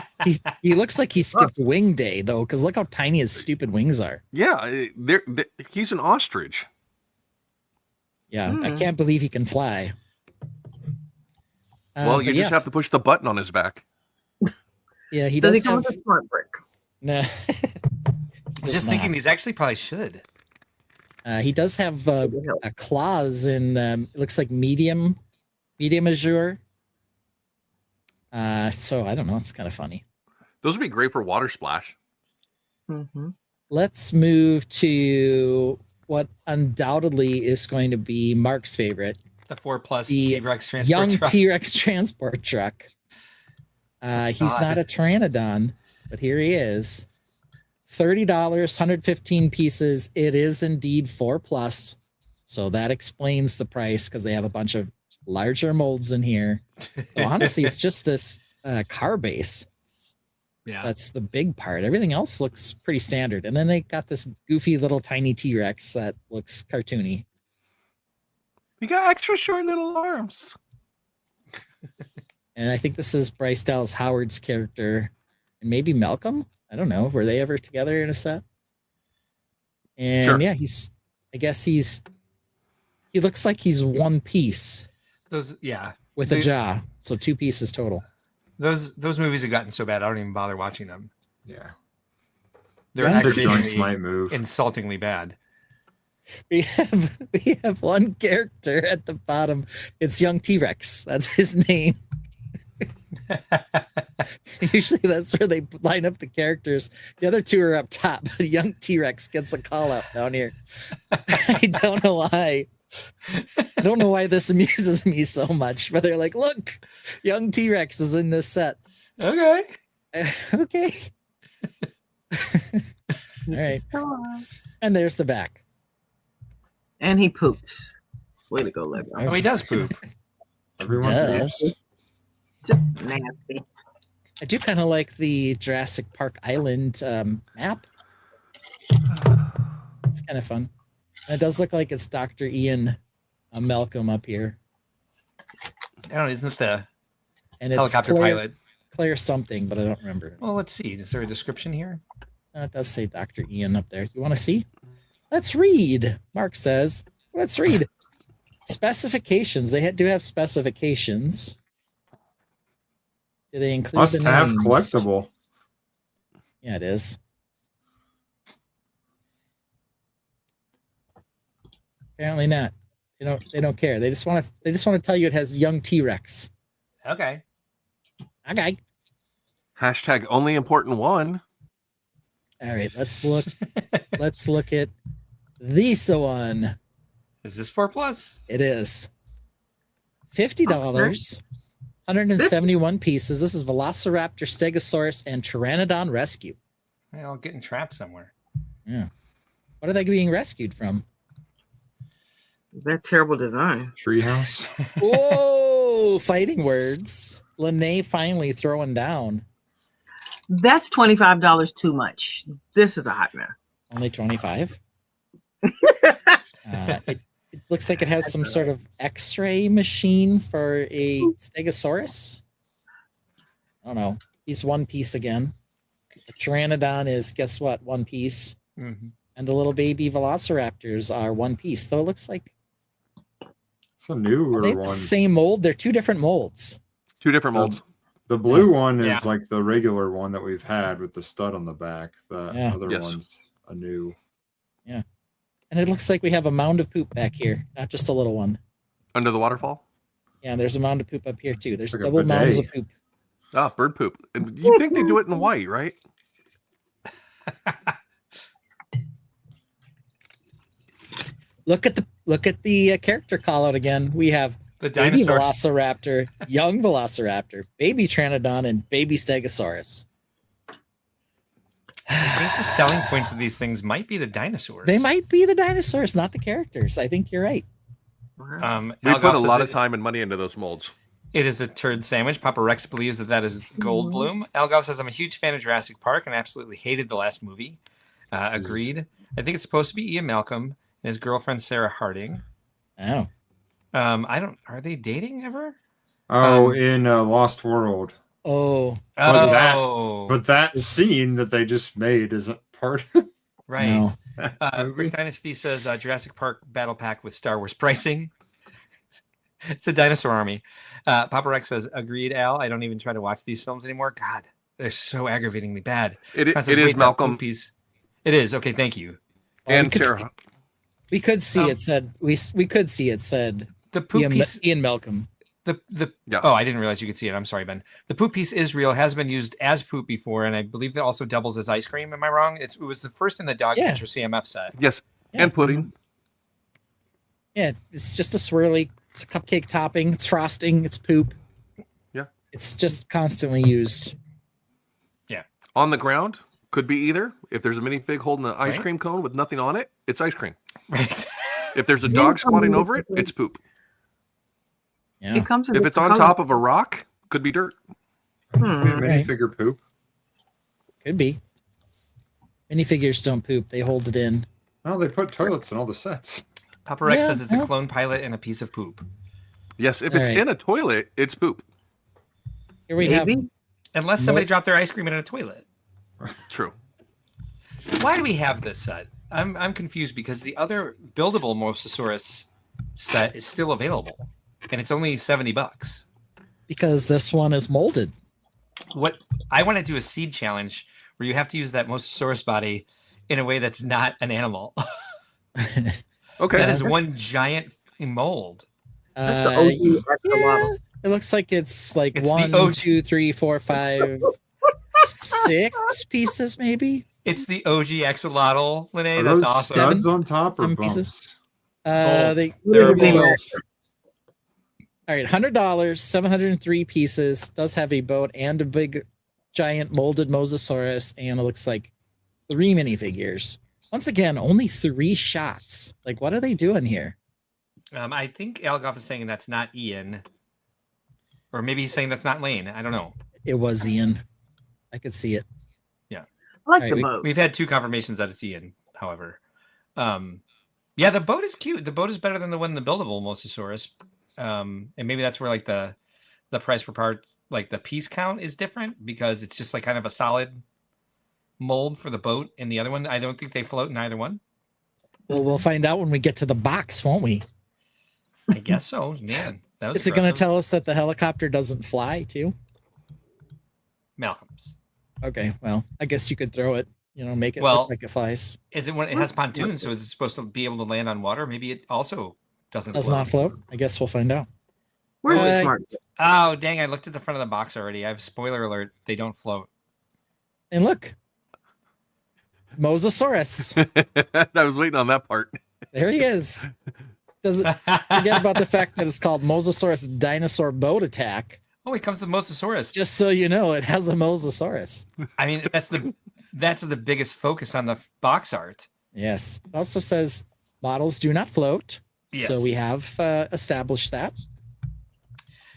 He looks like he skipped wing day though, because look how tiny his stupid wings are. Yeah, he's an ostrich. Yeah, I can't believe he can fly. Well, you just have to push the button on his back. Yeah, he does. does He come have. with a smart brick? No, I'm just thinking these actually probably should. He does have a claws in. It looks like medium azure. So I don't know. It's kind of funny. Those would be great for water splash. Mm-hmm. Let's move to what undoubtedly is going to be Mark's favorite. The 4+ The T-Rex transport young truck. T-Rex transport truck. He's not a Pteranodon, but here he is. $30, 115 pieces. It is indeed 4+. So that explains the price because they have a bunch of larger molds in here. So honestly, it's just this car base. Yeah. That's the big part. Everything else looks pretty standard. And then they got this goofy little tiny T-Rex that looks cartoony. You got extra short little arms. And I think this is Bryce Dallas Howard's character and maybe Malcolm. I don't know. Were they ever together in a set? And Sure. yeah, he looks like he's one piece Those, yeah. with a jaw. So 2 pieces total. Those movies have gotten so bad, I don't even bother watching them. Yeah. They're Six actually joints might move. insultingly bad. We have one character at the bottom. It's young T-Rex. That's his name. Usually that's where they line up the characters. The other 2 are up top, but young T-Rex gets a call out down here. I don't know why. I don't know why this amuses me so much, but they're like, look, young T-Rex is in this set. Okay. Okay. All right. And there's the back. And he poops. Way to go, Lego. Oh, he does poop. Everyone Does. poops. Just nasty. I do kind of like the Jurassic Park Island map. It's kind of fun. And it does look like it's Dr. Ian Malcolm up here. I don't know, isn't it the And it's helicopter pilot? Claire something, but I don't remember. Well, let's see. Is there a description here? It does say Dr. Ian up there. You want to see? Let's read. Mark says, let's read. Specifications. They do have specifications. Do they include Must the have names? collectible. Yeah, it is. Apparently not. They don't care. They just want to tell you it has young T-Rex. Okay. Okay. Hashtag only important one. All right, let's look. Let's look at this one. Is this 4+? It is $50, 171 pieces. This is Velociraptor, Stegosaurus, and Pteranodon Rescue. Well, getting trapped somewhere. Yeah. What are they being rescued from? That terrible design. Treehouse. Whoa! Fighting words. Lene finally throwing down. That's $25 too much. This is a hot mess. Only 25. It looks like it has some sort of X-ray machine for a Stegosaurus. I don't know. He's one piece again. The Pteranodon is, guess what? One piece. Mm-hmm. And the little baby Velociraptors are one piece. Though it looks like It's a newer they one. the same mold. They're 2 different molds. 2 different molds. The blue one is Yeah. like the regular one that we've had with the stud on the back. The Yeah. other Yes. one's a new. And it looks like we have a mound of poop back here, not just a little one. Under the waterfall. Yeah, there's a mound of poop up here too. There's Like a double mounds of bidet. poop. Ah, bird poop. And you think they do it in white, right? Look at the character call out again. We have The baby dinosaur. Velociraptor, young Velociraptor, baby Pteranodon, and baby Stegosaurus. I think the selling points of these things might be the dinosaurs. They might be the dinosaurs, not the characters. I think you're right. Wow. We Algoff put a says lot of it's- time and money into those molds. It is a turd sandwich. Papa Rex believes that is Goldblum. Algoff says, I'm a huge fan of Jurassic Park and absolutely hated the last movie. Agreed. I think it's supposed to be Ian Malcolm and his girlfriend Sarah Harding. Oh, Are they dating ever? Oh, in Lost World. oh, But that scene that they just made isn't part of right. no. that movie. Brick Dynasty says Jurassic Park Battle Pack with Star Wars pricing. It's a dinosaur army. Papa Rex says, agreed, Al. I don't even try to watch these films anymore. God, they're so aggravatingly bad. It Says, is Malcolm. It is. Okay, thank you. And Sarah. We could see it said we could see it said the poop piece. Ian Malcolm. Yeah. Oh, I didn't realize you could see it. I'm sorry, Ben. The poop piece is real, has been used as poop before, and I believe that also doubles as ice cream. Am I wrong? It was the first in the dog catcher CMF set. Yes, and pudding. Yeah, it's just a swirly. It's a cupcake topping. It's frosting. It's poop. Yeah, it's just constantly used. Yeah, on the ground could be either. If there's a minifig holding an ice cream cone with nothing on it, it's ice cream. Right. If there's a dog squatting over it, it's poop. Yeah. If it's on top of a rock, could be dirt. Minifigure poop. Could be. Minifigures don't poop; they hold it in. No, they put toilets in all the sets. Papa Rex says it's a clone pilot and a piece of poop. Yes, if it's in a toilet, it's poop. Here we have. Unless somebody dropped their ice cream in a toilet. True. Why do we have this set? I'm confused because the other buildable Mosasaurus set is still available, and it's only $70. Because this one is molded. What I want to do a seed challenge where you have to use that Mosasaurus body in a way that's not an animal. Okay. That is one giant mold. That's the OG axolotl. It looks like it's like It's 1, the OG. 2, 3, 4, 5, 6 pieces, maybe. It's the OG axolotl, Lene. Are That's those awesome. studs on top or 7 bumps? pieces. Both. They're both. All right, $100, 703 pieces. Does have a boat and a big, giant molded Mosasaurus, and it looks like 3 minifigures. Once again, only 3 shots. Like, what are they doing here? I think Algoff is saying that's not Ian, or maybe he's saying that's not Lane. I don't know. It was Ian. I could see it. Yeah, I like All the right, boat. we've had 2 confirmations that it's Ian. However, yeah, the boat is cute. The boat is better than the one in the buildable Mosasaurus. And maybe that's where like the price per part, like the piece count is different because it's just like kind of a solid mold for the boat. And the other one, I don't think they float in either one. Well, we'll find out when we get to the box, won't we? I guess so. Man, that was Is it going to impressive. tell us that the helicopter doesn't fly too? Malcolm's? Okay, well, I guess you could throw it. Make it Well, look like it flies. Is it when it has pontoons? So is it supposed to be able to land on water? Maybe it also doesn't. Does float. not float. I guess we'll find out. Where's the Uh, smart? Oh dang! I looked at the front of the box already. I have spoiler alert. They don't float. And look, Mosasaurus. I was waiting on that part. There he is. Doesn't forget about the fact that it's called Mosasaurus Dinosaur Boat Attack. Oh, he comes with Mosasaurus. Just so you know, it has a Mosasaurus. I mean, that's the biggest focus on the box art. Yes. It also says models do not float. Yes. So we have established that.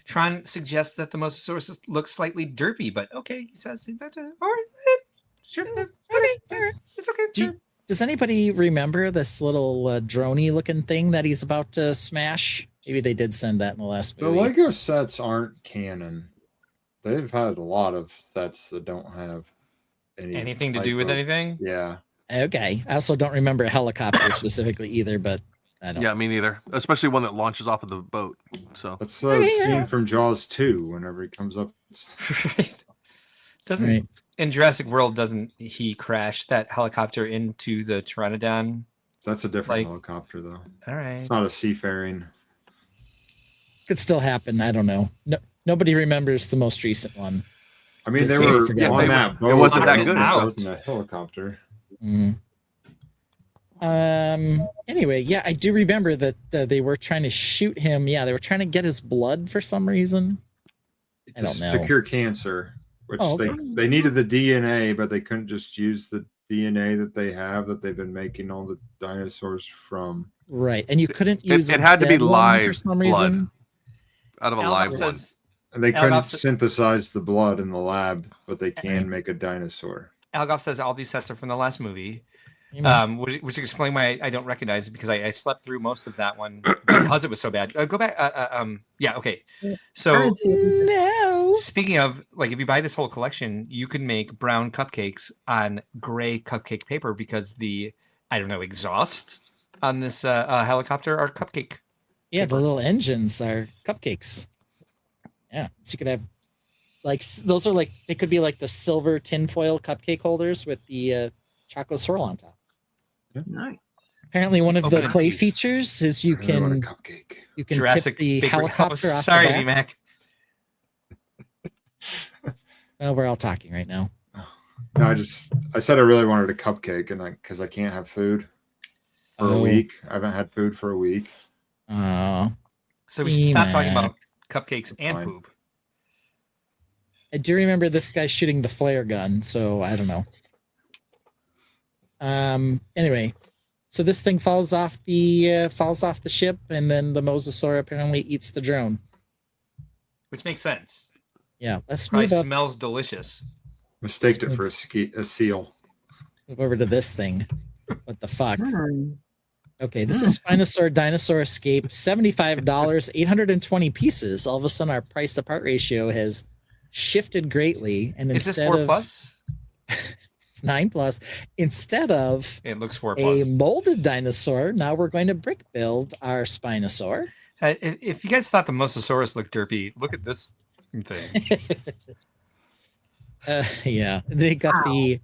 Tron suggests that the Mosasaurus looks slightly derpy, but okay, he says that. All right, sure, it's okay. Sure. Does anybody remember this little droney looking thing that he's about to smash? Maybe they did send that in the last The movie. Lego sets aren't canon. They've had a lot of sets that don't have Anything to do with anything? Yeah. Okay. I also don't remember a helicopter specifically either, but I don't. Yeah, me neither. Especially one that launches off of the boat. So That's the scene from Jaws 2 whenever he comes up. Right. Doesn't Right. in Jurassic World doesn't he crash that helicopter into the Pteranodon? That's a different Like- helicopter, though. All right. It's not a seafaring. Could still happen. I don't know. No, nobody remembers the most recent one. I mean, This they way, were forget on it. that boat. It wasn't that but good. It wasn't a helicopter. Mm. Anyway, yeah, I do remember that they were trying to shoot him. Yeah, they were trying to get his blood for some reason. I don't Just know. to cure cancer, which Oh, okay. they needed the DNA, but they couldn't just use the DNA that they have that they've been making all the dinosaurs from. Right, and you couldn't use it a had to be dead one live for some blood. reason. out of a Algoff live one. says And they Algoff couldn't said- synthesize the blood in the lab, but they can Right. make a dinosaur. Algoff says all these sets are from the last movie. You know, Which explain why I don't recognize it because I slept through most of that one because it was so bad. Go back. Yeah. Okay. So no. speaking of, like, if you buy this whole collection, you can make brown cupcakes on gray cupcake paper because the, I don't know, exhaust on this helicopter are cupcake Yeah, the little engines are cupcakes. Yeah, so you could have like those are like they could be like the silver tinfoil cupcake holders with the chocolate swirl on top. Nice. Apparently, one of Open the a play piece. features is you I really want a can cupcake. Jurassic tip the Bakery. helicopter off Sorry, the back. D-Mac. Well, we're all talking right now. No, I said I really wanted a cupcake, and because I can't have food for a week. I haven't had food for a week. Oh, So we should stop talking D-Mac. about cupcakes and Fine. poop. I do remember this guy shooting the flare gun, so I don't know. Anyway, so this thing falls off the ship, and then the mosasaur apparently eats the drone. Which makes sense. Yeah, let's Probably move up. smells delicious. Mistaked it for a seal. Move over to this thing. What the fuck? Hmm. Okay, this is Spinosaur Dinosaur Escape, $75, 820 pieces. All of a sudden, our price to part ratio has shifted greatly, and Is this instead 4 of plus? it's 9+, instead of It looks 4 a plus. molded dinosaur, now we're going to brick build our Spinosaur. If you guys thought the Mosasaurus looked derpy, look at this thing. Yeah, they got the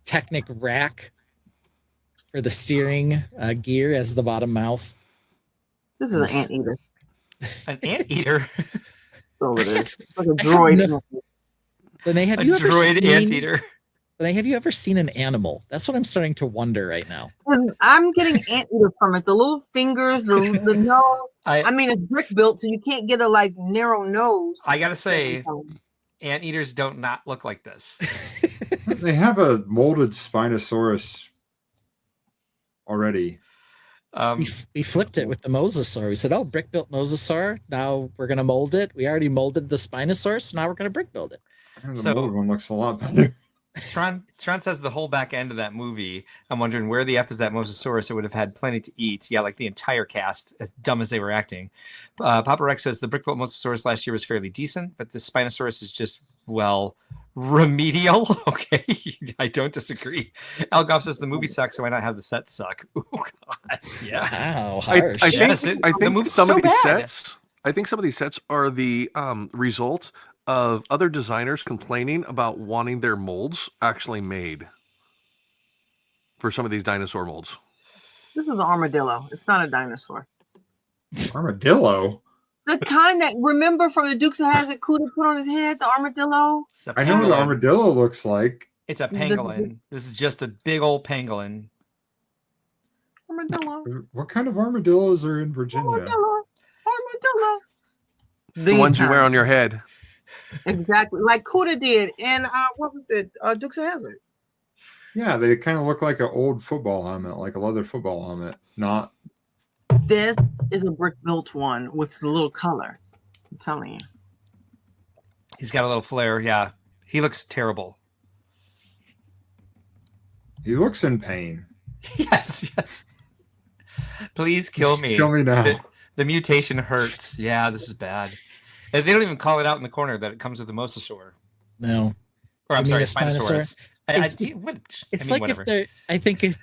Technic rack for the steering gear as the bottom mouth. This is an anteater. An anteater. That's all it is. It's like a droid. Renee, have A you ever droid seen? anteater. Renee, have you ever seen an animal? That's what I'm starting to wonder right now. I'm getting anteater from it. The little fingers, the nose. I mean, it's brick built, so you can't get a like narrow nose. I gotta say, anteaters don't not look like this. They have a molded Spinosaurus already. We flipped it with the mosasaur. We said, "Oh, brick built mosasaur. Now we're gonna mold it. We already molded the Spinosaurus. So now we're gonna brick build it." The So- molded one looks a lot better. Tron says the whole back end of that movie. I'm wondering where the F is that Mosasaurus. It would have had plenty to eat. Yeah, like the entire cast, as dumb as they were acting. Papa Rex says the brick-built Mosasaurus last year was fairly decent, but the Spinosaurus is just, well, remedial. Okay, I don't disagree. Al Goff says the movie sucks, so why not have the set suck? Oh God, yeah. Wow, I harsh. think Yes, I the think movie's some so of these bad. sets. I think some of these sets are the result of other designers complaining about wanting their molds actually made for some of these dinosaur molds. This is an armadillo. It's not a dinosaur. Armadillo. The kind that remember from the Dukes of Hazzard Cuda put on his head, the armadillo. It's a I know what an pangolin. armadillo looks like. It's a pangolin. This is just a big old pangolin. Armadillo. What kind of armadillos are in Virginia? Armadillo. Armadillo. The ones you wear on your head. Exactly, like Cuda did in what was it? Dukes of Hazzard. Yeah, they kind of look like an old football helmet, like a leather football helmet. Not. This is a brick built one with a little color. I'm telling you. He's got a little flare. Yeah, he looks terrible. He looks in pain. Yes. Please kill me. Kill me now. The mutation hurts. Yeah, this is bad. And they don't even call it out in the corner that it comes with a mosasaur. No, Or I'm You mean sorry, a Spinosaurus. it's like if they're. I think if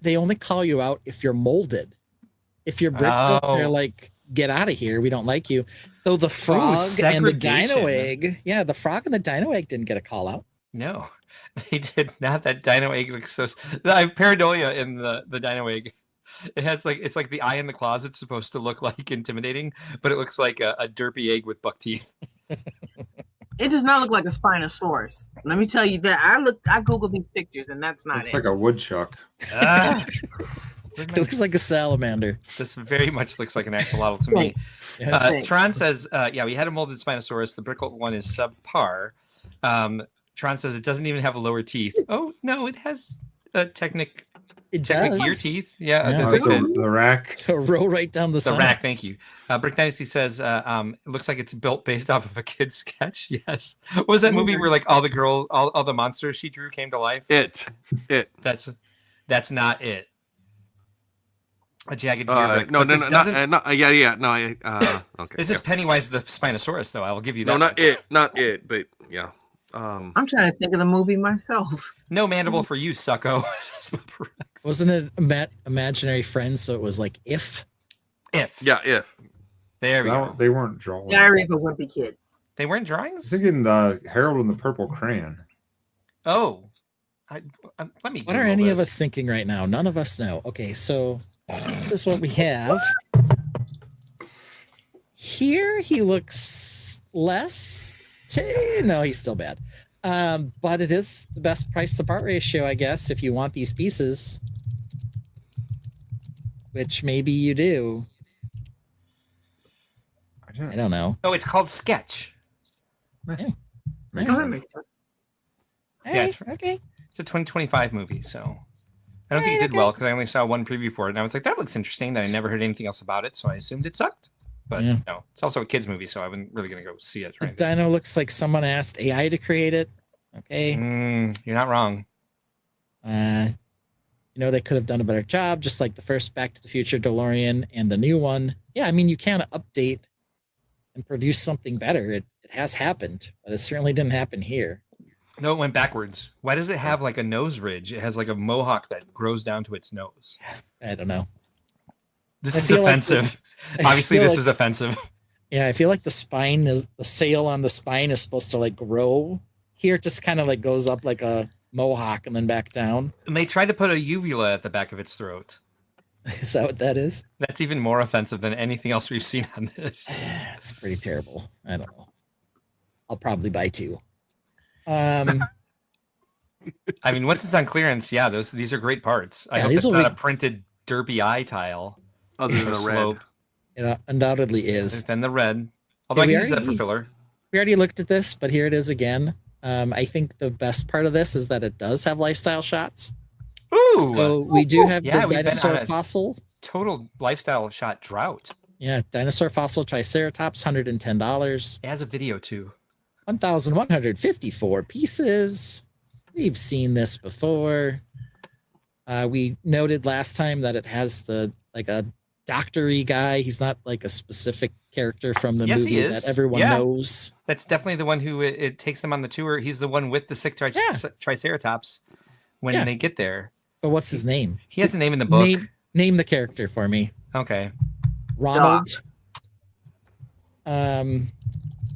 they only call you out if you're molded. If you're brick built, they're like, "Get out of here. We don't like you." Though the frog and the dino segregation. egg, yeah, the frog and the dino egg didn't get a call out. No, they did not. That dino egg looks so. I have pareidolia in the dino egg. It has it's like the eye in the closet's supposed to look like intimidating, but it looks like a derpy egg with buck teeth. It does not look like a Spinosaurus. Let me tell you that. I googled these pictures, and that's not Looks it. like a woodchuck. It looks like a salamander. This very much looks like an axolotl to me. Yes. Tron says, yeah, we had a molded Spinosaurus. The bricklet one is subpar. Tron says it doesn't even have lower teeth. Oh, no, it has Technic It does. ear teeth. Yeah. Yeah. Oh, so the rack. Roll right down the The center. rack, thank you. Brick Dynasty says it looks like it's built based off of a kid's sketch. Yes. What was that movie where like all the monsters she drew came to life? It. That's not it. A jagged gear. No, brick. no, But no, this doesn't- no, yeah, no, okay. This is Pennywise the Spinosaurus, though. I will give you that. No, not much. not it, but yeah. I'm trying to think of the movie myself. No mandible for you, sucko. Wasn't it imaginary friends? So it was like if If. Yeah, if. There we go. They weren't drawing. Diary of a Wimpy Kid. They weren't I was drawings? thinking the Harold and the Purple Crayon. Oh. Let me What are Google any of this. us thinking right now? None of us know. Okay, so this is what we have. Here he looks less. No, he's still bad. But it is the best price to part ratio, I guess, if you want these pieces. Which maybe you do. I don't know. Oh, it's called Sketch. Yeah. Makes Oh, that sense. makes sense. Yeah, it's okay. It's a 2025 movie, so I don't think it did well because I only saw one preview for it, and I was like, that looks interesting. Then I never heard anything else about it, so I assumed it sucked. But no, it's also a kids movie, so I wasn't really gonna go see it. The dino looks like someone asked AI to create it. Okay. You're not wrong. They could have done a better job, just like the first Back to the Future DeLorean and the new one. Yeah, I mean, you can update and produce something better. It has happened, but it certainly didn't happen here. No, it went backwards. Why does it have like a nose ridge? It has like a mohawk that grows down to its nose. I don't know. This is offensive. Obviously, this is offensive. Yeah, I feel like the sail on the spine is supposed to like grow. Here it just kind of like goes up like a mohawk and then back down. And they tried to put a uvula at the back of its throat. Is that what that is? That's even more offensive than anything else we've seen on this. It's pretty terrible. I don't know. I'll probably buy 2. I mean, once it's on clearance, yeah, these are great parts. I hope it's not a printed derpy eye tile. Other than the red. It undoubtedly is. Then the red. Although I can use that for filler. We already looked at this, but here it is again. I think the best part of this is that it does have lifestyle shots. Ooh! So we do have the dinosaur fossil. Total lifestyle shot drought. Yeah, dinosaur fossil Triceratops, $110. It has a video too. 1,154 pieces. We've seen this before. We noted last time that it has a doctor-y guy. He's not like a specific character from the movie that everyone knows. That's definitely the one who it takes them on the tour. He's the one with the sick Triceratops when they get there. But what's his name? He has a name in the book. Name the character for me. Okay. Ronald.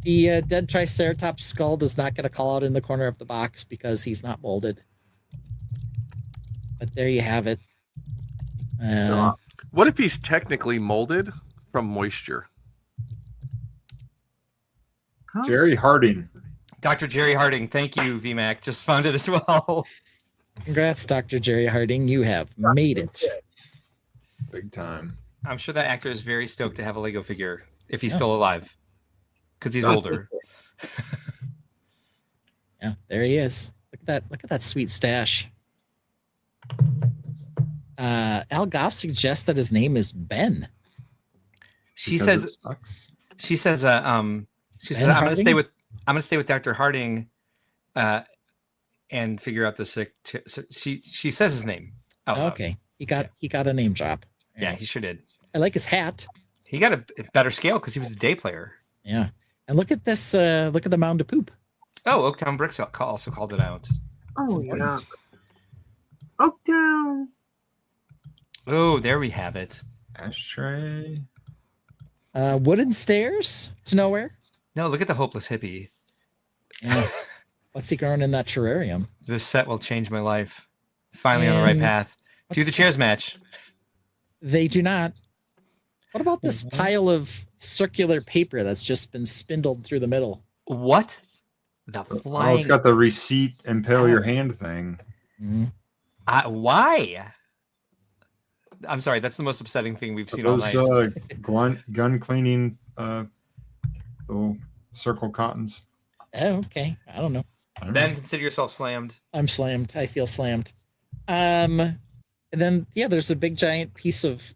The dead Triceratops skull does not get a call out in the corner of the box because he's not molded. But there you have it. What if he's technically molded from moisture? Jerry Harding. Dr. Jerry Harding. Thank you, VMAC. Just found it as well. Congrats, Dr. Jerry Harding. You have made it. Big time. I'm sure that actor is very stoked to have a Lego figure if he's still alive. Because he's older. Yeah, there he is. Look at that sweet stash. Al Goff suggests that his name is Ben. She says I'm gonna stay with Dr. Harding and figure out the sick she says his name. Okay. He got a name drop. Yeah, he sure did. I like his hat. He got a better scale because he was a day player. Yeah. And look at this, look at the mound of poop. Oh, Oaktown Bricks also called it out. Oh, yeah. Oaktown. Oh, there we have it. Ashtray. Wooden stairs to nowhere. No, look at the hopeless hippie. Yeah. What's he growing in that terrarium? This set will change my life. Finally on the right path. Do the chairs match? They do not. What about this pile of circular paper that's just been spindled through the middle? What? The flying... Oh, it's got the receipt impale your hand thing. Mm-hmm. Why? I'm sorry, that's the most upsetting thing we've seen all night. Gun cleaning little circle cottons. Oh, okay. I don't know. Ben, consider yourself slammed. I'm slammed. I feel slammed. And then there's a big giant piece of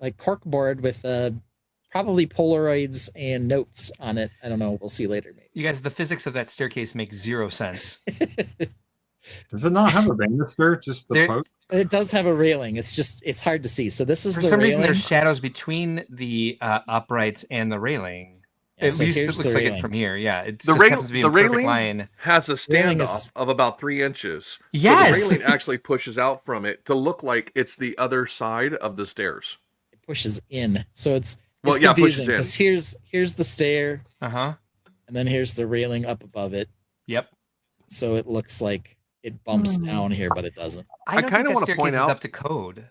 like corkboard with probably Polaroids and notes on it. I don't know. We'll see later. Maybe. You guys, the physics of that staircase makes zero sense. Does it not have a banister? Just the post? It does have a railing. It's hard to see. So this is for the some railing. reason there's shadows between the uprights and the railing. Yeah, At least it looks like it from here. Yeah, the railing line. Has a standoff of about 3 inches. Yes, so the railing actually pushes out from it to look like it's the other side of the stairs. It pushes in. So it's Well, yeah, pushes confusing in. because here's the stair, Uh-huh. and then here's the railing up above it. Yep. So it looks like it bumps down here, but it doesn't. I don't kinda think that wanna staircase point is out- up to code.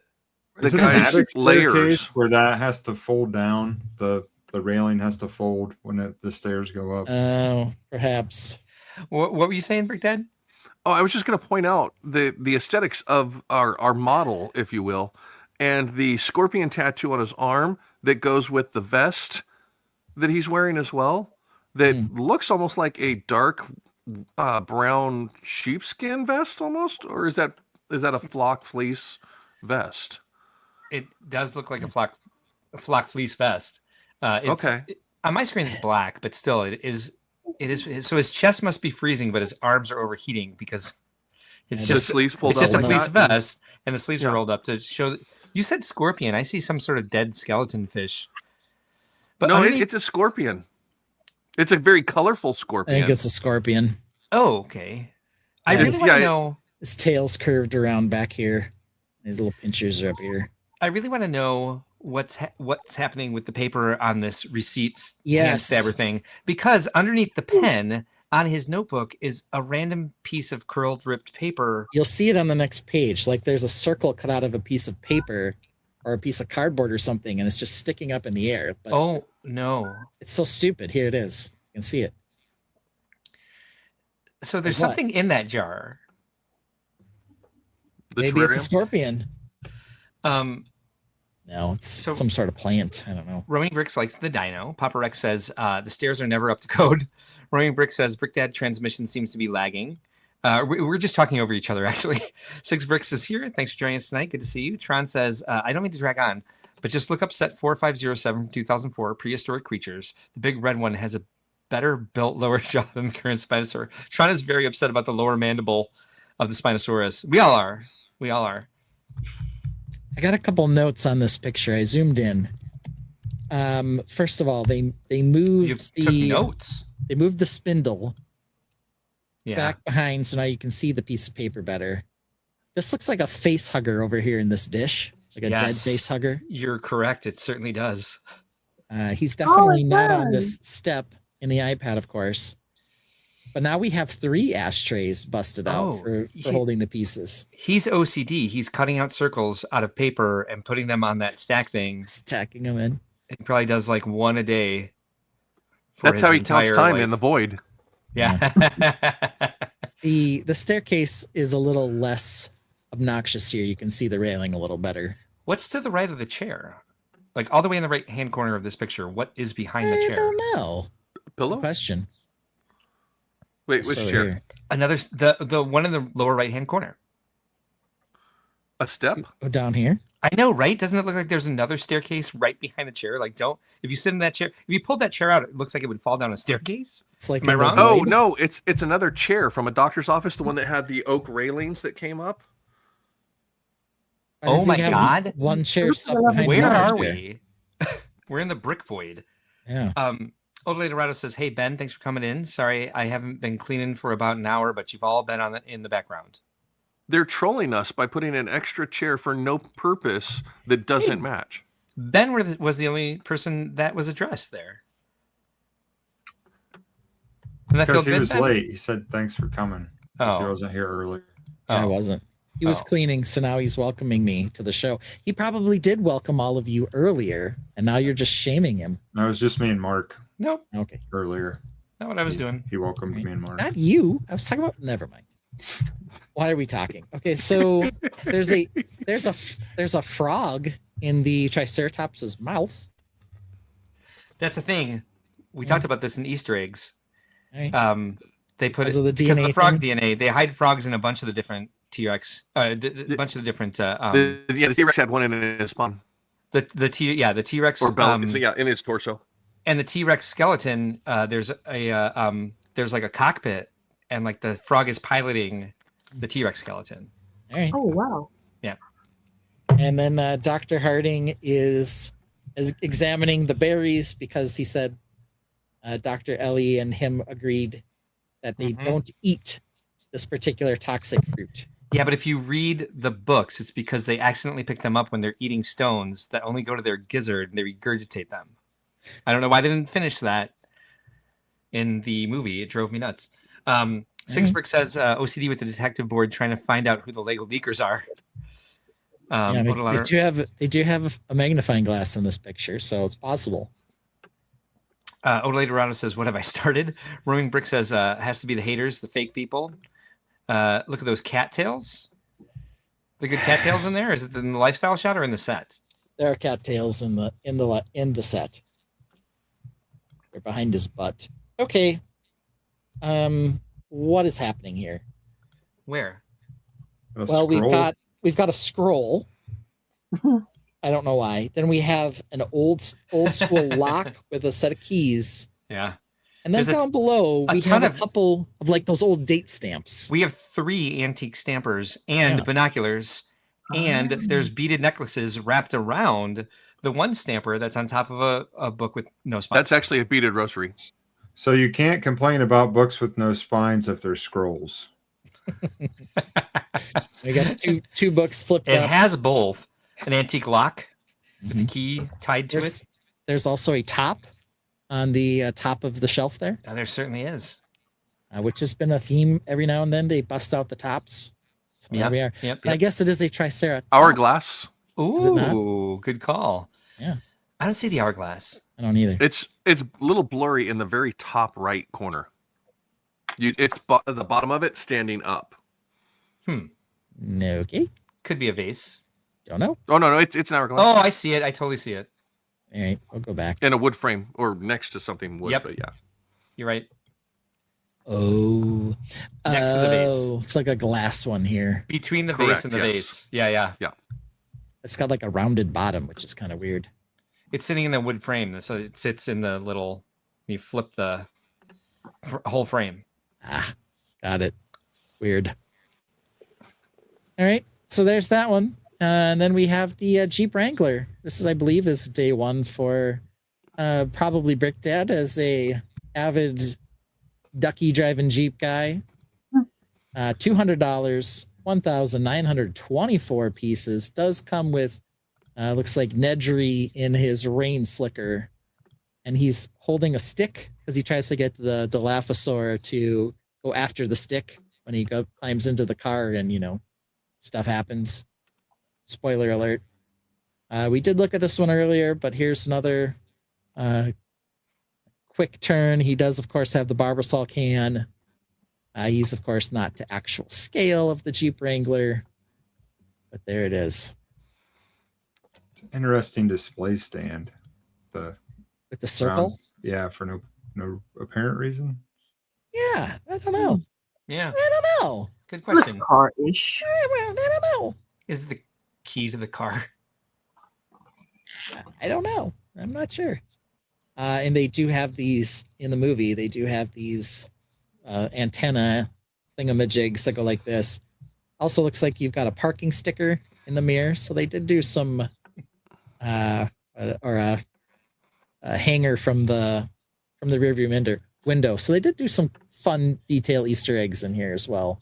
The Is it an guy's attic layers. staircase where that has to fold down? The railing has to fold when the stairs go up. Oh, perhaps. What were you saying, Brick Dad? Oh, I was just going to point out the aesthetics of our model, if you will, and the scorpion tattoo on his arm that goes with the vest that he's wearing as well. That looks almost like a dark brown sheepskin vest, almost, or is that a flock fleece vest? It does look like a flock fleece vest. Okay. On my screen, it's black, but still, it is. So his chest must be freezing, but his arms are overheating because it's The sleeves pulled it's just a up like fleece that? vest, and the sleeves are Yeah. rolled up to show. You said scorpion. I see some sort of dead skeleton fish. But No, underneath- it's a scorpion. It's a very colorful I scorpion. think it's a scorpion. Oh, okay. I Yeah, really it's- want to yeah, know. His tail's curved around back here. His little pinchers are up here. I really want to know what's happening with the paper on this receipts hand Yes. stabber thing, because underneath the pen on his notebook is a random piece of curled ripped paper. You'll see it on the next page. Like there's a circle cut out of a piece of paper or a piece of cardboard or something, and it's just sticking up in the air. But Oh no. it's so stupid. Here it is. You can see it. So there's What? something in that jar. The Maybe it's a terrarium? scorpion. Um, No, it's So- some sort of plant. I don't know. Roaming Bricks likes the dino. Papa Rex says the stairs are never up to code. Roaming Brick says Brick Dad transmission seems to be lagging. We're just talking over each other, actually. Six Bricks is here. Thanks for joining us tonight. Good to see you. Tron says, I don't mean to drag on, but just look up set 4507 from 2004, prehistoric creatures. The big red one has a better built lower jaw than the current Spinosaurus. Tron is very upset about the lower mandible of the Spinosaurus. We all are. We all are. I got a couple notes on this picture. I zoomed in. First of all, they You moved took notes. they moved the spindle Yeah. back behind, so now you can see the piece of paper better. This looks like a face hugger over here in this dish, like a dead Yes. face hugger. You're correct. It certainly does. He's definitely it not on does. this step in the iPad, of course. But now we have 3 ashtrays busted out Oh, for he- holding the pieces, He's OCD. He's cutting out circles out of paper and putting them on that stack thing. stacking them in. He probably does like one a day. for That's his how he counts entire, time like- in the void. Yeah. The staircase is a little less obnoxious here. You can see the railing a little better. What's to the right of the chair? Like all the way in the right hand corner of this picture. What is behind the I chair? don't know. Good Pillow? question. Wait, which So chair? here. Another the one in the lower right hand corner. A step? Oh, down here. I know, right? Doesn't it look like there's another staircase right behind the chair? Like, if you sit in that chair, if you pulled that chair out, it looks like it would fall down a staircase. It's like Am I in the wrong? Oh void. no, it's another chair from a doctor's office, the one that had the oak railings that came up. Or does Oh he my have God. One chair Oops, stuck I love behind Where another are chair. we? We're in the brick void. Yeah. Old Lady Dorado says, "Hey Ben, thanks for coming in. Sorry, I haven't been cleaning for about an hour, but you've all been in the background." They're trolling us by putting an extra chair for no purpose that doesn't match. Ben was the only person that was addressed there. Doesn't that feel Because he good, was Ben? late. He said thanks for coming. 'Cause He Oh, wasn't here earlier. I oh. wasn't. He was Oh. cleaning, so now he's welcoming me to the show. He probably did welcome all of you earlier, and now you're just shaming him. No, it was just me and Mark Nope, Okay. earlier. not what I was doing. He welcomed me and Mark. Not you. I was talking about. Never mind. Why are we talking? Okay, so there's a frog in the Triceratops's mouth. That's the thing. We talked about this in Easter eggs. Right? They put Because it of the because of DNA the frog thing? DNA. They hide frogs in a bunch of the different T-Rex, a bunch of the different The T-Rex had one in his spawn the T-Rex or belt. So yeah, in his torso. and the T-Rex skeleton. There's like a cockpit, and like the frog is piloting the T-Rex skeleton. All right. Oh wow. And then Dr. Harding is examining the berries because he said Dr. Ellie and him agreed that they Mhm. don't eat this particular toxic fruit. Yeah, but if you read the books, it's because they accidentally pick them up when they're eating stones that only go to their gizzard and they regurgitate them. I don't know why they didn't finish that in the movie. It drove me nuts. Sigsbrick says OCD with the detective board trying to find out who the Lego leakers are. They do have a magnifying glass in this picture, so it's possible. Odalay Dorado says, "What have I started?" Roaming Brick says, "Has to be the haters, the fake people." Look at those cattails. The good cattails in there. Is it in the lifestyle shot or in the set? There are cattails in the set. They're behind his butt. Okay. What is happening here? Where? Well, we've got a scroll. I don't know why. Then we have an old school lock with a set of keys. Yeah. And then down below, we have a couple of like those old date stamps. We have 3 antique stampers and binoculars, and there's beaded necklaces wrapped around the one stamper that's on top of a book with no spines. That's actually a beaded rosary. So you can't complain about books with no spines if they're scrolls. We got two books flipped up. It has both. An antique lock with a key tied to it. There's also a top on the top of the shelf there. Oh, there certainly is. Which has been a theme every now and then. They bust out the tops. So there we are. Yep. I guess it is a Triceratops. Hourglass. Ooh, good call. Yeah. I don't see the hourglass. I don't either. It's a little blurry in the very top right corner. It's the bottom of it standing up. Okay. Could be a vase. Don't know. Oh, no, it's an hourglass. Oh, I see it. I totally see it. All right, we'll go back. In a wood frame or next to something wood, but yeah. You're right. Oh. Next to the vase. It's like a glass one here. Between the vase and the vase. Yeah. It's got like a rounded bottom, which is kind of weird. It's sitting in the wood frame, so it sits in the little, you flip the whole frame. Got it. Weird. All right, so there's that one. And then we have the Jeep Wrangler. This is, I believe, is day one for probably Brick Dad as a avid ducky driving Jeep guy. $200, 1,924 pieces. Does come with, looks like Nedry in his rain slicker. And he's holding a stick because he tries to get the Dilophosaur to go after the stick when he climbs into the car and, stuff happens. Spoiler alert. We did look at this one earlier, but here's another quick turn. He does, of course, have the Barbasol can. He's, of course, not to actual scale of the Jeep Wrangler, but there it is. It's an interesting display stand. With the circle? Yeah, for no apparent reason. Yeah, I don't know. Yeah. I don't know. Good question. Looks car-ish. I don't know. Is the key to the car? I don't know. I'm not sure. And they do have these in the movie. They do have these antenna thingamajigs that go like this. Also looks like you've got a parking sticker in the mirror. So they did do some a hanger from the rearview window. So they did do some fun detail Easter eggs in here as well.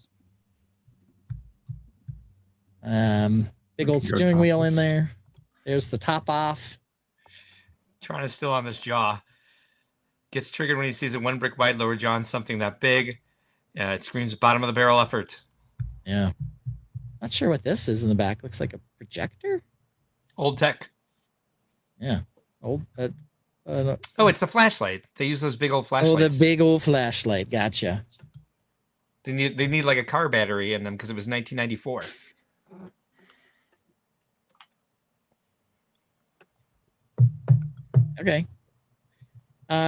Big old steering wheel in there. There's the top off. Tron is still on this jaw. Gets triggered when he sees a one brick wide lower jaw on something that big. It screams bottom of the barrel effort. Yeah. Not sure what this is in the back. Looks like a projector. Old tech. Yeah. Old. Oh, it's the flashlight. They use those big old flashlights. Oh, the big old flashlight. Gotcha. They need like a car battery in them because it was 1994. Okay.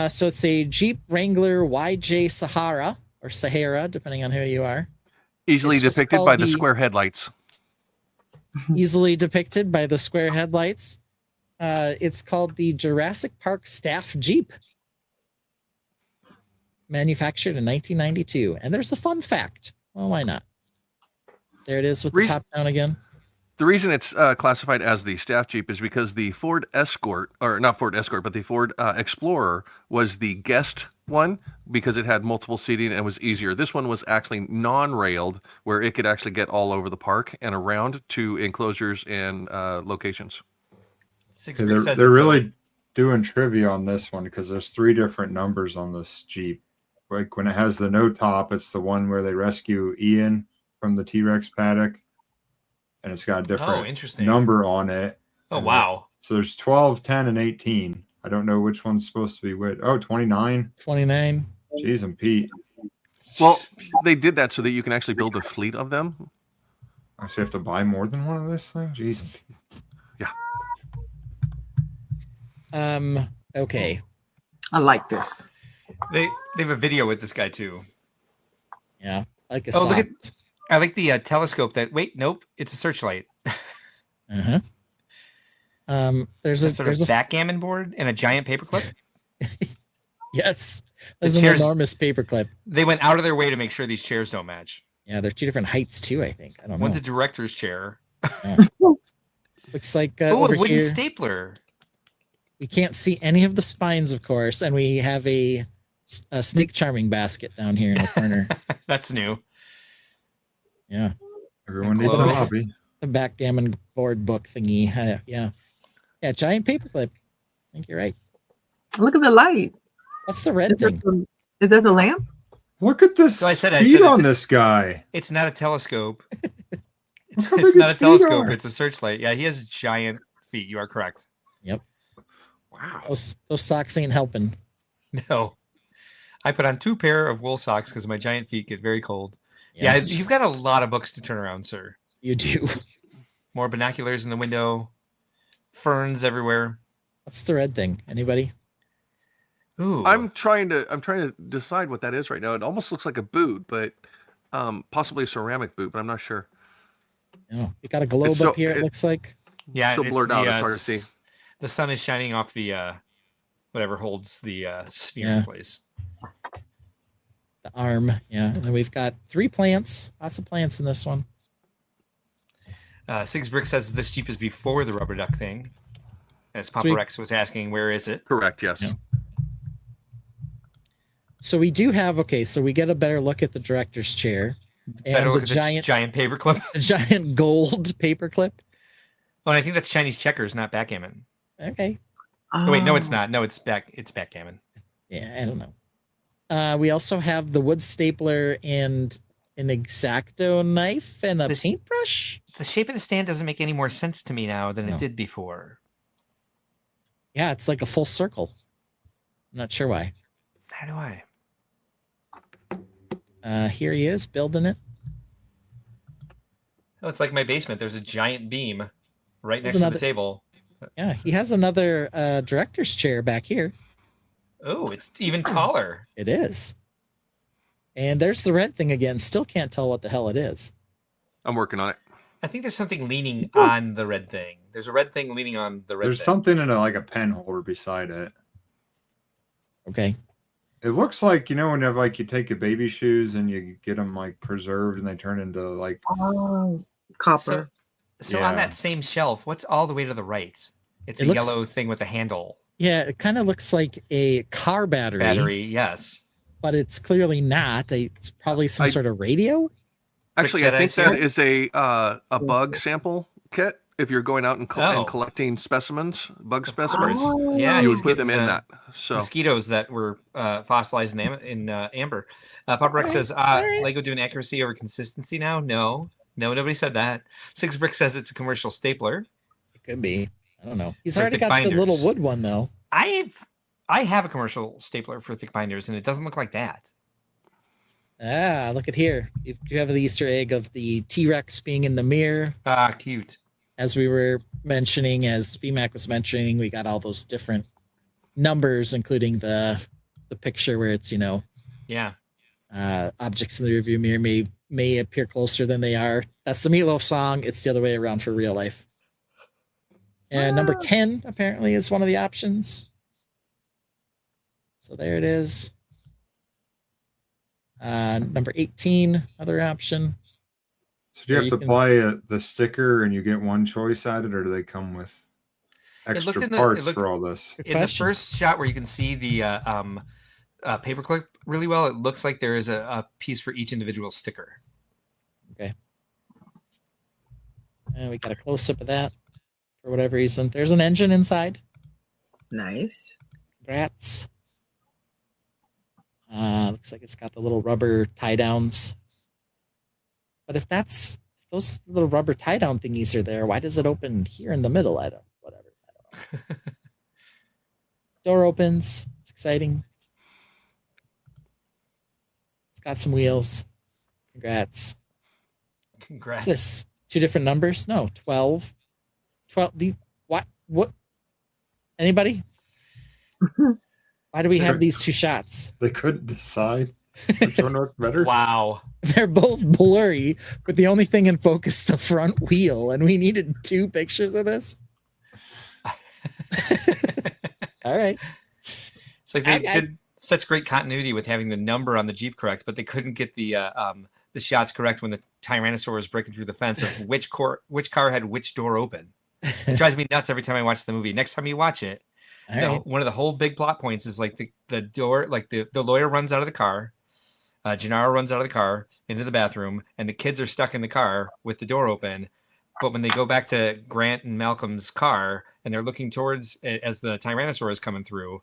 So it's a Jeep Wrangler YJ Sahara or Sahara, depending on who you are. Easily depicted by the square headlights. Easily depicted by the square headlights. It's called the Jurassic Park Staff Jeep. Manufactured in 1992. And there's a fun fact. Well, why not? There it is with the top down again. The reason it's classified as the staff Jeep is because the Ford Escort, or not Ford Escort, but the Ford Explorer was the guest one because it had multiple seating and was easier. This one was actually non-railed, where it could actually get all over the park and around to enclosures and locations. They're really doing trivia on this one because there's 3 different numbers on this Jeep. Like when it has the no top, it's the one where they rescue Ian from the T-Rex paddock, and it's got a different number on it. Oh, wow. So there's 12, 10, and 18. I don't know which one's supposed to be which. Oh, 29. 29. Jeez and Pete. Well, they did that so that you can actually build a fleet of them. I actually have to buy more than one of this thing? Jeez and Pete. Yeah. Okay. I like this. They have a video with this guy too. Yeah. Like a look at, I like the telescope nope, it's a searchlight. Uh-huh. There's a backgammon board and a giant paperclip. Yes, there's an enormous paperclip. They went out of their way to make sure these chairs don't match. Yeah, they're 2 different heights too. I think. I don't know. One's a director's chair. Yeah. Looks like a over wooden here, stapler. We can't see any of the spines, of course, and we have a snake charming basket down here in the corner. That's new. Yeah, everyone needs a hobby. The backgammon board book thingy. Yeah, giant paperclip. I think you're right. Look at the light. What's the red thing? Is that the lamp? Look at this speed on this guy. It's not a telescope. It's not a telescope. It's a searchlight. Yeah, he has giant feet. You are correct. Yep. Wow. Those socks ain't helping. No. I put on 2 pair of wool socks because my giant feet get very cold. Yes. Yeah, you've got a lot of books to turn around, sir. You do. More binoculars in the window. Ferns everywhere. What's the red thing? Anybody? Ooh. I'm trying to decide what that is right now. It almost looks like a boot, but possibly a ceramic boot, but I'm not sure. No, you got a globe up here. It looks like. Yeah, so blurred out. It's hard to see. The sun is shining off the whatever holds the sphere in place. The arm, yeah. And then we've got 3 plants. Lots of plants in this one. Six Brick says this Jeep is before the rubber duck thing. As Papa Rex was asking, where is it? Correct, yes. Yeah. So we do have, so we get a better look at the director's chair. And the giant paperclip. The giant gold paperclip. Oh, and I think that's Chinese checkers, not backgammon. Okay. Oh, wait, no, it's not. No, it's backgammon. Yeah, I don't know. We also have the wood stapler and an X-Acto knife and a paintbrush. The shape of the stand doesn't make any more sense to me now than it did before. Yeah, it's like a full circle. I'm not sure why. How do I? Here he is building it. Oh, it's like my basement. There's a giant beam right next to the table. Yeah, he has another director's chair back here. Oh, it's even taller. It is. And there's the red thing again. Still can't tell what the hell it is. I'm working on it. I think there's something leaning on the red thing. There's a red thing leaning on the red There's thing. something in like a pen holder beside it. Okay. It looks like, whenever like you take your baby shoes and you get them like preserved and they turn into like copper. So on that same shelf, what's all the way to the right? It's a yellow thing with a handle. Yeah, it kind of looks like a car battery. Battery, yes. But it's clearly not. It's probably some sort of radio. Actually, I think that is a bug sample kit. If you're going out and collecting specimens, bug specimens, you would put them in that. So mosquitoes that were fossilized in amber. Papa Rex says, Lego doing accuracy over consistency now? No, nobody said that. Six Brick says it's a commercial stapler. It could be. I don't know. He's already got the little wood one though. I have a commercial stapler for thick binders, and it doesn't look like that. Ah, look at here. You have the Easter egg of the T-Rex being in the mirror. Ah, cute. As we were mentioning, as VMAC was mentioning, we got all those different numbers, including the picture where it's, objects in the rearview mirror may appear closer than they are. That's the Meatloaf song. It's the other way around for real life. And number 10 apparently is one of the options. So there it is. Number 18, other option. So do you have to apply the sticker and you get one choice at it, or do they come with extra parts for all this? In the first shot where you can see the paperclip really well, it looks like there is a piece for each individual sticker. Okay. And we got a close-up of that for whatever reason. There's an engine inside. Nice. Congrats. Looks like it's got the little rubber tie downs. But if those little rubber tie down thingies are there, why does it open here in the middle? I don't know. Door opens. It's exciting. It's got some wheels. Congrats. Congrats. What's this? 2 different numbers? No, 12. 12. What? Anybody? Why do we have these 2 shots? They couldn't decide which one looked better. Wow. They're both blurry, but the only thing in focus is the front wheel, and we needed 2 pictures of this. All right. It's like they did such great continuity with having the number on the Jeep correct, but they couldn't get the shots correct when the Tyrannosaur was breaking through the fence of which car had which door open. It drives me nuts every time I watch the movie. Next time you watch it, one of the whole big plot points is like the door, like the lawyer runs out of the car, Gennaro runs out of the car into the bathroom, and the kids are stuck in the car with the door open. But when they go back to Grant and Malcolm's car and they're looking towards it as the Tyrannosaur is coming through,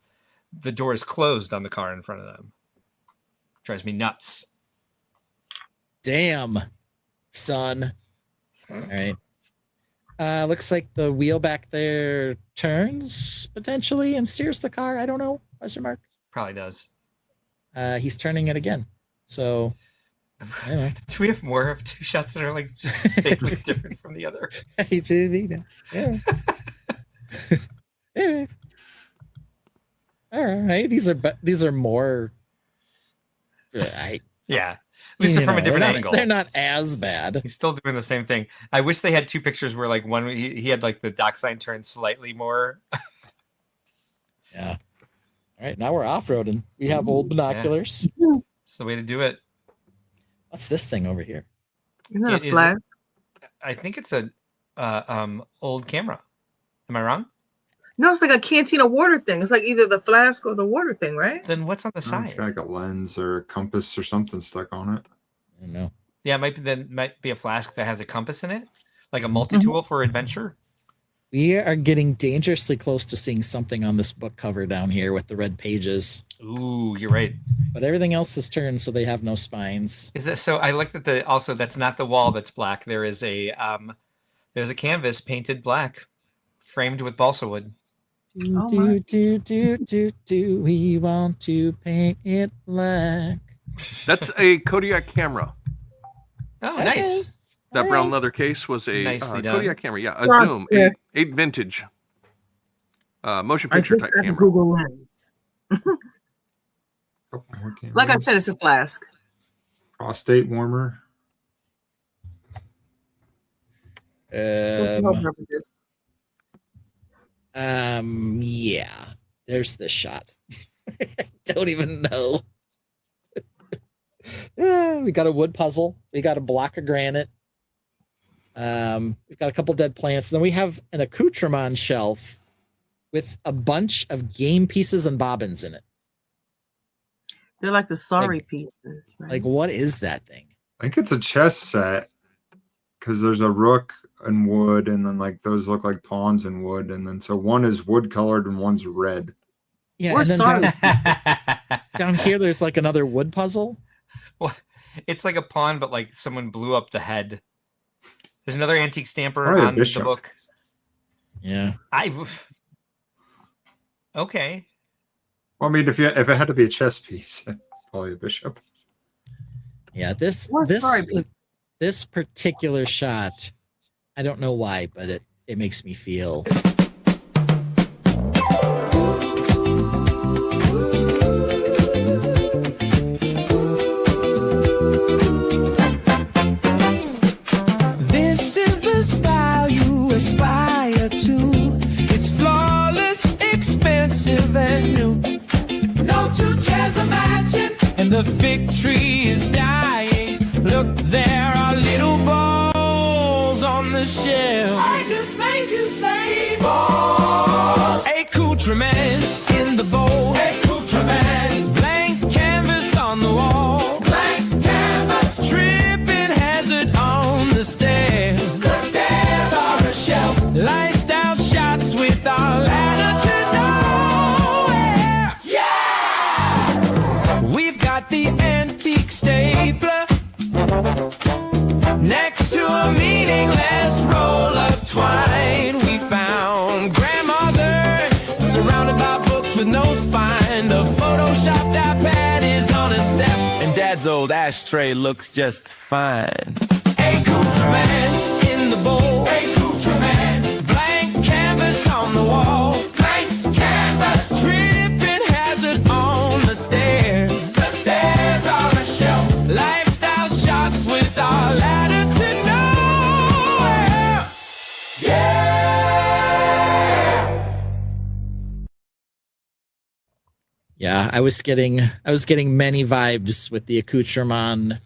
the door is closed on the car in front of them. Drives me nuts. Damn, son. All right. Looks like the wheel back there turns potentially and steers the car. I don't know. Question mark. Probably does. He's turning it again. So, I don't know. Do we have more of 2 shots that are like just vaguely different from the other? Yeah. Yeah. All right. These are more. Yeah. At least they're from a different angle. They're not as bad. He's still doing the same thing. I wish they had 2 pictures where like one he had like the dock sign turned slightly more. Yeah. All right, now we're off-roading. We have old binoculars. Yeah. It's the way to do it. What's this thing over here? Isn't that a flag? I think it's a old camera. Am I wrong? No, it's like a canteen of water thing. It's like either the flask or the water thing, right? Then what's on the side? It's got like a lens or a compass or something stuck on it. I don't know. Yeah, it might be a flask that has a compass in it, like a multi-tool for adventure. We are getting dangerously close to seeing something on this book cover down here with the red pages. Ooh, you're right. But everything else is turned, so they have no spines. Is that so? I like that that's not the wall that's black. There is there's a canvas painted black, framed with balsa wood. We want to paint it black. That's a Kodiak camera. Oh, nice. That brown leather case was a Nicely done. Kodiak camera. Yeah, a Zoom 8 vintage motion picture type camera. Google Lens. Like I said, it's a flask. Prostate warmer. Yeah. There's this shot. I don't even know. We got a wood puzzle. We got a block of granite. We've got a couple dead plants. And then we have an accoutrement shelf with a bunch of game pieces and bobbins in it. They're like the sorry pieces. Right? Like, what is that thing? I think it's a chess set because there's a rook and wood, and then like those look like pawns in wood, and then so one is wood colored and one's red. Yeah, We're and then sorry. down here there's like another wood puzzle. Well, it's like a pawn, but like someone blew up the head. There's another antique stamper Probably a on the bishop. book. Yeah. Okay. Well, I mean, if it had to be a chess piece, probably a bishop. Yeah, this particular shot, I don't know why, but it makes me feel. This is the style you aspire to. It's flawless, expensive, and new. No 2 chairs are matching, and the fig tree is dying. Look, there are little balls on the shelf. I just made you say balls. Accoutrement in the bowl. Accoutrement. Blank with no spine. The photoshopped iPad is on a step, and Dad's old ashtray looks just fine. Accoutrement in the bowl. Accoutrement. Blank canvas on the wall. Blank canvas. Tripping hazard on the stairs. The stairs on a shelf. Lifestyle shots with our ladder to nowhere. Yeah, I was getting many vibes with the accoutrement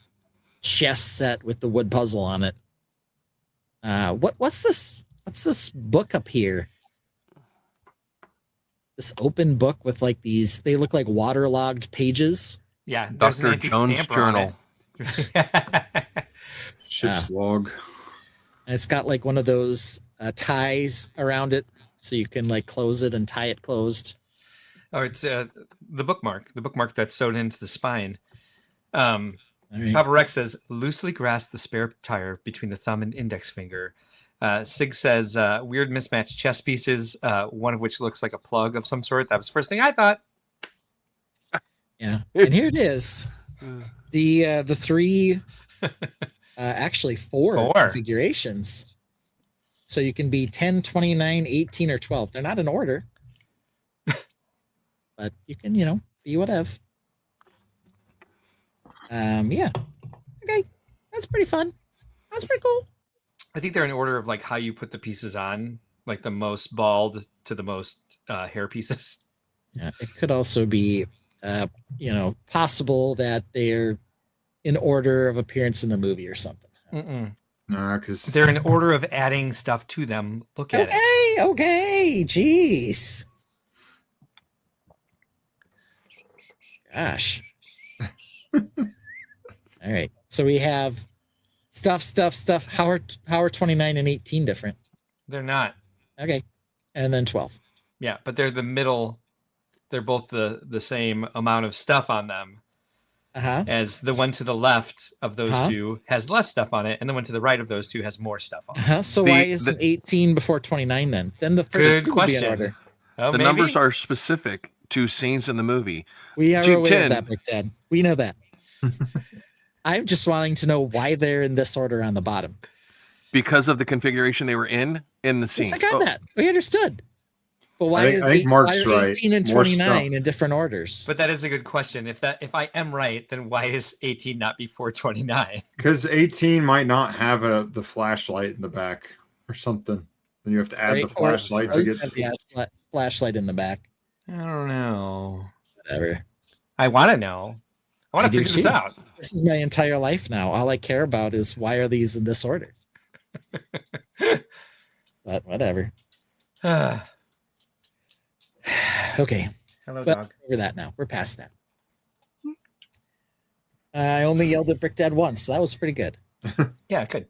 chess set with the wood puzzle on it. What's this book up here? This open book with like these, they look like waterlogged pages. Yeah, there's Dr. an Jones' anti-stamper on journal. it. Ship's log. And it's got like one of those ties around it, so you can like close it and tie it closed. Oh, it's the bookmark that's sewed into the spine. All right. Papa Rex says, loosely grasp the spare tire between the thumb and index finger. Sig says, weird mismatched chess pieces, one of which looks like a plug of some sort. That was the first thing I thought. Yeah, and here it is. The three, actually four configurations. So you can be 10, 29, 18, or 12. They're not in order. But you can, be whatever. Yeah. Okay. That's pretty fun. That's pretty cool. I think they're in order of like how you put the pieces on, like the most bald to the most hair pieces. Yeah. It could also be, possible that they're in order of appearance in the movie or something. Nah, because they're in order of adding stuff to them. Look at it. Okay. Jeez. Gosh. All right. So we have stuff. How are 29 and 18 different? They're not. Okay. And then 12. Yeah, but they're the middle. They're both the same amount of stuff on them. As the one to the left of those two has less stuff on it, and the one to the right of those two has more stuff on it. So why isn't 18 before 29 then? Then the first Good would be in question. order. Oh, The maybe? numbers are specific to scenes in the movie. We are Jeep aware 10. of that, Brick Dad. We know that. I'm just wanting to know why they're in this order on the bottom. Because of the configuration they were in the scene. Yes, I got that. We understood. But why I think Mark's why are right. 18 and More 29 stuff. in different orders? But that is a good question. If I am right, then why is 18 not before 29? Because 18 might not have the flashlight in the back or something. Then you have to add the flashlight to get the flashlight in the back. I don't know. Whatever. I want to know. I want to do figure this too. out. This is my entire life now. All I care about is why are these in this order? But whatever. Okay. Hello, But dog. over that now. We're past that. I only yelled at Brick Dad once. So that was pretty good. Yeah, good.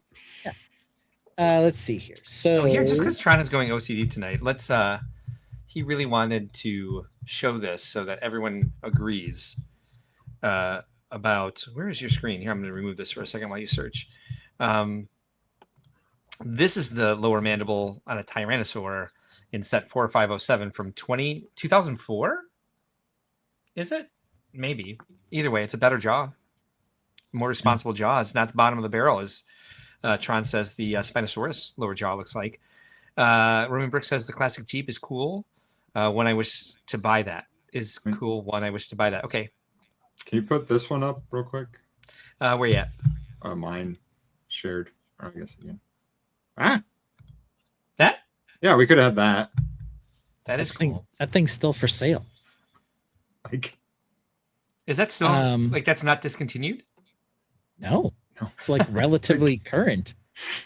Let's see here. So Oh, here, just because Tron is going OCD tonight, let's. He really wanted to show this so that everyone agrees about. Where is your screen? Here, I'm going to remove this for a second while you search. This is the lower mandible on a Tyrannosaur in set 4507 from 2004. Is it? Maybe. Either way, it's a better jaw, more responsible jaw. It's not the bottom of the barrel, as Tron says the Spinosaurus lower jaw looks like. Roman Brick says the classic Jeep is cool. One I wish to buy that is cool. One I wish to buy that. Okay. Can you put this one up real quick? Where you at? Mine shared. Or I guess again. That? Yeah, we could have that. That is cool. That thing's still for sale. Like, Is that still like that's not discontinued? No. It's like relatively current.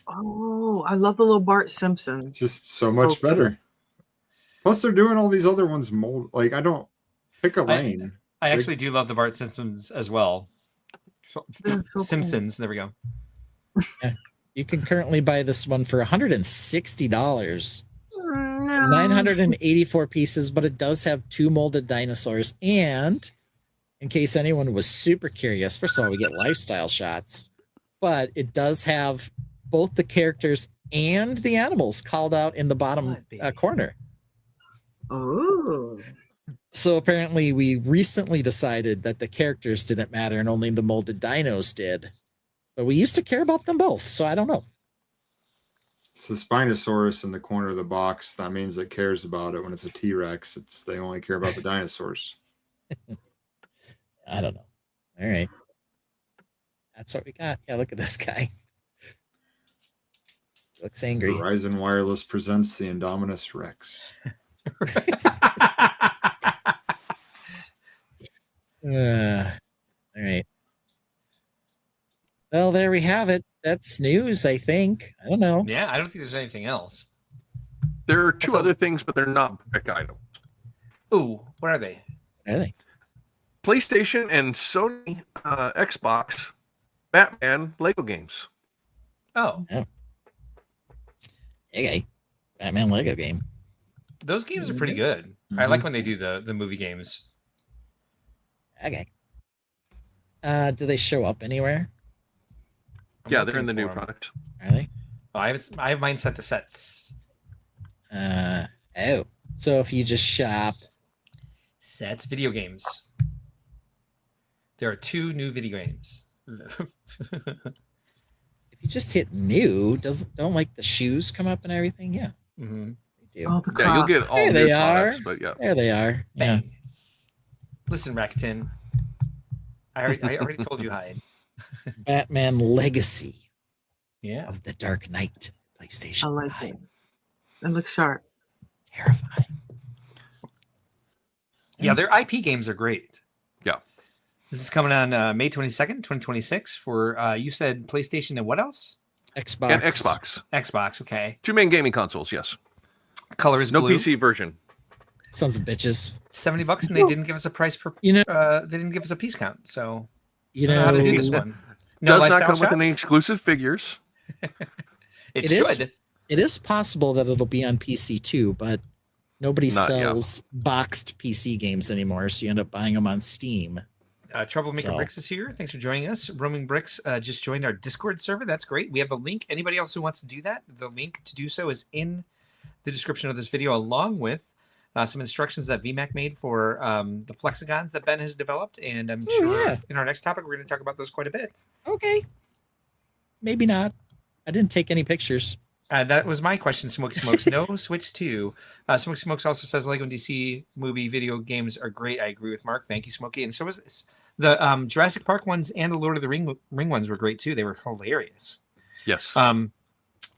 Oh, I love the little Bart Simpson. it's just so much better. Plus, they're doing all these other ones mold. Like, I don't pick a lane. I actually do love the Bart Simpsons as well. Simpsons. There we go. Yeah. You can currently buy this one for $160. 984 pieces, but it does have 2 molded dinosaurs. And in case anyone was super curious, first of all, we get lifestyle shots, but it does have both the characters and the animals called out in the bottom corner. Oh. So apparently we recently decided that the characters didn't matter and only the molded dinos did. But we used to care about them both, so I don't know. It's the Spinosaurus in the corner of the box. That means it cares about it. When it's a T-Rex, they only care about the dinosaurs. I don't know. All right. That's what we got. Yeah, look at this guy. He looks angry. Verizon Wireless presents the Indominus Rex. All right. Well, there we have it. That's news, I think. I don't know. Yeah, I don't think there's anything else. There are two other things, but they're not brick items. Ooh, what are they? Are they? PlayStation and Sony Xbox Batman Lego games. Oh. Okay. Batman Lego game. Those games are pretty good. I like when they do the movie games. Okay. Do they show up anywhere? Yeah, they're in the new product. Are they? Oh, I have mine set to sets. Oh. So if you just shop Sets video games. There are 2 new video games. if you just hit new, don't like the shoes come up and everything? Yeah. Mm-hmm. They do. Oh, the Yeah, you'll Crocs. get all There new they are. products, but yeah. There they are. Yeah. Bang. Listen, Rakuten. I already told you, Hyde. Batman Legacy Yeah. of the Dark Knight PlayStation. I like 5. it. It looks sharp. Terrifying. Yeah, their IP games are great. Yeah. This is coming on May 22nd, 2026 for, you said PlayStation and what else? Xbox. And Xbox. Xbox, okay. 2 main gaming consoles, yes. Color is No blue. PC version. Sons of bitches. $70, and they didn't give us a price per. You know, they didn't give us a piece count, so you I don't know how to do know, this one. Does not lifestyle come with any shots? exclusive figures. It It is- should. it is possible that it'll be on PC too, but nobody Not yet. sells boxed PC games anymore, so you end up buying them on Steam. Troublemaker So- Bricks is here. Thanks for joining us. Roaming Bricks just joined our Discord server. That's great. We have the link. Anybody else who wants to do that, the link to do so is in the description of this video, along with some instructions that VMAC made for the flexagons that Ben has developed. And I'm sure yeah. in our next topic, we're going to talk about those quite a bit. Okay. Maybe not. I didn't take any pictures. That was my question, Smokey Smokes. No, switch to. Smokey Smokes also says Lego and DC movie video games are great. I agree with Mark. Thank you, Smokey. And so was the Jurassic Park ones and the Lord of the Ring ones were great too. They were hilarious. Yes.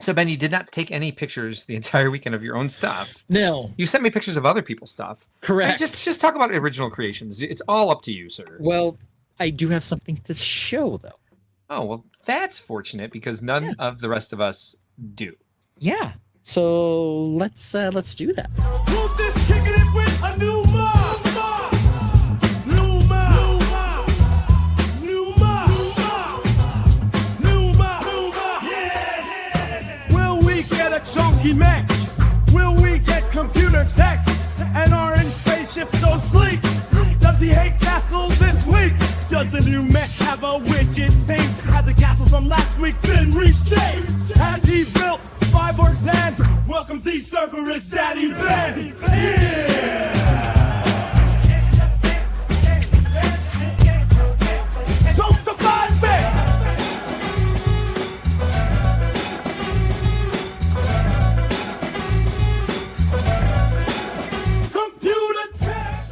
So Ben, you did not take any pictures the entire weekend of your own stuff. No. You sent me pictures of other people's stuff. Correct. Just talk about original creations. It's all up to you, sir. Well, I do have something to show though. Oh, well, that's fortunate because none of the rest of us do. Yeah. So let's do that. Who's this kicking it with a new mob? New mob. New mob. New mob. Yeah. Will we get a chunky mech? Will we get computer tech? And are in spaceships so sleek? Does he hate castles this week? Does the new mech have a wicked team? Has the castle from last week been reshaped? Has he built fireworks and welcomes the Cerberus Daddy Ben? Yeah! Jump to 5-bit! Computer tech!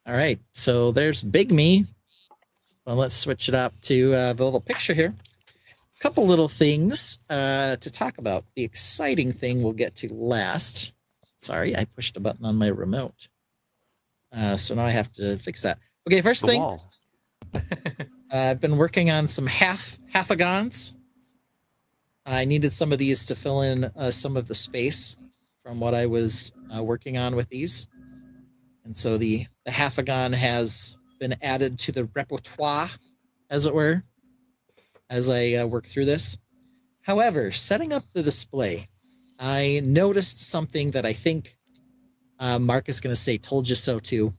All right. So there's Big Me. Well, let's switch it up to the little picture here. Couple little things to talk about. The exciting thing we'll get to last. Sorry, I pushed a button on my remote. So now I have to fix that. Okay, first The thing. wall. I've been working on some half-agons. I needed some of these to fill in some of the space from what I was working on with these. And so the half-agon has been added to the repertoire, as it were, as I work through this. However, setting up the display, I noticed something that I think Mark is going to say, told you so too.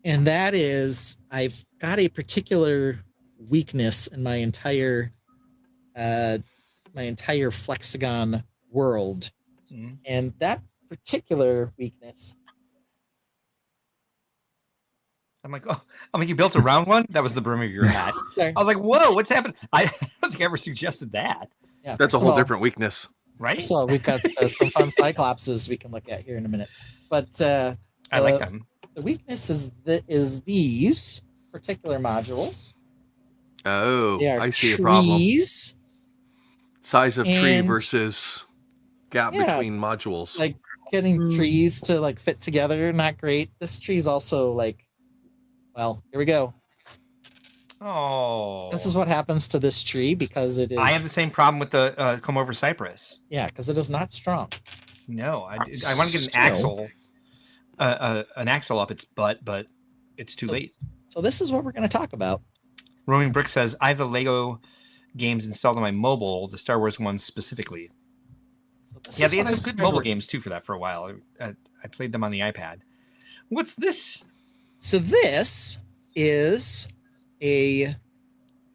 And that is, I've got a particular weakness in my entire Flexagon world. Mhm. And that particular weakness. I'm like, you built a round one? That was the brim of your hat. Sorry. I was like, whoa, what's happened? I don't think I ever suggested that. Yeah, That's a whole different weakness. Right? So we've got some fun cyclopses we can look at here in a minute. But I like them. The weakness is these particular modules. Oh, They are I see a problem. trees. Size of tree And- versus gap between modules. Like getting trees to like fit together, not great. This tree's also like, well, here we go. Oh. This is what happens to this tree because it is. I have the same problem with the come over cypress. Yeah, because it is not strong. No, I want to get an axle up its butt, but it's too late. So this is what we're going to talk about. Roaming Brick says, I have the Lego games installed on my mobile, the Star Wars ones specifically. So they had some good mobile games too for that for a while. I played them on the iPad. What's this? So this is a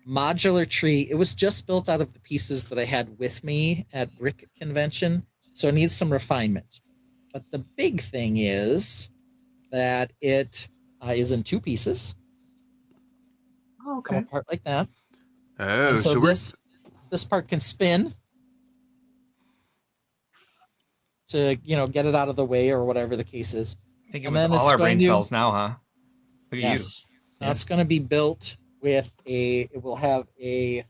modular tree. It was just built out of the pieces that I had with me at Brick Convention, so it needs some refinement. But the big thing is that it is in two pieces. Oh, Come okay. apart like that. Oh, And so so this part can spin to get it out of the way or whatever the case is. Thinking And with then all it's our brain going to- cells now, huh? Look at Yes. you. Now it's going to be built with it will have an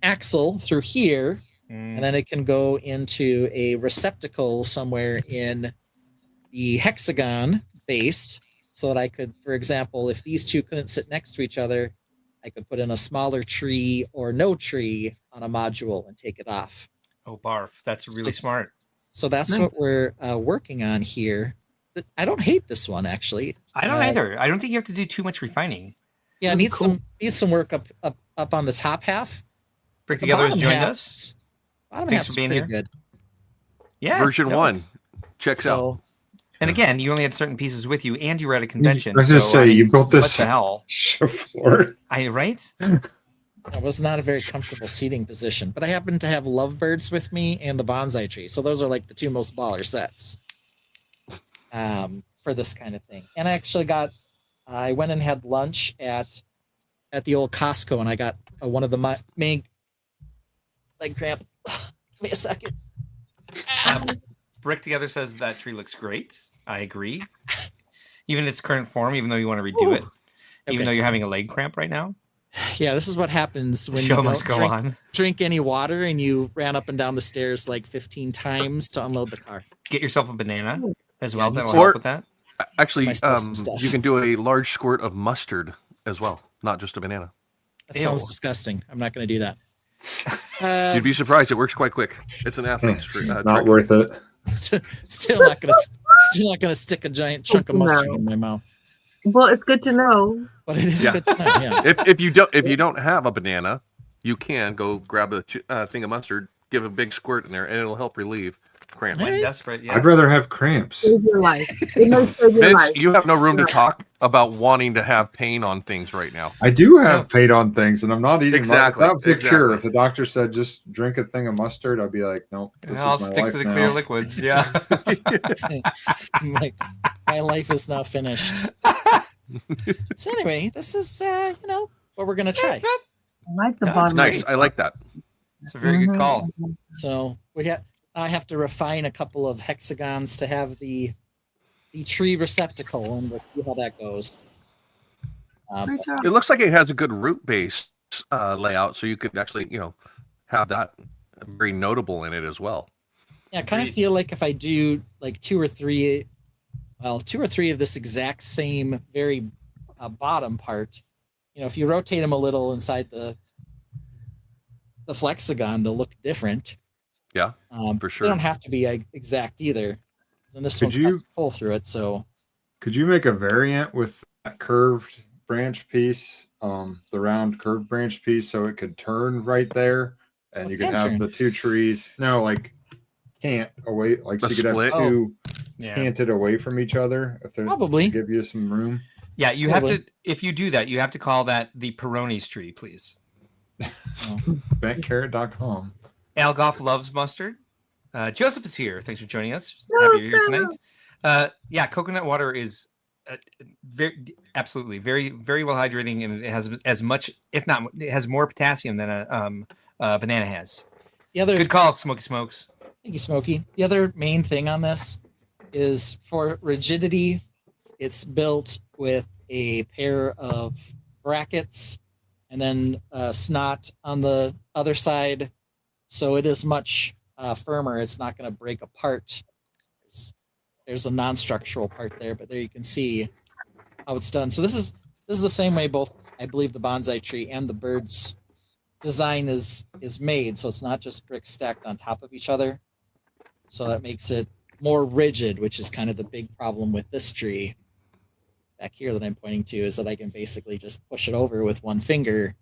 axle through here, and then it can go into a receptacle somewhere in the hexagon base so that I could, for example, if these two couldn't sit next to each other, I could put in a smaller tree or no tree on a module and take it off. Oh, barf. That's really smart. So that's what we're working on here. I don't hate this one, actually. I don't either. I don't think you have to do too much refining. Yeah, it needs some work up on the top half. Brick The Together has bottom joined half's- us. Bottom Thanks half's for being pretty here. good. Yeah. version no, 1 it's- checks out. So And again, you only had certain pieces with you, and you were at a convention. I was just so, say, I mean, you built this What the hell? show floor. Right? it was not a very comfortable seating position, but I happened to have lovebirds with me and the bonsai tree. So those are like the two most baller sets for this kind of thing. And I went and had lunch at the old Costco, and I got one of the main leg cramp. Give me a second. Brick Together says that tree looks great. I agree. Even in its current form, even though you want to redo it, even Okay. though you're having a leg cramp right now. Yeah, this is what happens when Show you must don't go on. drink any water and you ran up and down the stairs like 15 times to unload the car. Get yourself a banana as well. Yeah, That will or- help with that. Actually, Myself some stuff. you can do a large squirt of mustard as well, not just a banana. That sounds Ew. disgusting. I'm not going to do that. You'd be surprised; it works quite quick. It's an athlete's trick. Not worth it. Still not gonna stick a giant chunk of mustard in my mouth. Well, it's good to know. But it is Yeah. good to know. Yeah. If you don't have a banana, you can go grab a thing of mustard, give a big squirt in there, and it'll help relieve cramp. When desperate, yeah. I'd rather have cramps. Save your life. It may save your Vince, life. you have no room to talk about wanting to have pain on things right now. I do have paid on things, and I'm not eating. Exactly, That was the cure. exactly. If the doctor said just drink a thing of mustard, I'd be like, nope. This I'll is my stick life to the now. clear liquids. Yeah. my life is now finished. So anyway, this is what we're gonna try. I like the That's bottom. Nice, I like that. It's a very good call. So I have to refine a couple of hexagons to have the tree receptacle, and we'll see how that goes. Great job. It looks like it has a good root base layout, so you could actually, have that very notable in it as well. Yeah, I kind of feel like if I do like two or three of this exact same very bottom part, if you rotate them a little inside the flexagon, they'll look different. Yeah, for They sure. don't have to be exact either. And this Could one's you- got a hole through it, so Could you make a variant with that curved branch piece, the round curved branch piece, so it could turn right there, and you could can have turn. the two trees? No, like can't away, like so A you could split? have two Yeah. canted away from each other if they're Probably. to give you some room. Yeah, you have Probably. to, if you do that, you have to call that the Peroni's tree, please. Bentcarrot.com. Algoff loves mustard. Joseph is here. Thanks for joining us. Happy you're here tonight. Yeah, coconut water is absolutely very, very well hydrating, and it has as much, if not, it has more potassium than a banana has. Good call, Smoky Smokes. Thank you, Smoky. The other main thing on this is for rigidity. It's built with a pair of brackets and then snot on the other side, so it is much firmer. It's not going to break apart. There's a non-structural part there, but there you can see how it's done. So this is the same way both, I believe, the bonsai tree and the bird's design is made. So it's not just bricks stacked on top of each other. So that makes it more rigid, which is kind of the big problem with this tree back here that I'm pointing to, is that I can basically just push it over with one finger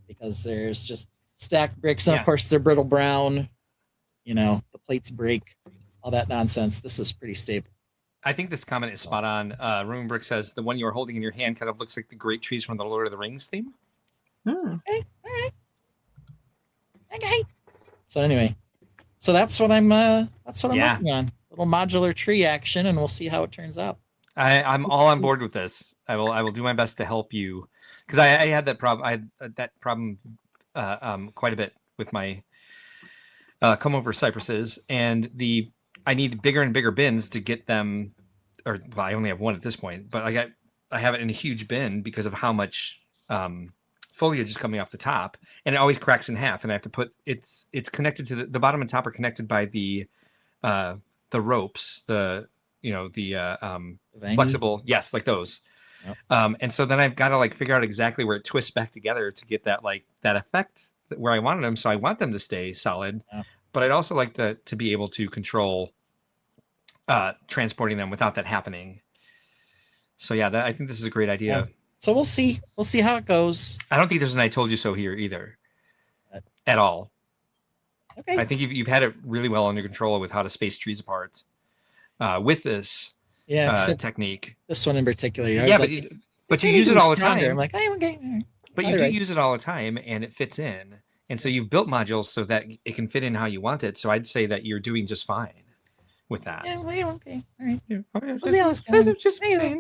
because there's just stacked bricks. And of course they're brittle brown, the plates break, all that nonsense. This is pretty stable. I think this comment is spot on. Room Brick says the one you're holding in your hand kind of looks like the great trees from the Lord of the Rings theme. Okay, all right. Okay. So anyway, that's what I'm working on. Little modular tree action, and we'll see how it turns out. I'm all on board with this. I will do my best to help you, because I had that problem. I had that problem quite a bit with my come over cypresses, and I need bigger and bigger bins to get them. Or well, I only have one at this point, but I have it in a huge bin because of how much foliage is coming off the top, and it always cracks in half. And I have to put it's connected to the bottom and top are connected by the ropes, the flexible, yes, like those. Yep. And so then I've got to figure out exactly where it twists back together to get that that effect where I wanted them. So I want them to stay solid, but I'd also like to be able to control transporting them without that happening. So yeah, I think this is a great idea. Yeah. So we'll see how it goes. I don't think there's an "I told you so" here either, at all. Okay. I think you've had it really well under control with how to space trees apart with this technique. This one in particular. But you use it all the time. I'm like, hey, okay. But you do use it all the time, and it fits in. And so you've built modules so that it can fit in how you want it. So I'd say that you're doing just fine with that. Yeah, well, okay. All right.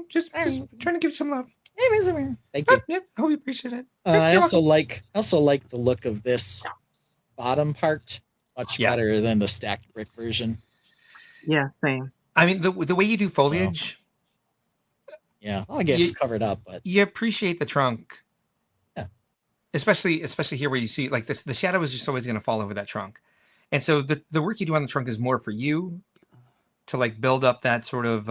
Just trying to give some love. Thank you. Yeah, I hope you appreciate it. I also like the look of this bottom part much better than the stacked brick version. Yeah, same. I mean, the way you do foliage. So, it's covered up, but you appreciate the trunk. Yeah. Especially here where you see this, the shadow is just always going to fall over that trunk. And so the work you do on the trunk is more for you to build up that sort of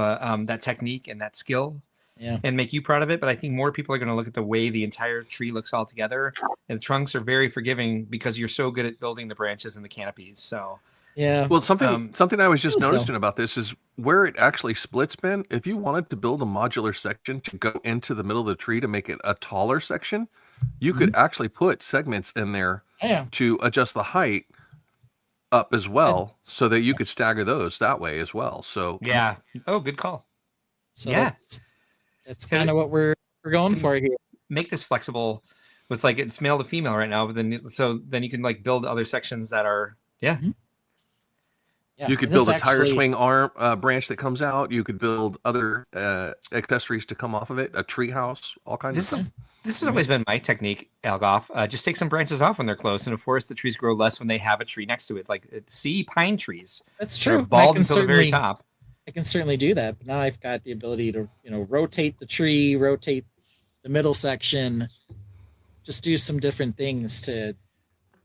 that technique and that skill. Yeah. And make you proud of it. But I think more people are going to look at the way the entire tree looks all together. And the trunks are very forgiving because you're so good at building the branches and the canopies. So yeah. Well, something I was just noticing about this is where it actually splits, Ben. If you wanted to build a modular section to go into the middle of the tree to make it a taller section, you could actually put segments in there to adjust the height up as well, so that you could stagger those that way as well. So yeah. Oh, good call. So that's kind of what we're going for here. Make this flexible with it's male to female right now, but then you can build other sections that are Yeah, you could build a tire swing arm branch that comes out. You could build other accessories to come off of it, a tree house, all kinds of stuff. This has always been my technique, Algoff. Just take some branches off when they're close, and of course the trees grow less when they have a tree next to it. See pine trees. That's true. Bald until the very top. I can certainly do that, but now I've got the ability to, rotate the tree, rotate the middle section, just do some different things to,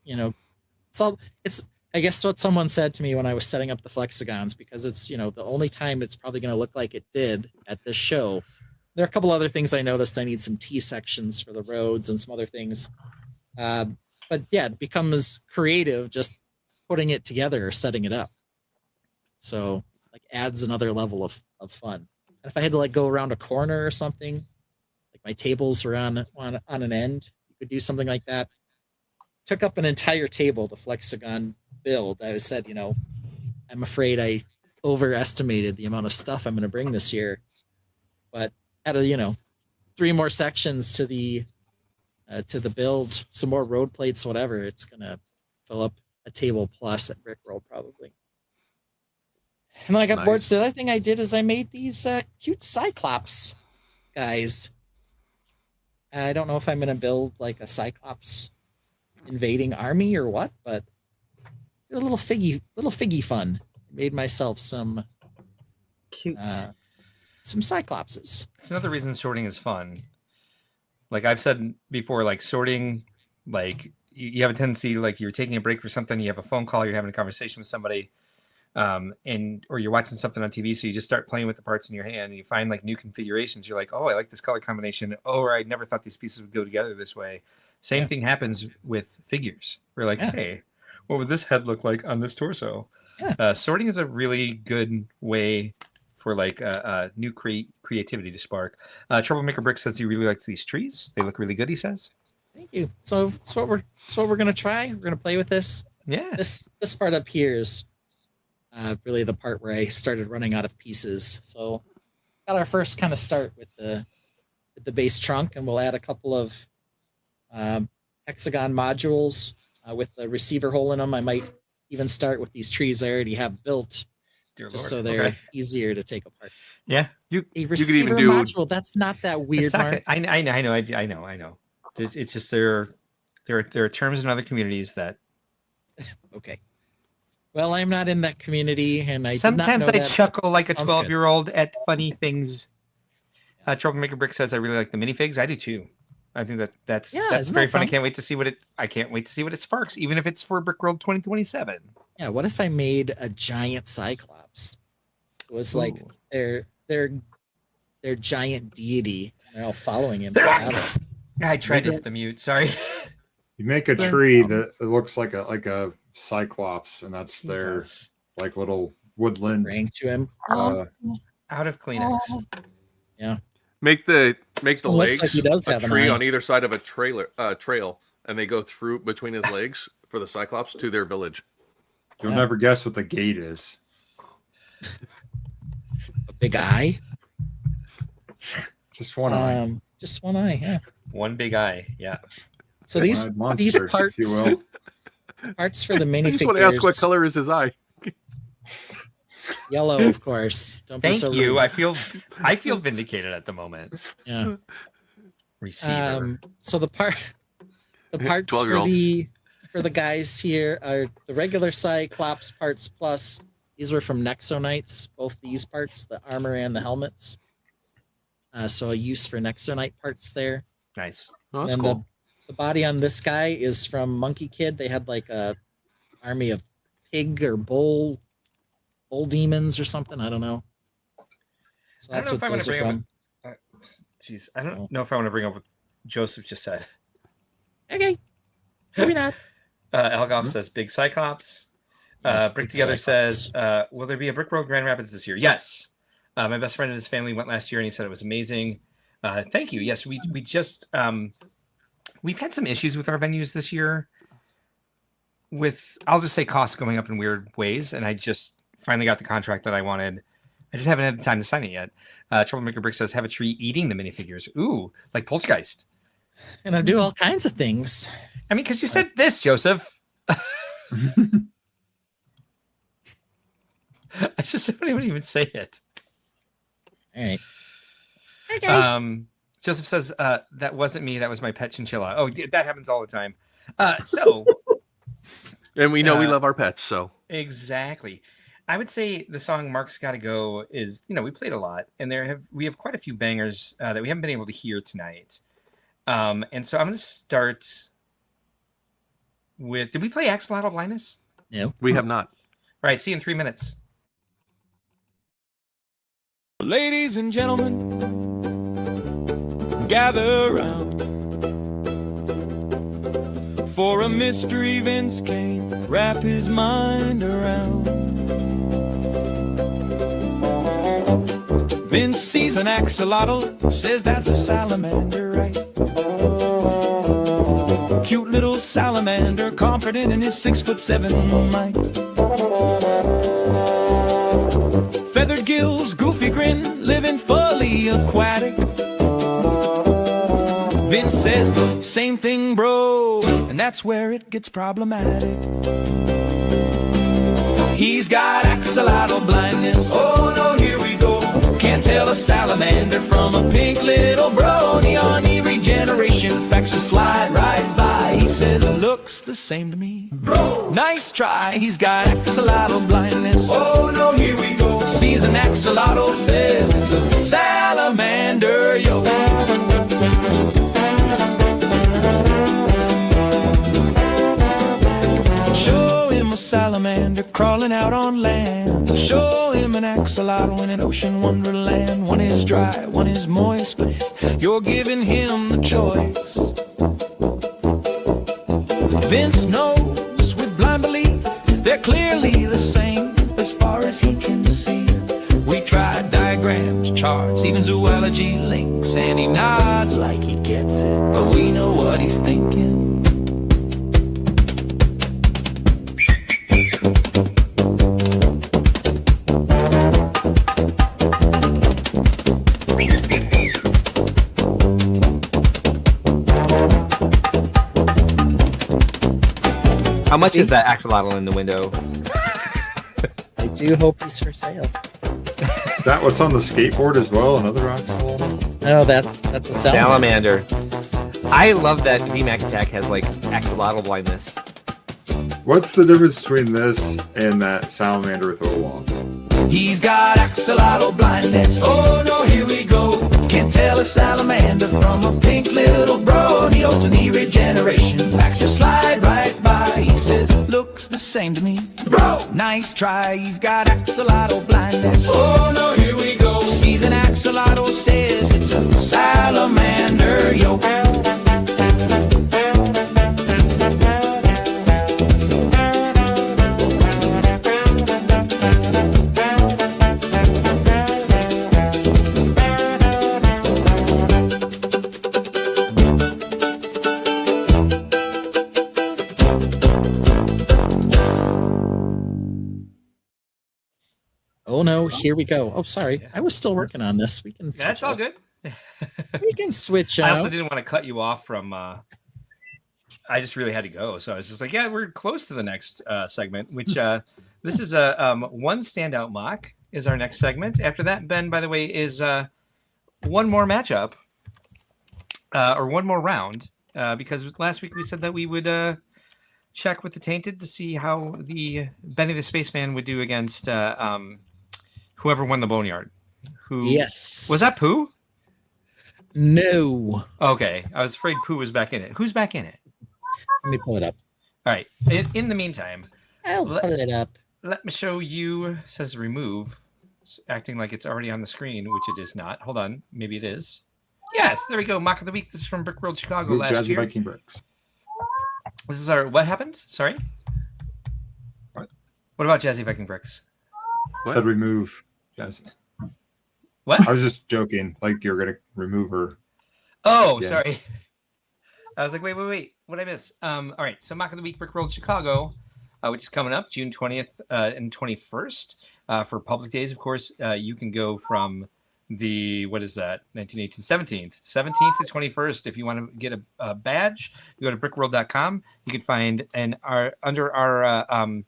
it's I guess what someone said to me when I was setting up the flexagons, because it's, the only time it's probably going to look like it did at this show. There are a couple other things I noticed. I need some T sections for the roads and some other things. But yeah, it becomes creative just putting it together or setting it up. So adds another level of fun. And if I had to go around a corner or something, my tables were on an end, you could do something like that. Took up an entire table, the Flexagon build. I said, I'm afraid I overestimated the amount of stuff I'm going to bring this year. But added, 3 more sections to the build, some more road plates, whatever. It's going to fill up a table plus at Brickworld probably. And then I got bored. So the other thing I did is I made these cute Cyclops guys. I don't know if I'm going to build like a Cyclops invading army or what, but a little figgy fun. Made myself some Cute. Some Cyclopses. It's another reason sorting is fun. Like I've said before, like sorting, like you have a tendency, like you're taking a break for something, you have a phone call, you're having a conversation with somebody, or you're watching something on TV, so you just start playing with the parts in your hand and you find like new configurations. You're like, oh, I like this color combination. Oh, or I never thought these pieces would go together this way. Same thing happens with figures. We're like, hey, what would this head look like on this torso? Sorting is a really good way for like new creativity to spark. Troublemaker Brick says he really likes these trees. They look really good, he says. Thank you. So it's what we're gonna try. We're gonna play with this. Yeah. This part up here is really the part where I started running out of pieces. So got our first kind of start with the base trunk, and we'll add a couple of hexagon modules with the receiver hole in them. I might even start with these trees I already have built. Dear just Lord. so they're easier to take apart. Yeah, a receiver module. That's not that weird, Mark. I know. It's just there are terms in other communities that. Okay. Well, I'm not in that community, and sometimes I chuckle like a 12-year-old at funny things. Yeah. Troublemaker Brick says I really like the minifigs. I do too. I think that's isn't very that fun. fun? I can't wait to see what it sparks, even if it's for Brickworld 2027. Yeah, what if I made a giant Cyclops? It was like their giant deity. They're all following him. I tried to hit the mute. Sorry. You make a tree that it looks like a Cyclops, and that's their like little woodland. Praying to him. Out of Kleenex. Yeah. Make the legs like he does a have an tree eye. on either side of a trail, and they go through between his legs for the Cyclops to their village. You'll never guess what the gate is. A big eye. Just one eye. Just one eye. Yeah. One big eye. Yeah. So these parts, if you will. parts for the minifigures. I just want to ask what color is his eye. Yellow, of course. Don't be Thank so you. rude. I feel vindicated at the moment. Yeah. Receiver. So the parts 12-year-old. for the guys here are the regular Cyclops parts plus. These were from Nexonites, both these parts, the armor and the helmets. So a use for Nexonite parts there. Nice. Oh, that's And cool. the body on this guy is from Monkey Kid. They had like a army of pig or bull demons or something. I don't know. So that's what those are from. Jeez, I don't know if I want to bring up what Joseph just said. Okay. Maybe not. Elgoff says big Cyclops. Brick Together says, will there be a Brickworld Grand Rapids this year? Yes. My best friend and his family went last year and he said it was amazing. Thank you. Yes, we just we've had some issues with our venues this year with, I'll just say, costs going up in weird ways, and I just finally got the contract that I wanted. I just haven't had the time to sign it yet. Troublemaker Brick says have a tree eating the minifigures. Ooh, like Poltergeist. And I do all kinds of things. I mean, because you said this, Joseph. I just don't even say it. All right. Okay. Joseph says that wasn't me. That was my pet chinchilla. Oh, that happens all the time. So, and we know we love our pets. So exactly. I would say the song "Mark's Gotta Go" is, we played a lot, and we have quite a few bangers that we haven't been able to hear tonight. And so I'm going to start with. Did we play Axolotl Blindness? No, we have not. All right. See you in 3 minutes. Ladies and gentlemen, gather round for a mystery Vince can't wrap his mind around. Vince sees an axolotl, says that's a salamander, right? Cute little salamander, confident in his 6'7" might. Feathered gills, goofy grin, living fully aquatic. Vince says, same thing, bro, and that's where it gets problematic. He's got axolotl blindness. Oh no, here we go. Can't tell a salamander from a pink little brony. On regeneration facts will slide right by. He says, looks the same to me. Bro, nice try. He's got axolotl blindness. Oh no, here we go. Sees an axolotl, says it's a salamander, yo. Show him a salamander crawling out on land. Show him an axolotl in an ocean wonderland. One is dry, one is moist, but you're giving him the choice. Vince knows with blind belief they're clearly the same as far as he can see. We tried diagrams, charts, even zoology links, and he nods like he gets it, but we know what he's thinking. How much is that axolotl in the window? I do hope he's for sale. Is that what's on the skateboard as well? Another axolotl? No, that's a salamander. I love that VMAC Attack has like axolotl blindness. What's the difference between this and that salamander with Olaf? He's got axolotl blindness. Oh no, here we go. Can't tell a salamander from a pink little brony. Holds an regeneration facts just slide right by. He says, looks the same to me. Bro, nice try. He's got axolotl blindness. Oh no, here we go. Sees an axolotl, says it's a salamander, yo. Oh no, here we go. Oh, sorry. I was still working on this. We can. That's all good. We can switch I out. also didn't want to cut you off from. I just really had to go, so I was just like, "Yeah, we're close to the next segment." Which this is a one standout mock is our next segment. After that, Ben, by the way, is one more matchup or one more round because last week we said that we would check with the Tainted to see how the Benny the Spaceman would do against whoever won the Boneyard. Who? Yes. Was that Pooh? No. Okay, I was afraid Pooh was back in it. Who's back in it? Let me pull it up. All right. In the meantime, I'll pull it up. let me show you. Says remove. It's acting like it's already on the screen, which it is not. Hold on. Maybe it is. Yes, there we go. Mock of the week. This is from Brickworld Chicago last Jazzy year. Viking bricks. This is our. What happened? Sorry. What? What about Jazzy Viking Bricks? Said remove Jazzy. What? I was just joking. Like you're gonna remove her. Oh, Yeah. sorry. I was like, wait. What did I miss? All right. So Mock of the Week, Brickworld Chicago, which is coming up June 20th and 21st for public days. Of course, you can go from the, what is that? 1918, 17th to 21st. If you want to get a badge, you go to brickworld.com. You can find under our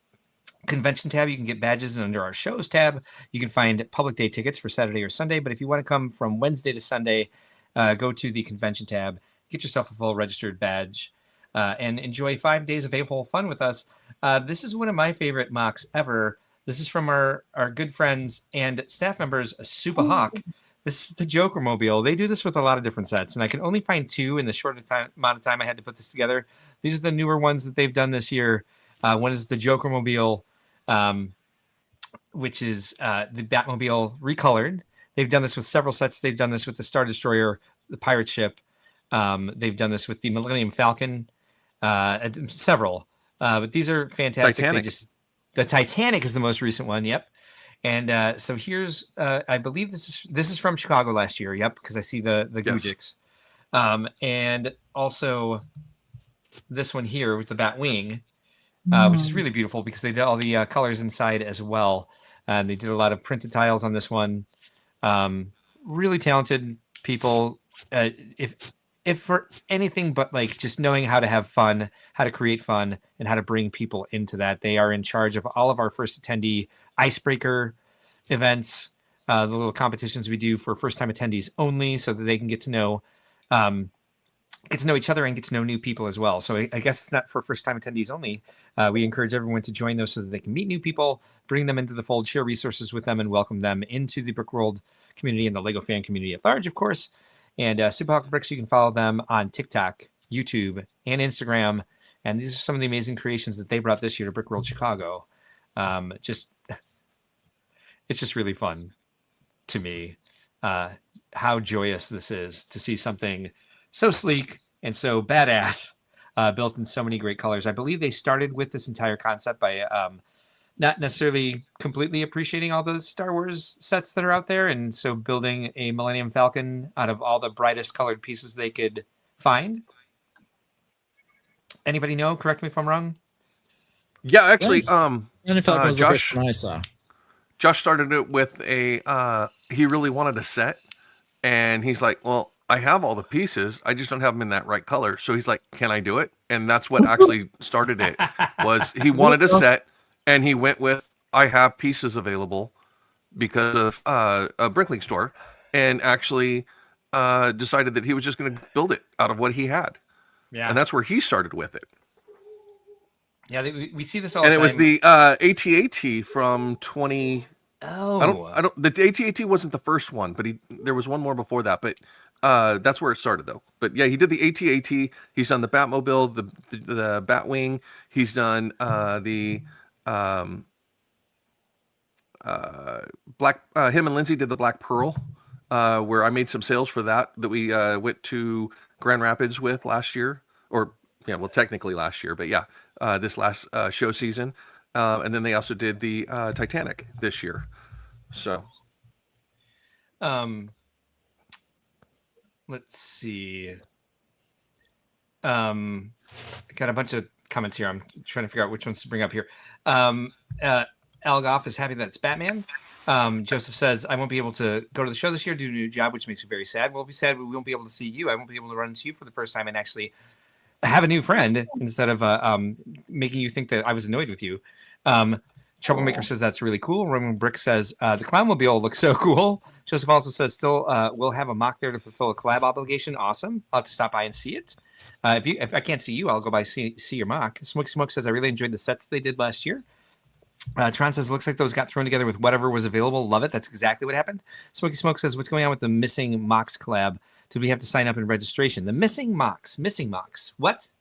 convention tab, you can get badges, and under our shows tab, you can find public day tickets for Saturday or Sunday. But if you want to come from Wednesday to Sunday, go to the convention tab, get yourself a full registered badge, and enjoy 5 days of A-Hole fun with us. This is one of my favorite mocks ever. This is from our good friends and staff members, Super Hawk. This is the Joker Mobile. They do this with a lot of different sets, and I can only find two in the short amount of time I had to put this together. These are the newer ones that they've done this year. One is the Joker Mobile, which is the Batmobile recolored. They've done this with several sets. They've done this with the Star Destroyer, the pirate ship. They've done this with the Millennium Falcon, several. But these are fantastic. Titanic. The Titanic is the most recent one. Yep. And so here's, I believe this is from Chicago last year. Yep, because I see the Gujiks. And also this one here with the bat wing, which is really beautiful because they did all the colors inside as well. They did a lot of printed tiles on this one. Really talented people. If if for anything but like just knowing how to have fun, how to create fun, and how to bring people into that. They are in charge of all of our first attendee icebreaker events, the little competitions we do for first time attendees only, so that they can get to know each other and get to know new people as well. So I guess it's not for first time attendees only. We encourage everyone to join those so that they can meet new people, bring them into the fold, share resources with them, and welcome them into the Brickworld community and the Lego fan community at large, of course. And Superhawk Bricks, you can follow them on TikTok, YouTube, and Instagram. And these are some of the amazing creations that they brought this year to Brickworld Chicago. It's just really fun to me how joyous this is to see something so sleek and so badass, built in so many great colors. I believe they started with this entire concept by not necessarily completely appreciating all those Star Wars sets that are out there. And so building a Millennium Falcon out of all the brightest colored pieces they could find. Anybody know? Correct me if I'm wrong. Yeah, actually, Millennium Falcon was the first Josh, one I saw. Josh started it with he really wanted a set, and he's like, well, I have all the pieces, I just don't have them in that right color. So he's like, can I do it? And that's what actually started it, was he wanted a set, and he went with, I have pieces available because of a Brickling store, and actually decided that he was just going to build it out of what he had. Yeah. And that's where he started with it. Yeah, we see this all the time. And it was the AT-AT from 20... Oh. I don't. The AT-AT wasn't the first one, but there was one more before that. But that's where it started, though. But yeah, he did the AT-AT. He's done the Batmobile, the Batwing. He's done the Black. Him and Lindsay did the Black Pearl, where I made some sales for that we went to Grand Rapids with last year, or yeah, well, technically last year, but yeah, this last show season. And then they also did the Titanic this year. So, let's see. Got a bunch of comments here. I'm trying to figure out which ones to bring up here. Algoff is happy that it's Batman. Joseph says, I won't be able to go to the show this year due to a new job, which makes me very sad. We'll be sad we won't be able to see you. I won't be able to run into you for the first time and actually have a new friend instead of making you think that I was annoyed with you. Troublemaker says that's really cool. Roman Brick says the Clownmobile looks so cool. Joseph also says still we'll have a mock there to fulfill a collab obligation. Awesome. I'll have to stop by and see it. If I can't see you, I'll go by see your mock. Smoke says I really enjoyed the sets they did last year. Tron says looks like those got thrown together with whatever was available. Love it. That's exactly what happened. Smoky Smoke says what's going on with the missing MOCs collab? Did we have to sign up in registration? The missing MOCs. What?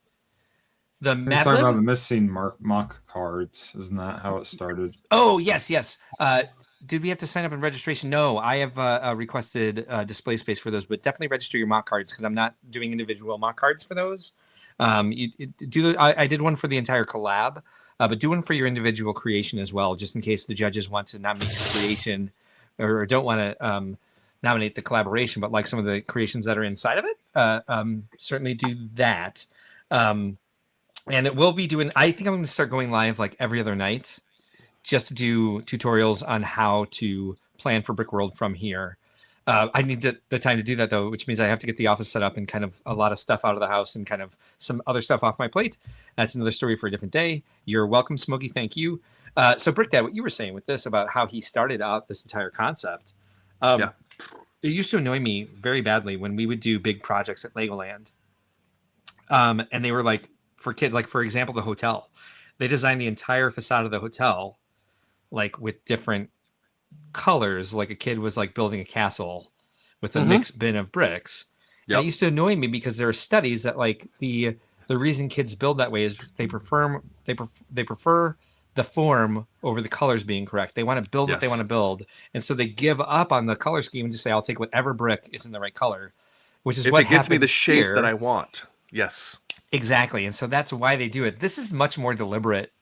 The Mad Lib? Talking about the missing mock cards. Isn't that how it started? Oh, yes. Did we have to sign up in registration? No, I have requested display space for those, but definitely register your mock cards because I'm not doing individual mock cards for those. I did one for the entire collab, but do one for your individual creation as well, just in case the judges want to nominate your creation or don't want to nominate the collaboration, but like some of the creations that are inside of it, certainly do that. And it will be doing, I think I'm going to start going live like every other night just to do tutorials on how to plan for Brickworld from here. I need the time to do that, though, which means I have to get the office set up and kind of a lot of stuff out of the house and kind of some other stuff off my plate. That's another story for a different day. You're welcome, Smokey. Thank you. So, Brick Dad, what you were saying with this about how he started out this entire concept. It used to annoy me very badly when we would do big projects at Legoland. And they were like, for kids, like, for example, the hotel. They designed the entire facade of the hotel, like, with different colors. Like, a kid was, like, building a castle with a mixed bin of bricks. Yep. It used to annoy me because there are studies that, like, the reason kids build that way is they prefer the form over the colors being correct. They want to build what they want to build. And so they give up on the color scheme and just say, I'll take whatever brick is in the right color, which is what it gets me the shape that I want. Yes. Exactly. And so that's why they do it. This is much more deliberate.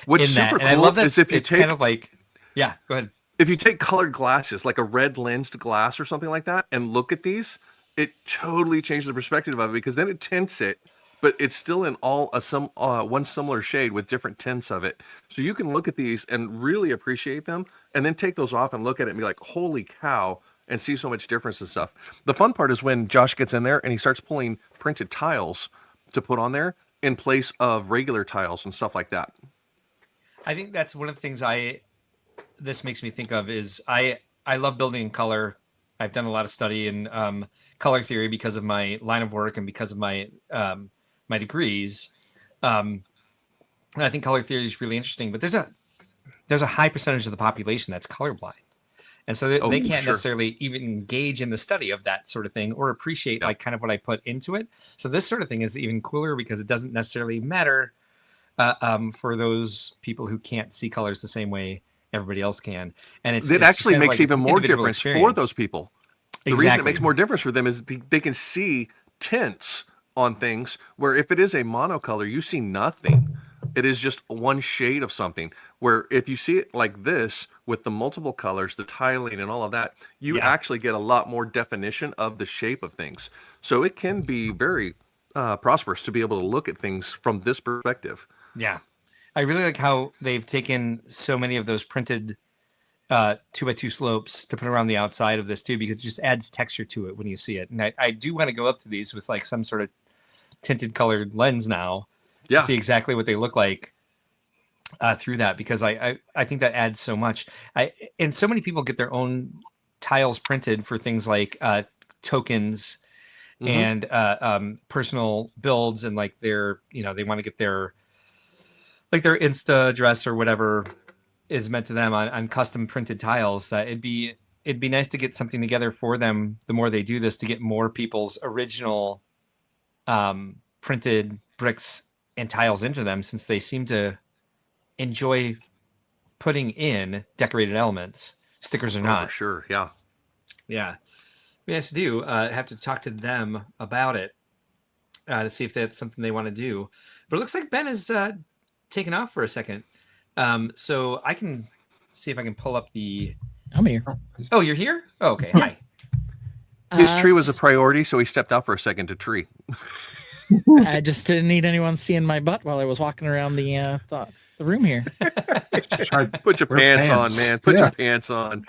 What's super cool, I love that, is if you take kind of like, go ahead. If you take colored glasses, like a red lensed glass or something like that, and look at these, it totally changes the perspective of it because then it tints it, but it's still in one similar shade with different tints of it. So you can look at these and really appreciate them, and then take those off and look at it and be like, holy cow, and see so much difference and stuff. The fun part is when Josh gets in there and he starts pulling printed tiles to put on there in place of regular tiles and stuff like that. I think that's one of the things this makes me think of is I love building in color. I've done a lot of study in color theory because of my line of work and because of my my degrees. And I think color theory is really interesting, but there's a high percentage of the population that's colorblind. And so they can't necessarily even engage in the study of that sort of thing or appreciate like kind of what I put into it. So this sort of thing is even cooler because it doesn't necessarily matter for those people who can't see colors the same way everybody else can. And it actually makes like even more difference for those people. The reason it makes more difference for them is they can see tints on things where if it is a monocolor, you see nothing. It is just one shade of something, where if you see it like this with the multiple colors, the tiling and all of that, you actually get a lot more definition of the shape of things. So it can be very prosperous to be able to look at things from this perspective. Yeah. I really like how they've taken so many of those printed 2x2 slopes to put around the outside of this too, because it just adds texture to it when you see it. And I do want to go up to these with like some sort of tinted colored lens now. To see exactly what they look like through that, because I think that adds so much. And so many people get their own tiles printed for things like tokens and personal builds, and like their, they want to get their Insta address or whatever is meant to them on custom printed tiles. That it'd be nice to get something together for them. The more they do this, to get more people's original printed bricks and tiles into them, since they seem to enjoy putting in decorated elements, stickers or not. For sure, yeah. We have to do have to talk to them about it to see if that's something they want to do. But it looks like Ben is taken off for a second, so I can see if I can pull up the. I'm here. Oh, you're here? Oh, okay. Hi. His tree was a priority, so he stepped out for a second to tree. I just didn't need anyone seeing my butt while I was walking around the room here. Put your pants on, man. Put your pants on.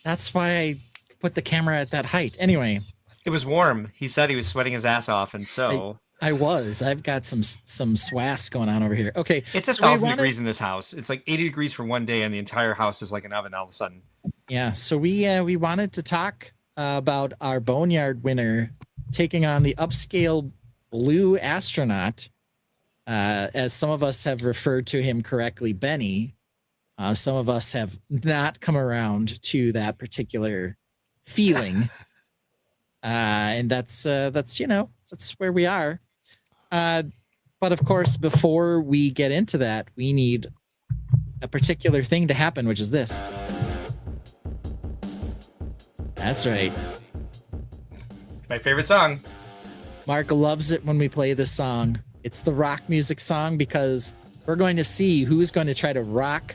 That's why I put the camera at that height. Anyway, it was warm. He said he was sweating his ass off, and so I was. I've got some swass going on over here. Okay, it's 1,000 degrees in this house. It's like 80 degrees for one day, and the entire house is like an oven all of a sudden. Yeah. So we wanted to talk about our Boneyard winner taking on the upscale blue astronaut, as some of us have referred to him correctly, Benny. Some of us have not come around to that particular feeling, and that's where we are. But of course, before we get into that, we need a particular thing to happen, which is this. That's right. My favorite song. Mark loves it when we play this song. It's the rock music song, because we're going to see who's going to try to rock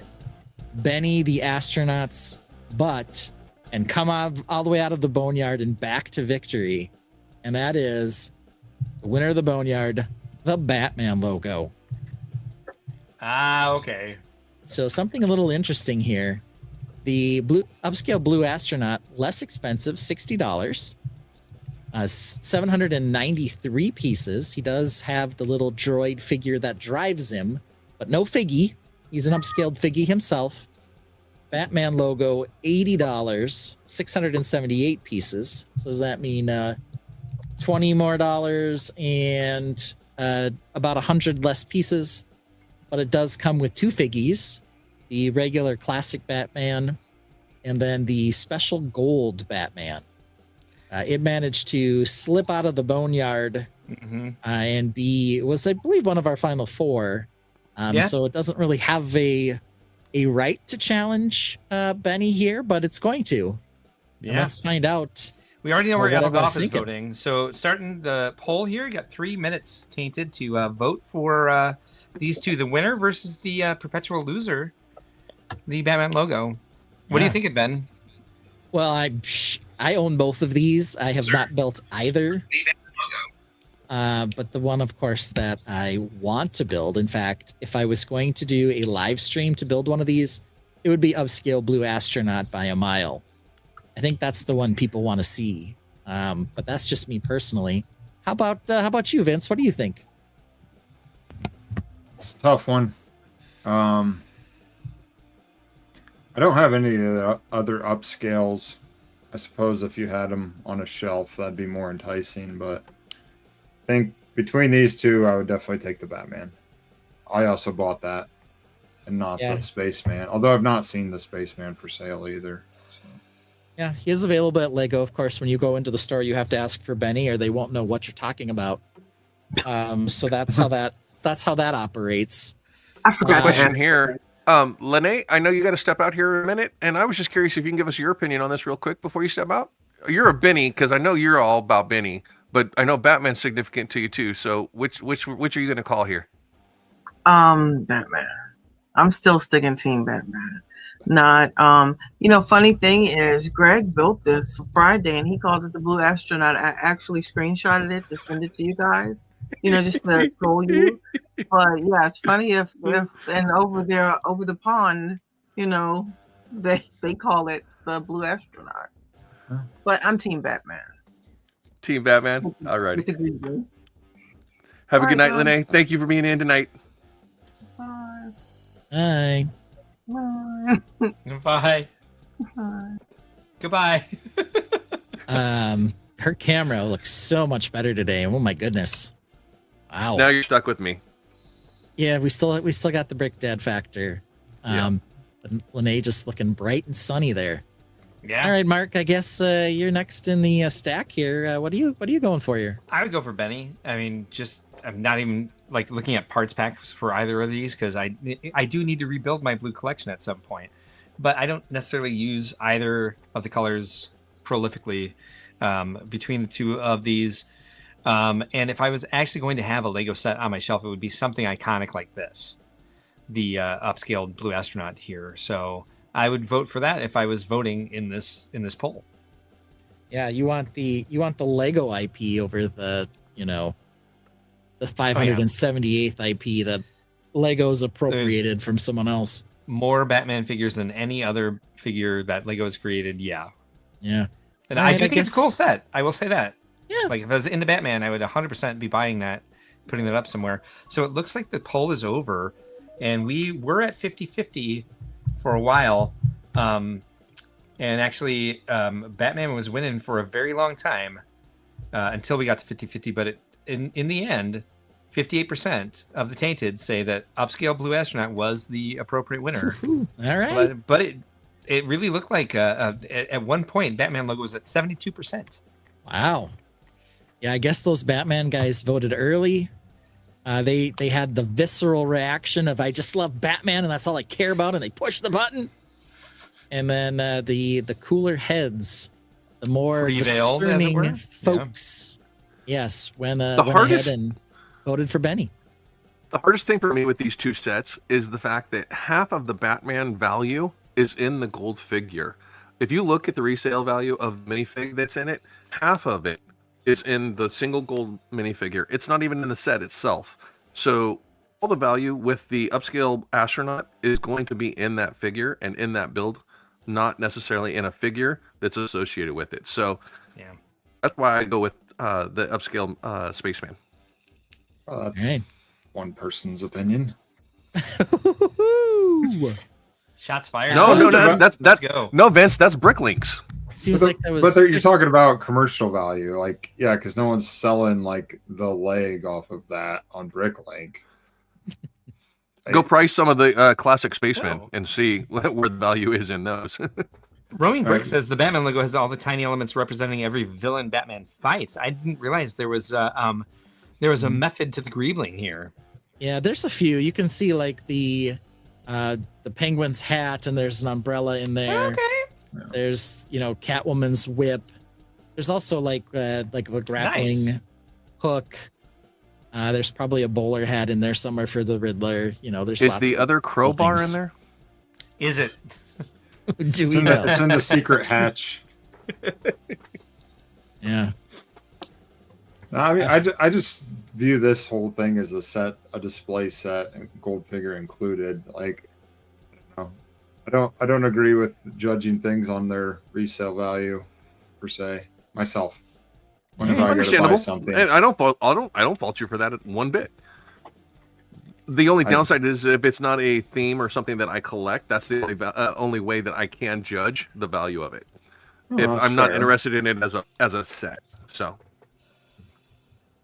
Benny the astronaut's butt and come all the way out of the boneyard and back to victory. And that is the winner of the boneyard, the Batman logo. Okay. So something a little interesting here. The upscale blue astronaut, less expensive, $60. 793 pieces. He does have the little droid figure that drives him, but no figgy. He's an upscaled figgy himself. Batman logo, $80, 678 pieces. So does that mean $20 more and about 100 less pieces? But it does come with two figgies, the regular classic Batman and then the special gold Batman. It managed to slip out of the boneyard and was, I believe, one of our final four. So it doesn't really have a right to challenge Benny here, but it's going to. Yeah. Let's find out. We already know where Elgoff is voting. So starting the poll here, you got 3 minutes, Tainted, to vote for these two, the winner versus the perpetual loser, the Batman logo. What do you think, Ben? Well, I own both of these. I have not built either. But the one, of course, that I want to build, in fact, if I was going to do a live stream to build one of these, it would be upscale Blue Astronaut by a mile. I think that's the one people want to see. But that's just me personally. How about you, Vince? What do you think? It's a tough one. I don't have any of the other upscales. I suppose if you had them on a shelf, that'd be more enticing. But I think between these two, I would definitely take the Batman. I also bought that and not the Spaceman. Although I've not seen the Spaceman for sale either. So. Yeah, he is available at Lego. Of course, when you go into the store, you have to ask for Benny, or they won't know what you're talking about. So that's how that operates. I forgot to question ask. here. Lene, I know you got to step out here in a minute, and I was just curious if you can give us your opinion on this real quick before you step out. You're a Benny, because I know you're all about Benny, but I know Batman's significant to you too. So which are you going to call here? Batman. I'm still sticking Team Batman. Not, funny thing is, Greg built this Friday, and he called it the Blue Astronaut. I actually screenshotted it to send it to you guys. Just to troll you. But yeah, it's funny if and over the pond, they call it the Blue Astronaut. But I'm Team Batman. Team Batman. All right. Have a good night, Lene. Thank you for being in tonight. Bye. Bye. Bye. Bye. Bye. Goodbye. Her camera looks so much better today. Oh my goodness. Wow. Now you're stuck with me. Yeah, we still got the Brick Dad factor. But Lene just looking bright and sunny there. Yeah. All right, Mark. I guess you're next in the stack here. What are you going for here? I would go for Benny. I mean, I'm not even like looking at parts packs for either of these because I do need to rebuild my blue collection at some point, but I don't necessarily use either of the colors prolifically between the two of these. And if I was actually going to have a Lego set on my shelf, it would be something iconic like this, the upscaled Blue Astronaut here. So I would vote for that if I was voting in this poll. Yeah, you want the Lego IP over the the 578th IP that Lego's appropriated from someone else. More Batman figures than any other figure that Lego has created. Yeah. Yeah. And All right, I think it's a cool set. I will say that. Yeah. Like if I was into Batman, I would 100% be buying that, putting that up somewhere. So it looks like the poll is over and we were at 50-50 for a while. And actually Batman was winning for a very long time until we got to 50-50. But in the end, 58% of the Tainted say that upscale Blue Astronaut was the appropriate winner. All right. But it really looked like at one point Batman logo was at 72%. Wow. Yeah, I guess those Batman guys voted early. They had the visceral reaction of I just love Batman and that's all I care about, and they pushed the button. And then the cooler heads, the more Prevailed, discerning folks, yes, went hardest, ahead and voted for Benny. The hardest thing for me with these two sets is the fact that half of the Batman value is in the gold figure. If you look at the resale value of the minifig that's in it, half of it is in the single gold minifigure. It's not even in the set itself. So all the value with the upscale astronaut is going to be in that figure and in that build, not necessarily in a figure that's associated with it. So yeah, that's why I go with the upscale Spaceman. Well, that's one person's opinion. Shots fired. No, that's go. No, Vince, that's Bricklinks. Seems like that was. But you're talking about commercial value, like because no one's selling like the leg off of that on Bricklink. Go price some of the classic Spacemen and see where the value is in those. Roaming Brick says the Batman logo has all the tiny elements representing every villain Batman fights. I didn't realize there was a method to the greebling here. Yeah, there's a few. You can see like the Penguin's hat, and there's an umbrella in there. Okay. There's Catwoman's whip. There's also like a grappling hook. There's probably a bowler hat in there somewhere for the Riddler. There's is the other crowbar in there? Is it? Do we know? It's in the secret hatch. Yeah. No, I mean, I just view this whole thing as a display set, and gold figure included. Like, I don't agree with judging things on their resale value per se. Myself, whenever I go to buy Understandable, something, and I don't fault you for that one bit. The only downside is if it's not a theme or something that I collect. That's the only way that I can judge the value of it. If I'm not interested in it as a set. So, all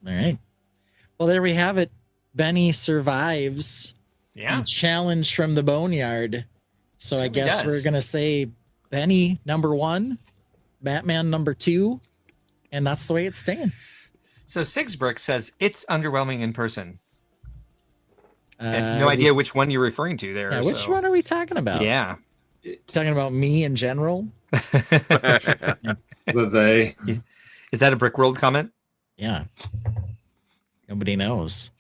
right. Well, there we have it. Benny survives the challenge from the Boneyard. So I guess we're gonna say Benny number 1, Batman number 2, and that's the way it's staying. So Sigsbrick says it's underwhelming in person. I have no idea which one you're referring to there. Yeah, which one are we talking about? Yeah. Talking about me in general? the they. Is that a Brickworld comment? Yeah. Nobody knows.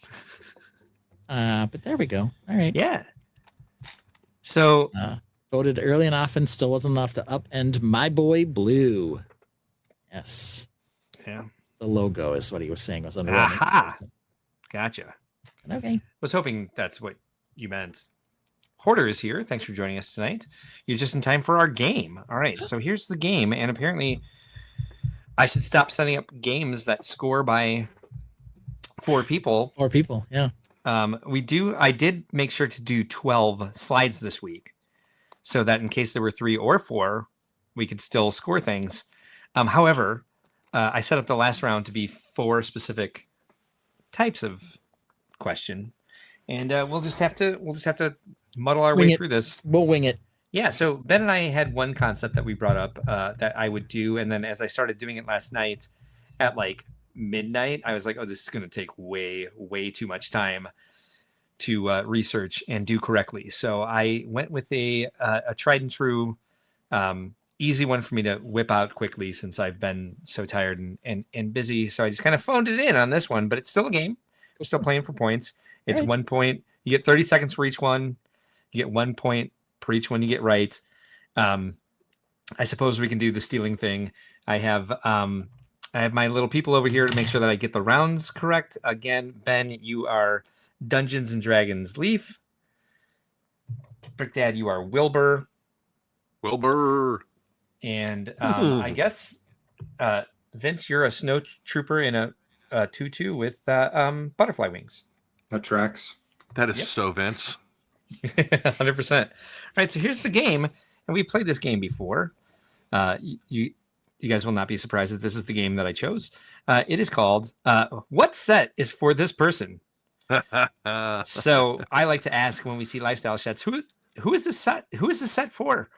But there we go. All right. Yeah. So voted early and often, still wasn't enough to upend my boy Blue. Yes. Yeah. The logo is what he was saying was under. Aha. Gotcha. Okay. Was hoping that's what you meant. Hoarder is here. Thanks for joining us tonight. You're just in time for our game. All right. So here's the game. And apparently I should stop setting up games that score by 4 people. 4 people. Yeah. I did make sure to do 12 slides this week so that in case there were 3 or 4, we could still score things. However, I set up the last round to be 4 specific types of question, and we'll just have to muddle our way through this. We'll wing it. Yeah. So Ben and I had one concept that we brought up that I would do, and then as I started doing it last night at like midnight, I was like, oh, this is going to take way too much time to research and do correctly. So I went with a tried and true easy one for me to whip out quickly since I've been so tired and busy. So I just kind of phoned it in on this one, but it's still a game. We're still playing for points. It's 1 point. You get 30 seconds for each one. You get 1 point for each one you get right. I suppose we can do the stealing thing. I have my little people over here to make sure that I get the rounds correct. Again, Ben, you are Dungeons and Dragons Leaf. Brick Dad, you are Wilbur. And I guess Vince, you're a snow trooper in a tutu with butterfly wings. That tracks. That is so Vince. 100%. All right, so here's the game, and we played this game before. You guys will not be surprised that this is the game that I chose. It is called What Set is for This Person? So I like to ask when we see lifestyle shots, who is this set? Who is this set for?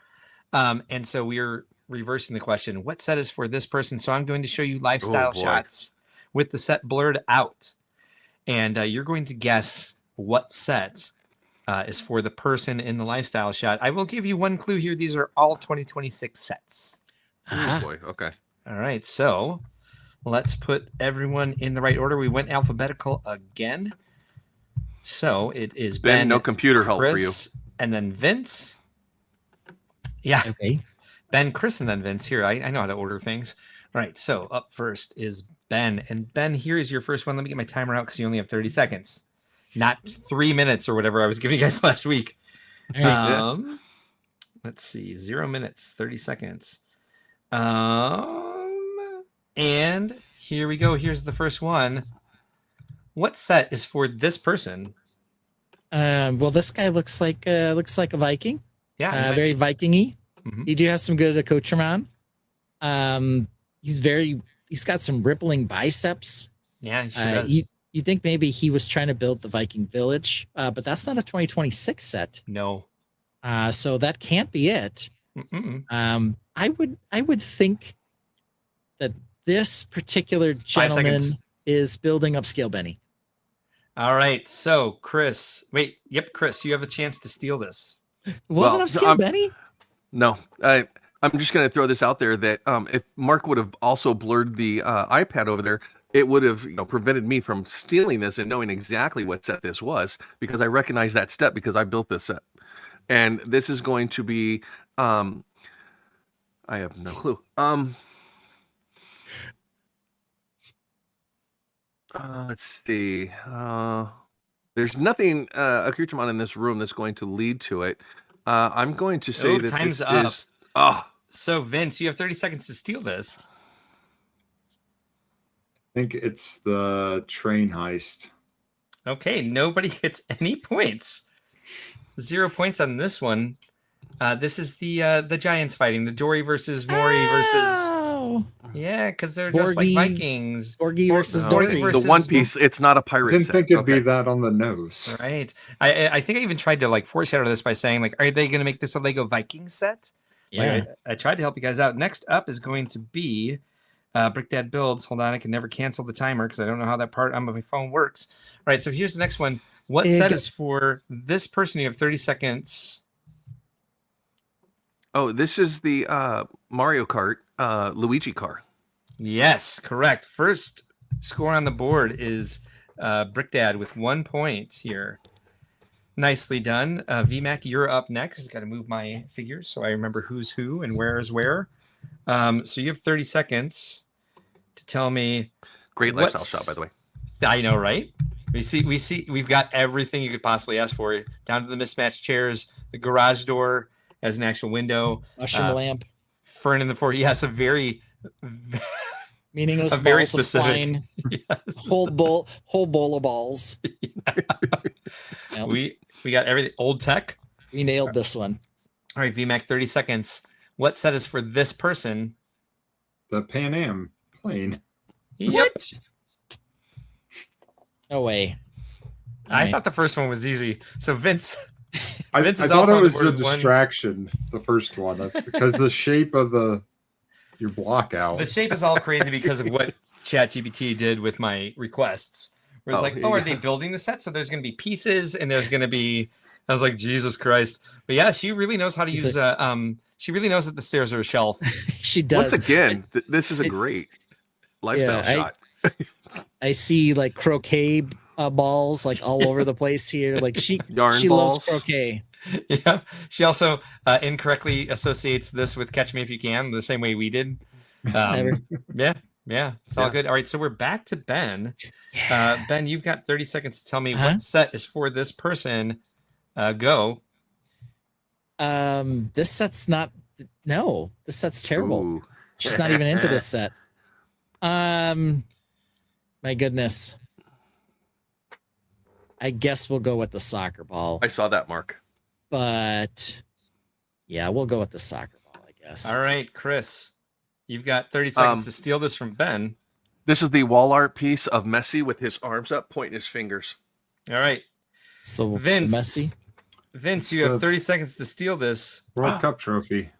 And so we're reversing the question. What set is for this person? So I'm going to show you lifestyle shots with the set blurred out, and you're going to guess what set is for the person in the lifestyle shot. I will give you one clue here. These are all 2026 sets. Oh boy. Okay. All right. So let's put everyone in the right order. We went alphabetical again. So it is Ben, no computer help for you. And then Vince. Yeah. Okay. Ben, Chris, and then Vince. Here, I know how to order things. All right. So up first is Ben. And Ben, here is your first one. Let me get my timer out because you only have 30 seconds. Not 3 minutes or whatever I was giving you guys last week. Let's see. 0 minutes, 30 seconds. And here we go. Here's the first one. What set is for this person? Well, this guy looks like a Viking. Yeah. Very Viking-y. Mm-hmm. You do have some good accoutrement. He's got some rippling biceps. Yeah, he sure does. You think maybe he was trying to build the Viking village, but that's not a 2026 set. No. So that can't be it. Mm-mm. I would think that this particular gentleman is building upscale Benny. All right. So Chris, Chris, you have a chance to steal this. Wasn't upscale Benny? No, I'm just going to throw this out there that if Mark would have also blurred the iPad over there, it would have prevented me from stealing this and knowing exactly what set this was, because I recognize that step because I built this set. And this is going to be I have no clue. Let's see. There's nothing accoutrement in this room that's going to lead to it. I'm going to say that time's this up. is. Oh, So Vince, you have 30 seconds to steal this. I think it's the train heist. Okay, nobody gets any points. 0 points on this one. This is the Giants fighting, the Dory versus Maury versus. Yeah, because they're just like Vikings. Borgie versus Dory Dory. the One Piece. It's not a pirate. Didn't set. think it'd be that on the nose. Right. I think I even tried to like foreshadow this by saying like, are they going to make this a Lego Viking set? Yeah. Like, I tried to help you guys out. Next up is going to be Brick Dad Builds. Hold on, I can never cancel the timer because I don't know how that part on my phone works. All right, so here's the next one. What set is for this person? You have 30 seconds. Oh, this is the Mario Kart Luigi car. Yes, correct. First score on the board is Brick Dad with 1 point here. Nicely done. VMAC, you're up next. I've got to move my figures so I remember who's who and where is where. So you have 30 seconds to tell me. Great lifestyle shop, by the way. I know, right? We've got everything you could possibly ask for, down to the mismatched chairs, the garage door as an actual window, mushroom lamp, fern in the floor. Yes, a very meaningless very balls specific. Of twine, yes. whole bowl of balls. Yep. We got everything. Old tech. We nailed this one. All right, VMAC, 30 seconds. What set is for this person? The Pan Am plane. Yep. What? No way. I thought the first one was easy. So Vince I is thought also it on the was board a with one. distraction, the first one, because the shape of your block out. The shape is all crazy because of what ChatGPT did with my requests. Where it's are they building the set? So there's going to be pieces and there's going to be. I was like, Jesus Christ! But yeah, she really knows how to use. She really knows that the stairs are a shelf. She does. Once again, this is a great lifestyle shot. I see like croquet balls like all over the place here. Like she balls. loves croquet. Yeah. She also incorrectly associates this with Catch Me If You Can, the same way we did. Yeah. It's all good. All right, so we're back to Ben. Ben, you've got 30 seconds to tell me what set is for this person. Go. This set's not. No, this set's terrible. Ooh. She's not even into this set. My goodness. I guess we'll go with the soccer ball. I saw that, Mark. But yeah, we'll go with the soccer ball, I guess. All right, Chris, you've got 30 seconds to steal this from Ben. This is the wall art piece of Messi with his arms up, pointing his fingers. All right. It's the Vince. Messi. Vince, you have 30 seconds to steal this. World Cup trophy.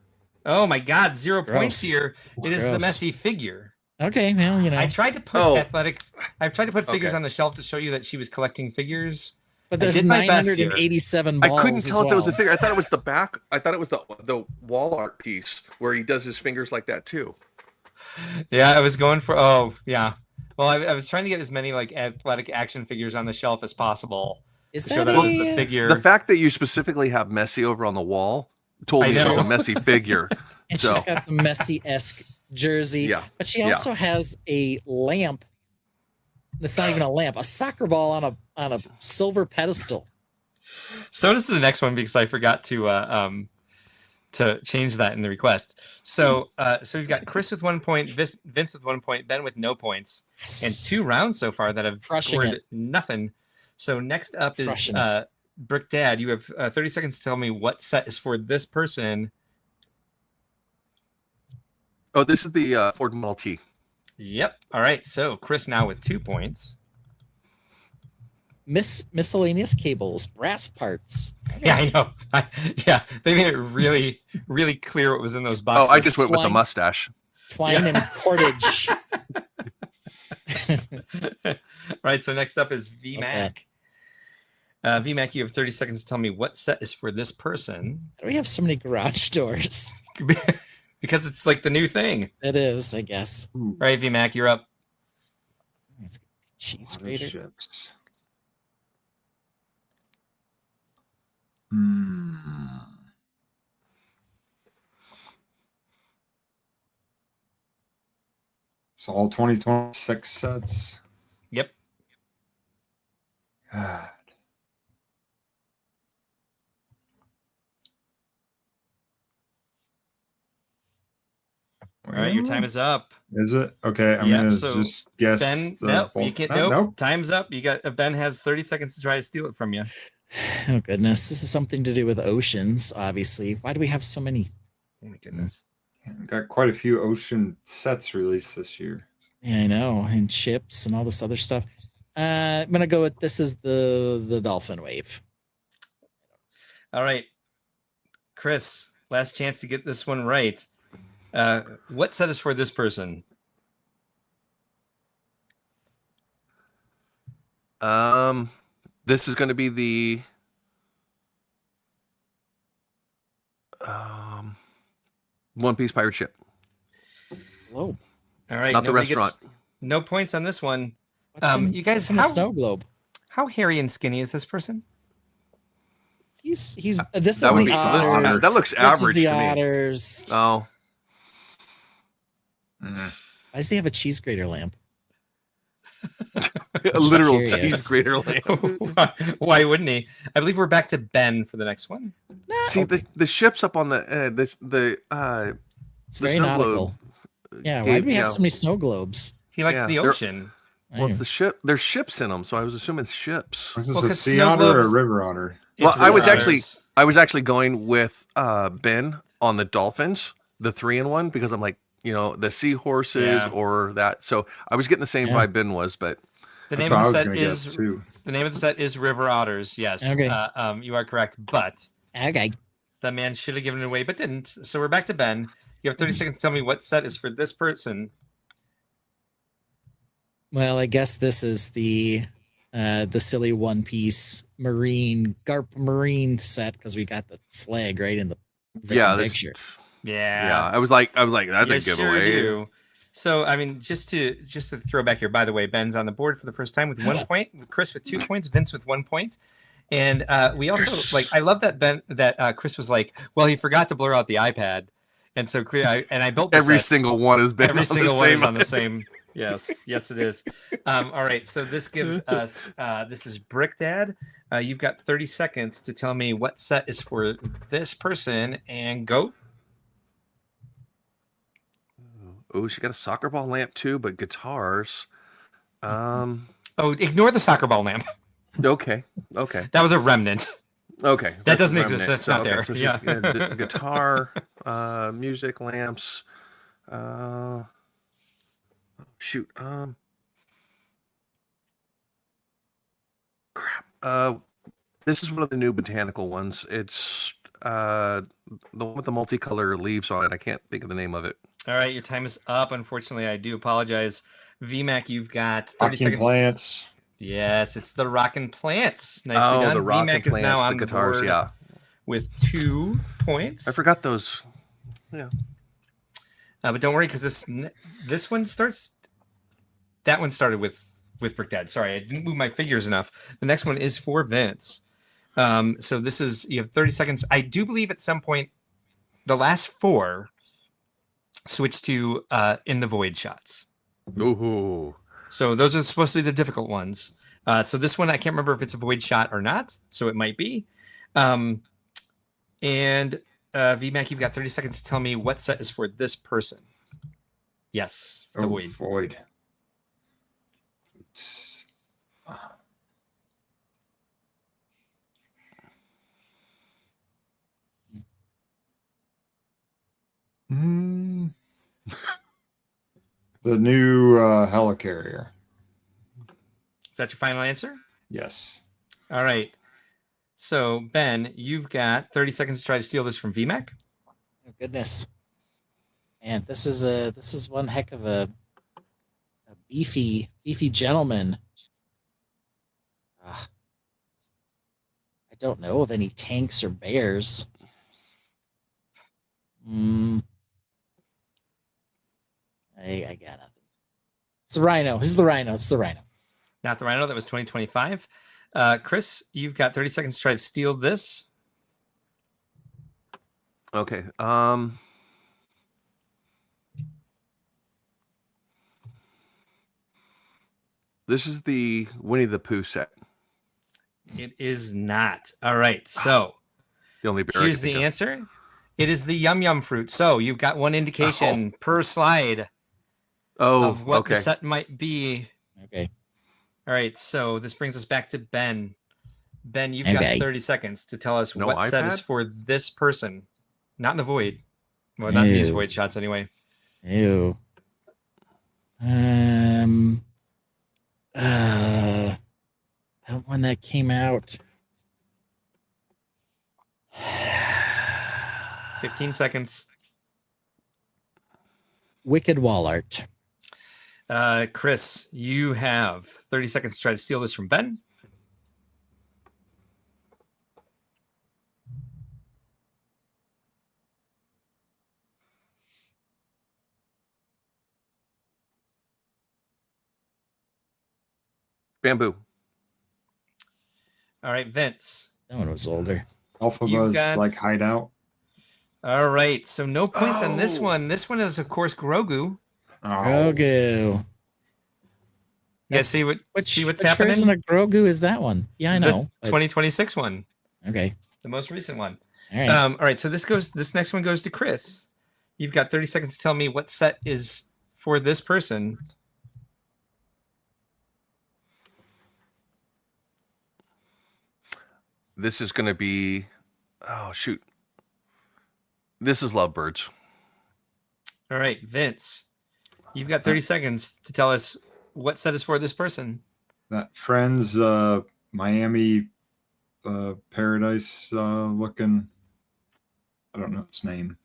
Oh my God, 0 points Gross. here. It is the Gross. Messi figure. Okay, well, you know. I tried to put I've tried to put figures Okay. on the shelf to show you that she was collecting figures. But there's did my best here. 987 balls. I couldn't tell as if it was a well. figure. I thought it was the back. I thought it was the wall art piece where he does his fingers like that too. Yeah, I was going for. Oh, yeah. Well, I was trying to get as many like athletic action figures on the shelf as possible. Is to show that that was the figure. The fact that you specifically have Messi over on the wall told me it was a Messi figure. And So she's got the Messi-esque jersey. Yeah. But she also has a lamp. That's not even a lamp, a soccer ball on a silver pedestal. So does the next one because I forgot to change that in the request. So we've got Chris with 1 point, Vince with 1 point, Ben with no points, and 2 rounds so far that have scored nothing. So next up is Brick Dad. You have 30 seconds to tell me what set is for this person. Oh, this is the Ford Model T. Yep. All right. So Chris now with 2 points. Miscellaneous cables, brass parts. Yeah, I know. Yeah, they made it really, really clear what was in those boxes. Oh, I just went with the mustache. Twine and cordage. Right. So next up is VMAC. VMAC, you have 30 seconds to tell me what set is for this person. Why do we have so many garage doors? Because it's like the new thing. It is, I guess. All right, VMAC, you're up. It's cheese grater. Ships. So all 2026 sets. Yep. God. All right, your time is up. Is it? Okay, I'm Yep, gonna so just guess. Ben, the nope, bolt- you can't. Ah, Nope, time's up. You got Ben has 30 seconds to try to steal it from you. Oh goodness, this is something to do with oceans, obviously. Why do we have so many? Oh my goodness. We got quite a few ocean sets released this year. Yeah, I know, and ships and all this other stuff. I'm gonna go with this is the dolphin wave. All right, Chris, last chance to get this one right. What set is for this person? This is going to be the One Piece pirate ship. Globe. All right, Not the restaurant. No points on this one. You guys, what's in the snow globe? How hairy and skinny is this person? He's this That is would the be otters. that looks This average is the to me. otters. Oh, Why does he have a cheese grater lamp? a literal curious. cheese grater lamp. Why wouldn't he? I believe we're back to Ben for the next one. See the ships up on the It's the very snow nautical. globe Yeah, why do we have yeah. so many snow globes? He likes Yeah, the they're- ocean. Well, it's the ship. There's ships in them, so I was assuming ships. Was this Well, a 'cause sea snow otter or a globes- river otter? Well, It's I was otters. actually going with Ben on the dolphins, the 3-in-1, because I'm like, the seahorses Yeah. or that. So I was getting the same vibe Ben was, but The That's name what I of was the set gonna guess is too. the name of the set is River Otters. Yes. Okay. You are correct, but Okay. that man should have given it away, but didn't. So we're back to Ben. You have 30 seconds to tell me what set is for this person. Well, I guess this is the silly One Piece Garp Marine set because we got the flag right in the yeah, this, picture. Yeah. I was like, that's You a giveaway. Sure do. So, I mean, just to throw back here, by the way, Ben's on the board for the first time with 1 point, Chris with 2 points, Vince with 1 point. And we also I love that Chris was like, well, he forgot to blur out the iPad. And so I built the Every set. single one has been Every on single the one same. is on the same. Yes, it is. All right, so this gives us. This is Brick Dad. You've got 30 seconds to tell me what set is for this person, and go. Oh, she got a soccer ball lamp too, but guitars. Oh, ignore the soccer ball lamp. Okay. That was a remnant. Okay. That doesn't remnant. exist. That's not there. So Yeah. guitar, music, lamps. Shoot. Crap. This is one of the new botanical ones. It's the one with the multicolor leaves on it. I can't think of the name of it. All right, your time is up. Unfortunately, I do apologize. VMAC, you've got 30 Rocking seconds. plants. Yes, it's the Rockin' Plants. Nicely done. The rockin' VMAC plants, is now the on guitars. board Yeah, with 2 points. I forgot those. Yeah. But don't worry, because this one starts. That one started with Brick Dad. Sorry, I didn't move my figures enough. The next one is for Vince. So this is, you have 30 seconds. I do believe at some point the last 4 switch to in the void shots. Ooh. So those are supposed to be the difficult ones. So this one, I can't remember if it's a void shot or not. So it might be. And VMAC, you've got 30 seconds to tell me what set is for this person. Yes, the void. Void. The new helicarrier. Is that your final answer? Yes. All right. So Ben, you've got 30 seconds to try to steal this from VMAC. Oh, goodness. Man, this is one heck of a beefy gentleman. I don't know of any tanks or bears. I got nothing. It's the rhino. This is the rhino. It's the rhino. Not the Rhino. That was 2025. Chris, you've got 30 seconds to try to steal this. Okay. This is the Winnie the Pooh set. It is not. All right. So The only bear I here's can think the of. answer. It is the yum yum fruit. So you've got one indication per slide of what the set might be. Okay. All right. So this brings us back to Ben. Ben, you've got 30 seconds to tell us what set is for this person. Not in the void. Well, not these void shots anyway. Ew. That one that came out. 15 seconds. Wicked wall art. Chris, you have 30 seconds to try to steal this from Ben. Bamboo. All right, Vince. That one was older. Alphabas like hideout. All right, so no points on this one. This one is, of course, Grogu. Grogu. Yeah, see what's which happening? Which version of Grogu is that one? Yeah, I know. The 2026 one. Okay. The most recent one. All right. All right, so this next one goes to Chris. You've got 30 seconds to tell me what set is for this person. This is going to be, this is Lovebirds. All right, Vince, you've got 30 seconds to tell us what set is for this person. That Friends Miami Paradise looking. I don't know its name.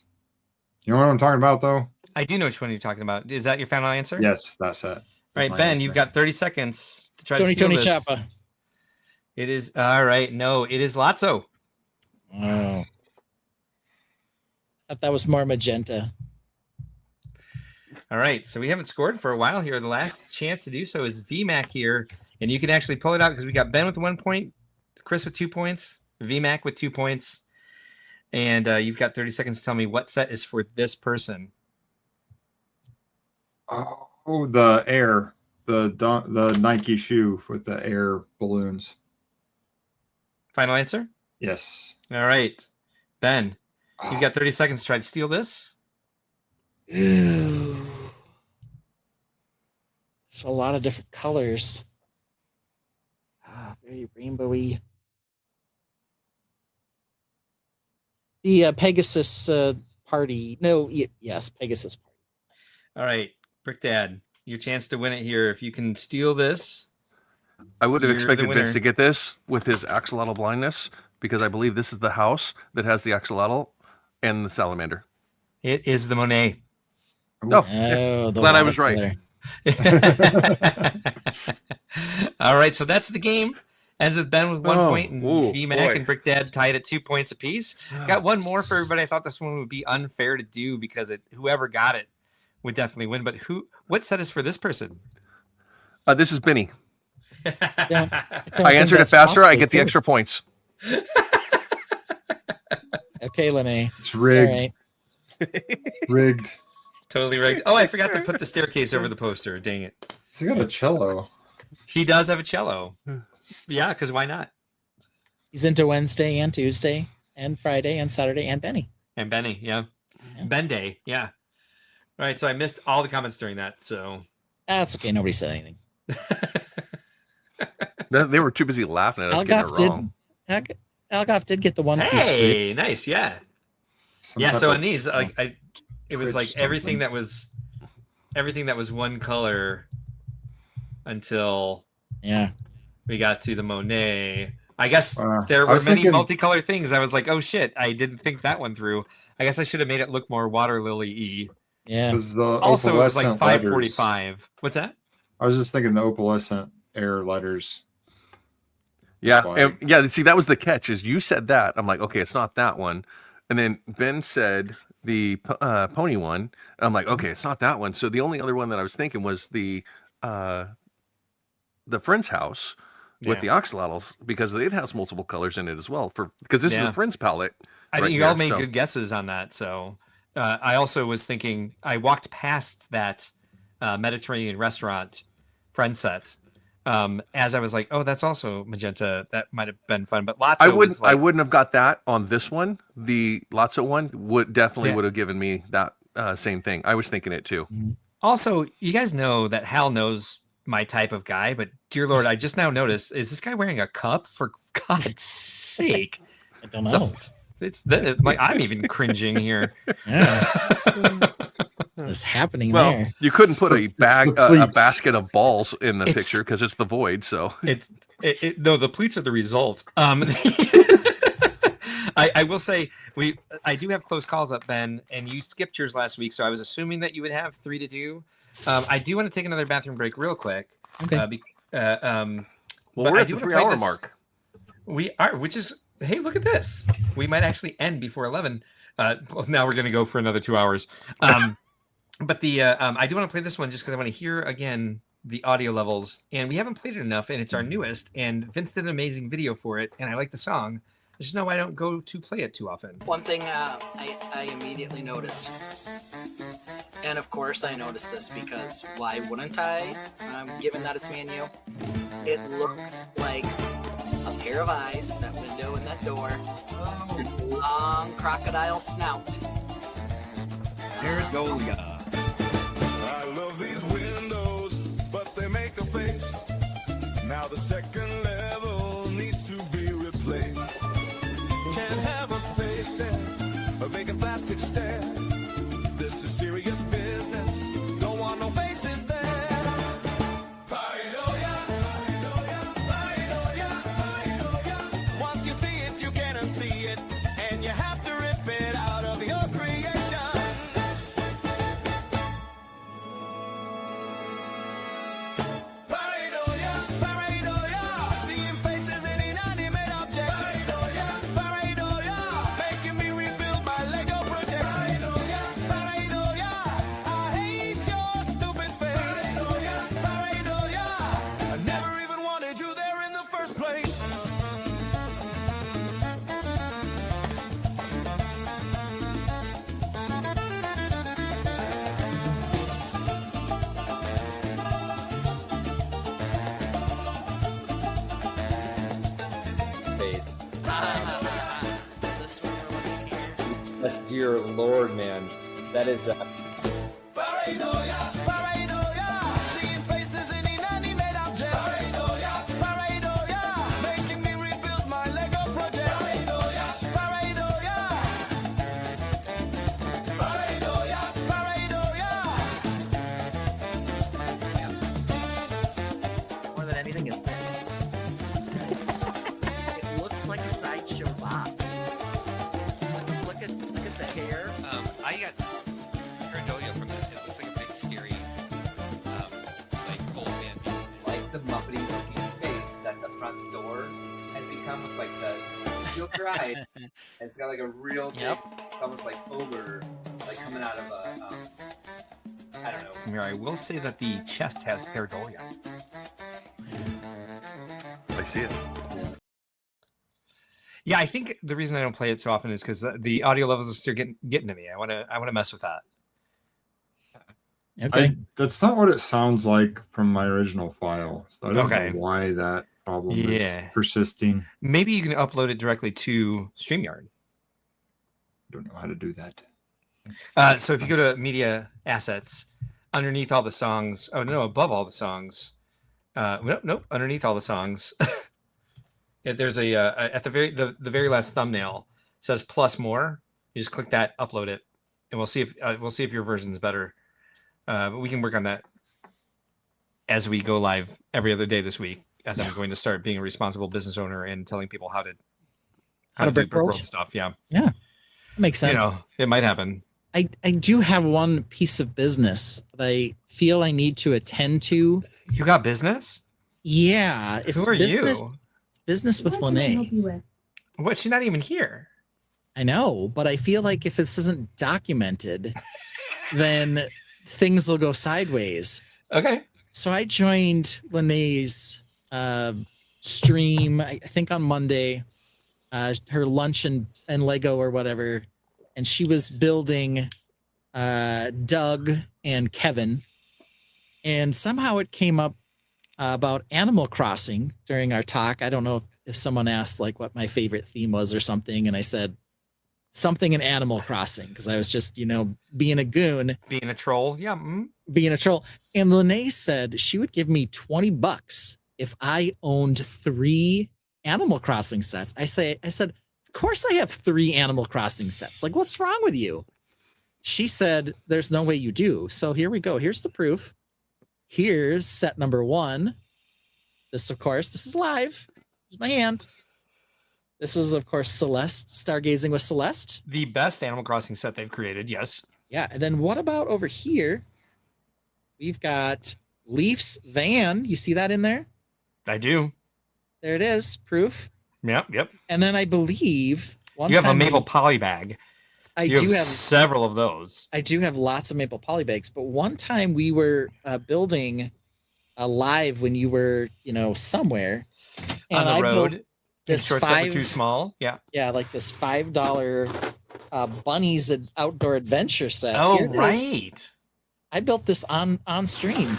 You know what I'm talking about, though? I do know which one you're talking about. Is that your final answer? Yes, that's it. All right, Ben, you've got 30 seconds to try to steal Tony this. Chapa. It is all right. No, it is Lotso. Oh. I thought that was more magenta. All right, so we haven't scored for a while here. The last chance to do so is VMAC here, and you can actually pull it out because we got Ben with 1 point, Chris with 2 points, VMAC with 2 points, and you've got 30 seconds to tell me what set is for this person. Oh, the air, the Nike shoe with the air balloons. Final answer? Yes. All right, Ben, you've got 30 seconds to try to steal this. Ew. It's a lot of different colors. Very rainbowy. The Pegasus party. No, yes, Pegasus party. All right, Brick Dad, your chance to win it here. If you can steal this, I would have expected Vince to get this with his axolotl blindness, because I believe this is the house that has the axolotl and the salamander. It is the Monet. No, glad I was right. All right, so that's the game. Ends with Ben with 1 point, and VMAC and Brick Dad tied at 2 points apiece. Got one more for everybody. I thought this one would be unfair to do because whoever got it would definitely win. But what set is for this person? This is Benny. I answered it faster. I get the extra points. Okay, Lene. It's rigged. Rigged. Totally rigged. Oh, I forgot to put the staircase over the poster. Dang it. He's got a cello. He does have a cello. Yeah, because why not? He's into Wednesday and Tuesday and Friday and Saturday and Benny. And Benny, yeah. Ben Day, yeah. All right, so I missed all the comments during that, so. That's okay. Nobody said anything. They were too busy laughing at us getting it wrong. Algoff did get the one piece. Hey, nice, yeah. So on these, it was like everything that was one color until we got to the Monet. I guess there were many multicolored things. I was like, oh shit, I didn't think that one through. I guess I should have made it look more water lily-y. Yeah. Also, it was like 5:45. What's that? I was just thinking the opalescent air letters. Yeah, see, that was the catch. Is you said that, I'm like, okay, it's not that one, and then Ben said the pony one, and I'm like, okay, it's not that one. So the only other one that I was thinking was the Friend's house with the axolotls, because it has multiple colors in it as well. Because this is the Friend's palette. I think you all made good guesses on that. So I also was thinking, I walked past that Mediterranean restaurant Friend set As I was like, oh, that's also magenta. That might have been fun, but Lotso I was wouldn't have got that on this one. The Lotso one would have given me that same thing. I was thinking it too. Also, you guys know that Hal knows my type of guy, but dear Lord, I just now noticed, is this guy wearing a cup? For God's sake. I don't know. It's like I'm even cringing here. Yeah. What's happening Well, there? you couldn't put a basket of balls in the picture because it's the void. So no, the pleats are the result. I will say I do have close calls up, Ben, and you skipped yours last week, so I was assuming that you would have 3 to do. I do want to take another bathroom break real quick. Okay. Well, we're at the 3-hour mark. We are, which is, hey, look at this. We might actually end before 11. Well, now we're going to go for another 2 hours. But I do want to play this one just because I want to hear again the audio levels, and we haven't played it enough, and it's our newest. And Vince did an amazing video for it, and I like the song. Just know I don't go to play it too often. One thing I immediately noticed, and of course I noticed this because why wouldn't I? Given that it's me and you, it looks like a pair of eyes, that window and that door, long crocodile snout. Paragolia. I love these windows, but they make a face. Now the second level needs to be replaced. Can't have a face there, a vacant plastic stare. This is serious business. Don't want no faces there. Once you see it, you can't unsee it, and you have to rip it out of your creation. That's dear Lord, man. That is. More than anything is this. It looks like Sideshow Bob. Look at the hair. I got pareidolia from that. It looks like a big scary, like old man. Like the Muppety looking face that the front door has become with like the Joker eye. It's got like a real big, almost like ogre, like coming out of a. I don't know. Here, I will say that the chest has pareidolia. I see it. Yeah, I think the reason I don't play it so often is because the audio levels are still getting to me. I want to mess with that. Okay. That's not what it sounds like from my original file. So I don't know why that problem is persisting. Maybe you can upload it directly to StreamYard. Don't know how to do that. So if you go to Media Assets, underneath all the songs, above all the songs, nope, underneath all the songs. There's at the very last thumbnail says plus more. You just click that, upload it, and we'll see if your version is better. But we can work on that as we go live every other day this week. As I'm going to start being a responsible business owner and telling people how to do Brickworld stuff. Yeah, that makes sense. It might happen. I do have one piece of business that I feel I need to attend to. You got business? Yeah, it's Who are business. you? Business with Lene. What? She's not even here. I know, but I feel like if this isn't documented, then things will go sideways. Okay. So I joined Lene's stream, I think on Monday, her lunch and Lego or whatever, and she was building Doug and Kevin, and somehow it came up about Animal Crossing during our talk. I don't know if someone asked like what my favorite theme was or something, and I said something in Animal Crossing because I was just, being a goon. Being a troll. Yeah. Being a troll. And Lene said she would give me $20 if I owned 3 Animal Crossing sets. I said, of course I have 3 Animal Crossing sets. Like, what's wrong with you? She said, there's no way you do. So here we go. Here's the proof. Here's set number 1. This, of course, this is live. Here's my hand. This is, of course, Celeste, Stargazing with Celeste. The best Animal Crossing set they've created, yes. Yeah, and then what about over here? We've got Leaf's van. You see that in there? I do. There it is. Proof. Yep. And then I believe you have a maple poly bag. I do have several of those. I do have lots of maple poly bags, but one time we were building a live when you were, somewhere. And on the road. This shorts that were too small. Yeah. Yeah, like this $5 bunnies outdoor adventure set. Oh, right. I built this on stream.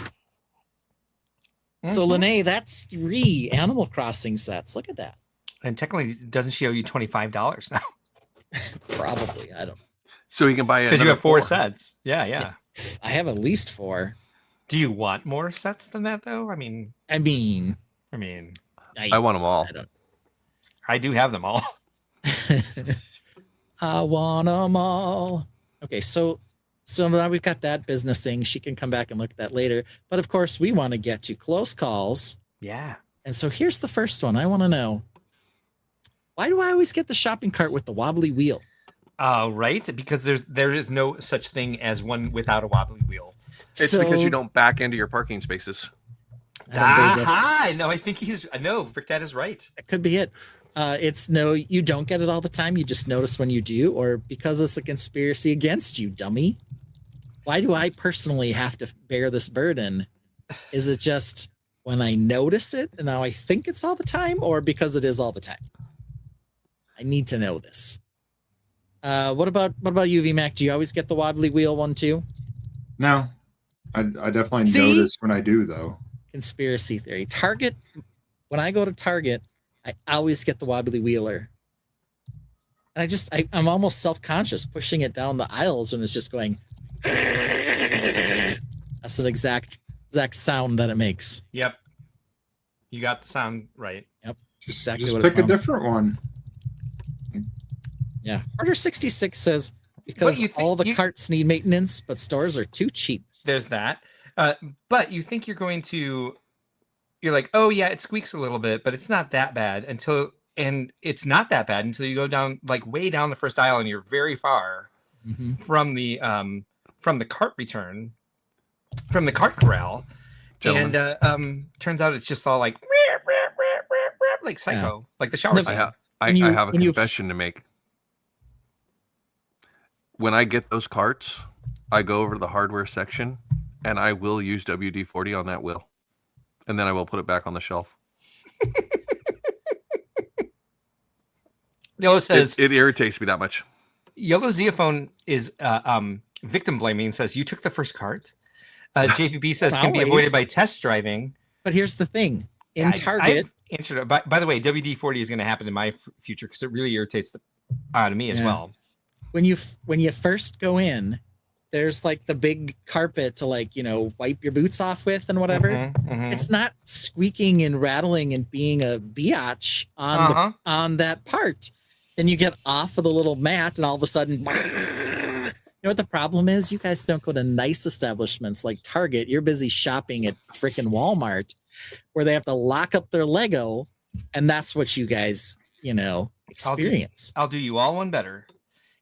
So Lene, that's 3 Animal Crossing sets. Look at that. And technically, doesn't she owe you $25 now? Probably. I don't know. So you can buy it because you have 4 sets. Yeah. I have at least 4. Do you want more sets than that, though? I mean, I want them all. I do have them all. I want them all. Okay, so now we've got that business thing. She can come back and look at that later. But of course, we want to get to close calls. Yeah. And so here's the first one. I want to know, why do I always get the shopping cart with the wobbly wheel? Right, because there is no such thing as one without a wobbly wheel. It's because you don't back into your parking spaces. No, I think Brick Dad is right. That could be it. It's no, you don't get it all the time. You just notice when you do, or because it's a conspiracy against you, dummy. Why do I personally have to bear this burden? Is it just when I notice it and now I think it's all the time, or because it is all the time? I need to know this. What about you, VMAC? Do you always get the wobbly wheel one too? No, I definitely notice when I do though. Conspiracy theory. Target. When I go to Target, I always get the wobbly wheeler. And I'm almost self-conscious pushing it down the aisles when it's just going. That's an exact sound that it makes. Yep. You got the sound right. Yep. That's exactly Just what it sounds like. Pick a different one. Yeah. Order 66 says because all the carts need maintenance, but stores are too cheap. There's that. But you think you're like, oh yeah, it squeaks a little bit, but it's not that bad and it's not that bad until you go down, like way down the first aisle and you're very far from the cart return, from the cart corral. Gentlemen. And turns out it's just all like psycho, like the shower scene. I have a confession to make. When I get those carts, I go over to the hardware section and I will use WD-40 on that wheel. And then I will put it back on the shelf. Yellow says it irritates me that much. Yellow Zeophone is victim blaming and says you took the first cart. JVB says can be avoided by test driving. But here's the thing: in Target, I've answered it. By the way, WD-40 is going to happen in my future because it really irritates to me as well. When you first go in, there's like the big carpet to wipe your boots off with and whatever. It's not squeaking and rattling and being a biatch on that part. Then you get off of the little mat and all of a sudden, you know what the problem is? You guys don't go to nice establishments like Target. You're busy shopping at freaking Walmart where they have to lock up their Lego. And that's what you guys, experience. I'll do you all one better.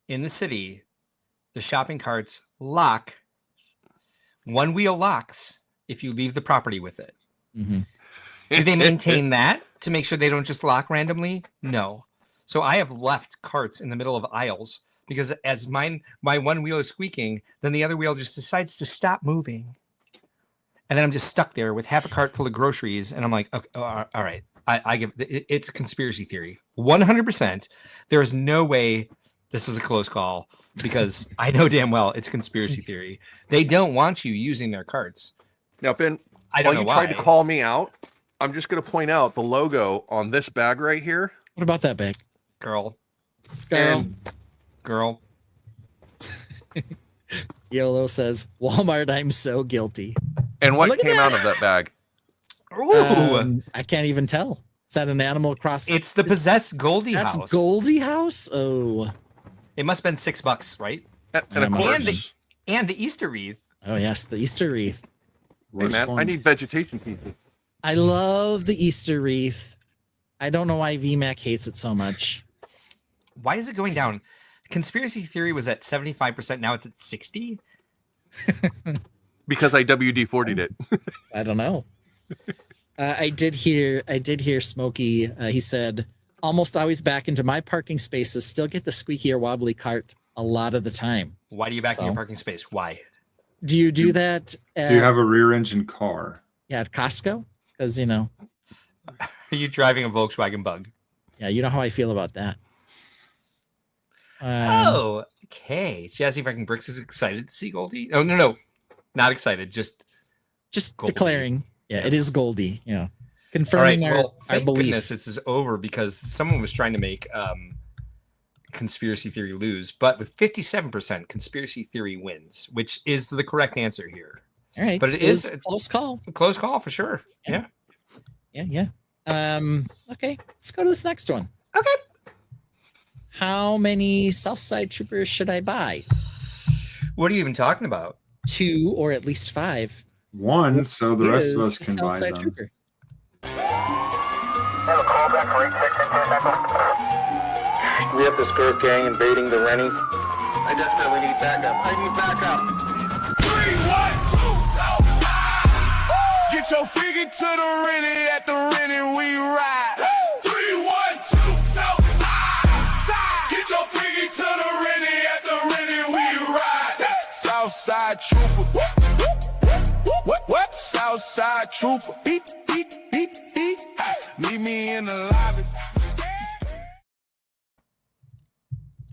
In the city, the shopping carts lock. One wheel locks if you leave the property with it. Do they maintain that to make sure they don't just lock randomly? No. So I have left carts in the middle of aisles because as my one wheel is squeaking, then the other wheel just decides to stop moving. And then I'm just stuck there with half a cart full of groceries. And I'm like, okay, all right. I give it's a conspiracy theory. 100%. There is no way this is a close call because I know damn well it's conspiracy theory. They don't want you using their carts. Now, Ben, I don't know why. While you tried to call me out, I'm just going to point out the logo on this bag right here. What about that bag? Girl. YOLO says, Walmart, I'm so guilty. And what came out of that bag? Ooh. I can't even tell. Is that an Animal Crossing? It's the possessed Goldie That's house. Goldie house? Oh. It must have been $6, right? And of course. And the Easter wreath. Oh, yes, the Easter wreath. Hey, man, I need vegetation pieces. I love the Easter wreath. I don't know why VMAC hates it so much. Why is it going down? Conspiracy theory was at 75%. Now it's at 60. Because I WD-40'd it. I don't know. I did hear Smokey. He said, almost always back into my parking spaces. Still get the squeaky or wobbly cart a lot of the time. Why do you back in your parking space? Why? Do you do that? Do you have a rear engine car? Yeah, at Costco? Because, you know. Are you driving a Volkswagen Bug? Yeah, you know how I feel about that. Okay. Jazzy Fucking Bricks is excited to see Goldie. Oh, no. Not excited. Just Goldie. Declaring. Yeah, Yes. It is Goldie. Yeah. Confirming our thank belief. goodness this is over because someone was trying to make conspiracy theory lose, but with 57%, conspiracy theory wins, which is the correct answer here. All right. But it is a close call. A close call for sure. Yeah. Okay. Let's go to this next one. Okay. How many Southside Troopers should I buy? What are you even talking about? 2 or at least 5. 1, so the rest of us Is can a buy Southside them. Trooper. We have the skirt gang invading the Rennie. I desperately need backup. I need backup. 3, 1, 2, Southside. Get your figure to the Rennie, at the Rennie we ride. 3, 1, 2, Southside. Get your figure to the Rennie, at the Rennie we ride. Southside Trooper. What? Southside Trooper. Beep, beep, beep, beep. Meet me in the lobby.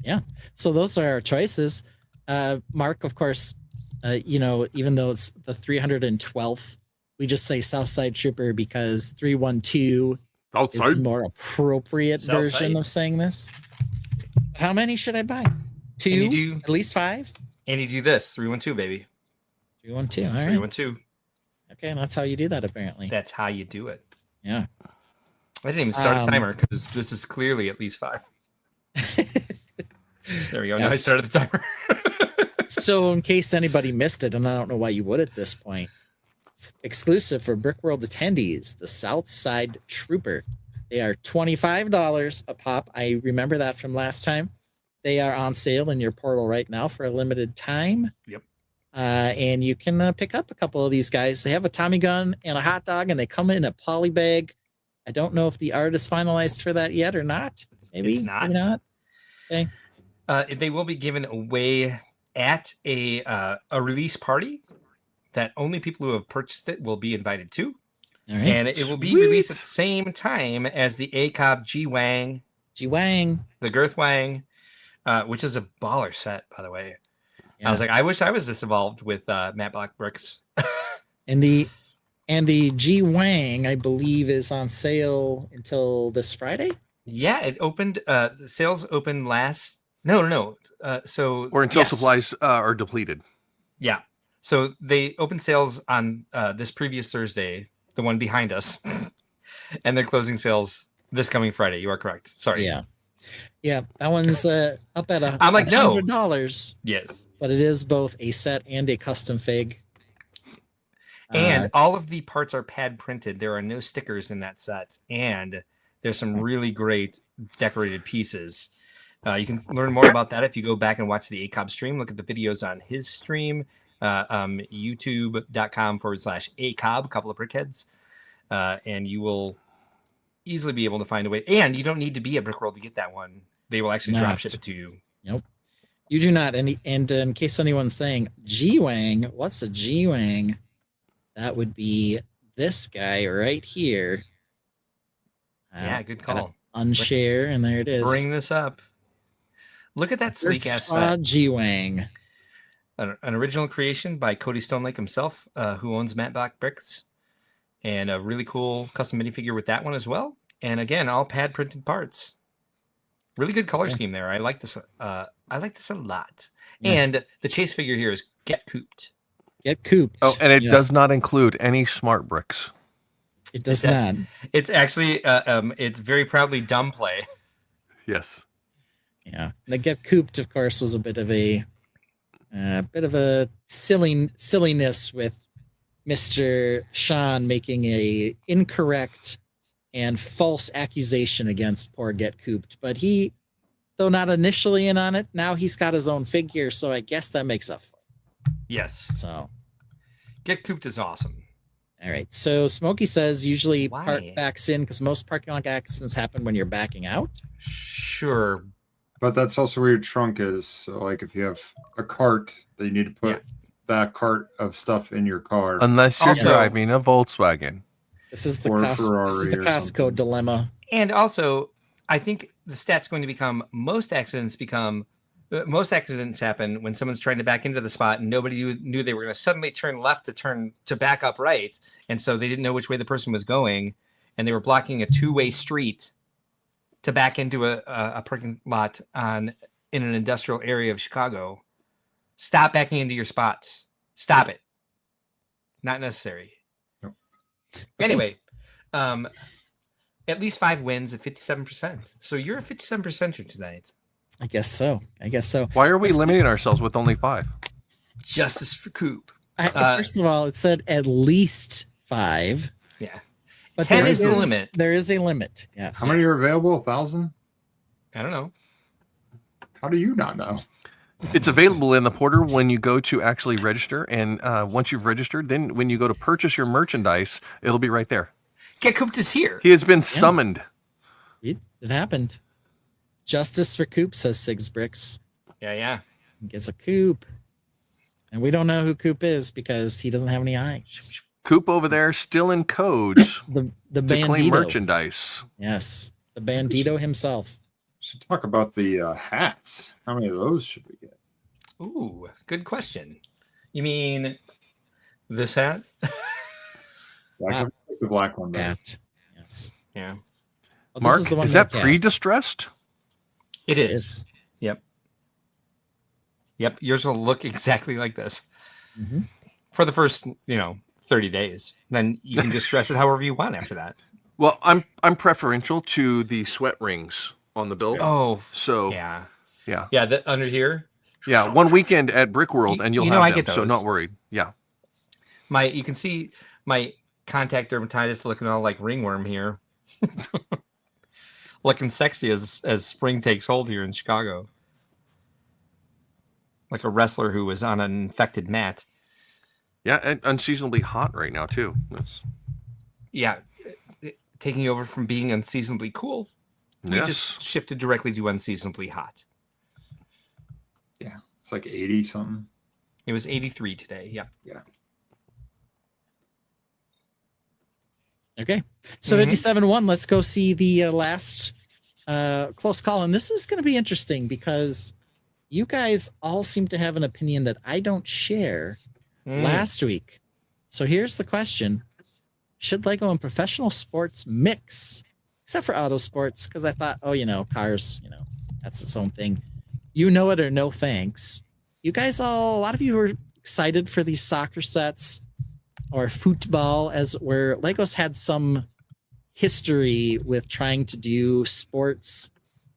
Yeah. So those are our choices. Mark, of course, even though it's the 312th, we just say Southside Trooper because 312 is the more appropriate version of saying this. How many should I buy? 2? At least 5? And you do this. 312, baby. 312. All right. 312. Okay, and that's how you do that, apparently. That's how you do it. Yeah. I didn't even start a timer because this is clearly at least 5. There we go. Now I started the timer. So in case anybody missed it, and I don't know why you would at this point, exclusive for Brickworld attendees, the Southside Trooper. They are $25 a pop. I remember that from last time. They are on sale in your portal right now for a limited time. Yep. And you can pick up a couple of these guys. They have a Tommy gun and a hot dog, and they come in a poly bag. I don't know if the art is finalized for that yet or not. Maybe It's not. Maybe not. Okay. They will be given away at a release party that only people who have purchased it will be invited to. All right. And it will be released at the same time as the ACOB G-Wang. G-Wang. The Girth Wang, which is a baller set, by the way. Yeah. I was like, I wish I was this involved with Matt Black Bricks. And the G-Wang, I believe, is on sale until this Friday. Yeah, it opened. The sales opened last. No. Or until supplies are depleted. Yeah. So they opened sales on this previous Thursday, the one behind us, and they're closing sales this coming Friday. You are correct. Sorry. Yeah. That one's up at I'm like, no. $100. Yes. But it is both a set and a custom fig. And all of the parts are pad printed. There are no stickers in that set, and there's some really great decorated pieces. You can learn more about that if you go back and watch the ACOB stream. Look at the videos on his stream, youtube.com/ACOB, a couple of brickheads, and you will easily be able to find a way. And you don't need to be a Brickworld to get that one. They will actually drop ship it to you. Nope. You do not. And in case anyone's saying, G-Wang, what's a G-Wang? That would be this guy right here. Yeah, good call. Unshare, and there it is. Bring this up. Look at that sleek ass set. G-Wang. An original creation by Cody Stonelake himself, who owns Matt Black Bricks. and a really cool custom minifigure with that one as well. And again, all pad printed parts. Really good color scheme there. I like this. I like this a lot. Yeah. And the chase figure here is Get Cooped. Get Cooped. Oh, and it does not include any smart bricks. It does not. It's actually it's very proudly dumb play. Yes. Yeah. The Get Cooped, of course, was a bit of a silliness with Mr. Sean making a incorrect and false accusation against poor Get Cooped. But he, though not initially in on it, now he's got his own figure, so I guess that makes up for it. Yes. So Get Cooped is awesome. All right. So Smokey says usually park backs in because most parking lot accidents happen when you're backing out. Sure. But that's also where your trunk is. So like if you have a cart that you need to put that cart of stuff in your car. Unless you're driving a Volkswagen. This is the Costco dilemma. And also, I think the stat's going to become most accidents happen when someone's trying to back into the spot and nobody knew they were going to suddenly turn left to back up right. And so they didn't know which way the person was going. And they were blocking a two-way street to back into a parking lot in an industrial area of Chicago. Stop backing into your spots. Stop it. Not necessary. Nope. Anyway, at least 5 wins at 57%. So you're a 57%er tonight. I guess so. Why are we limiting ourselves with only 5? Justice for Coop. First of all, it said at least 5. Yeah. But 10 is the limit. There is a limit. Yes. How many are available? 1,000? I don't know. How do you not know? It's available in the portal when you go to actually register. And once you've registered, then when you go to purchase your merchandise, it'll be right there. Get Cooped is here. He has been summoned. It happened. Justice for Coop, says Sigs Bricks. Yeah. He gets a Coop. And we don't know who Coop is because he doesn't have any eyes. Coop over there still in codes the to bandito. claim merchandise. Yes. The bandito himself. Should talk about the hats. How many of those should we get? Ooh, good question. You mean this hat? The black one. Hat. Yes. Yeah. Well, Mark, is that pre-distressed? It is. Yep. Yours will look exactly like this for the first, 30 days. Then you can distress it however you want after that. Well, I'm preferential to the sweat rings on the build. Oh, so yeah. That under here. Yeah, one weekend at Brickworld, and you'll have I them, get those. so not worried. Yeah. You can see my contact dermatitis looking all like ringworm here. Looking sexy as spring takes hold here in Chicago. Like a wrestler who was on an infected mat. Yeah, and unseasonably hot right now, too. Yeah, taking over from being unseasonably cool. We just shifted directly to unseasonably hot. Yeah, it's like 80 something. It was 83 today. Yeah. Okay. So 57-1, let's go see the last close call. And this is going to be interesting because you guys all seem to have an opinion that I don't share last week. So here's the question. Should Lego and professional sports mix? Except for auto sports, because I thought, cars, that's its own thing. You know it or no thanks. You guys a lot of you were excited for these soccer sets or football, as it were. Lego's had some history with trying to do sports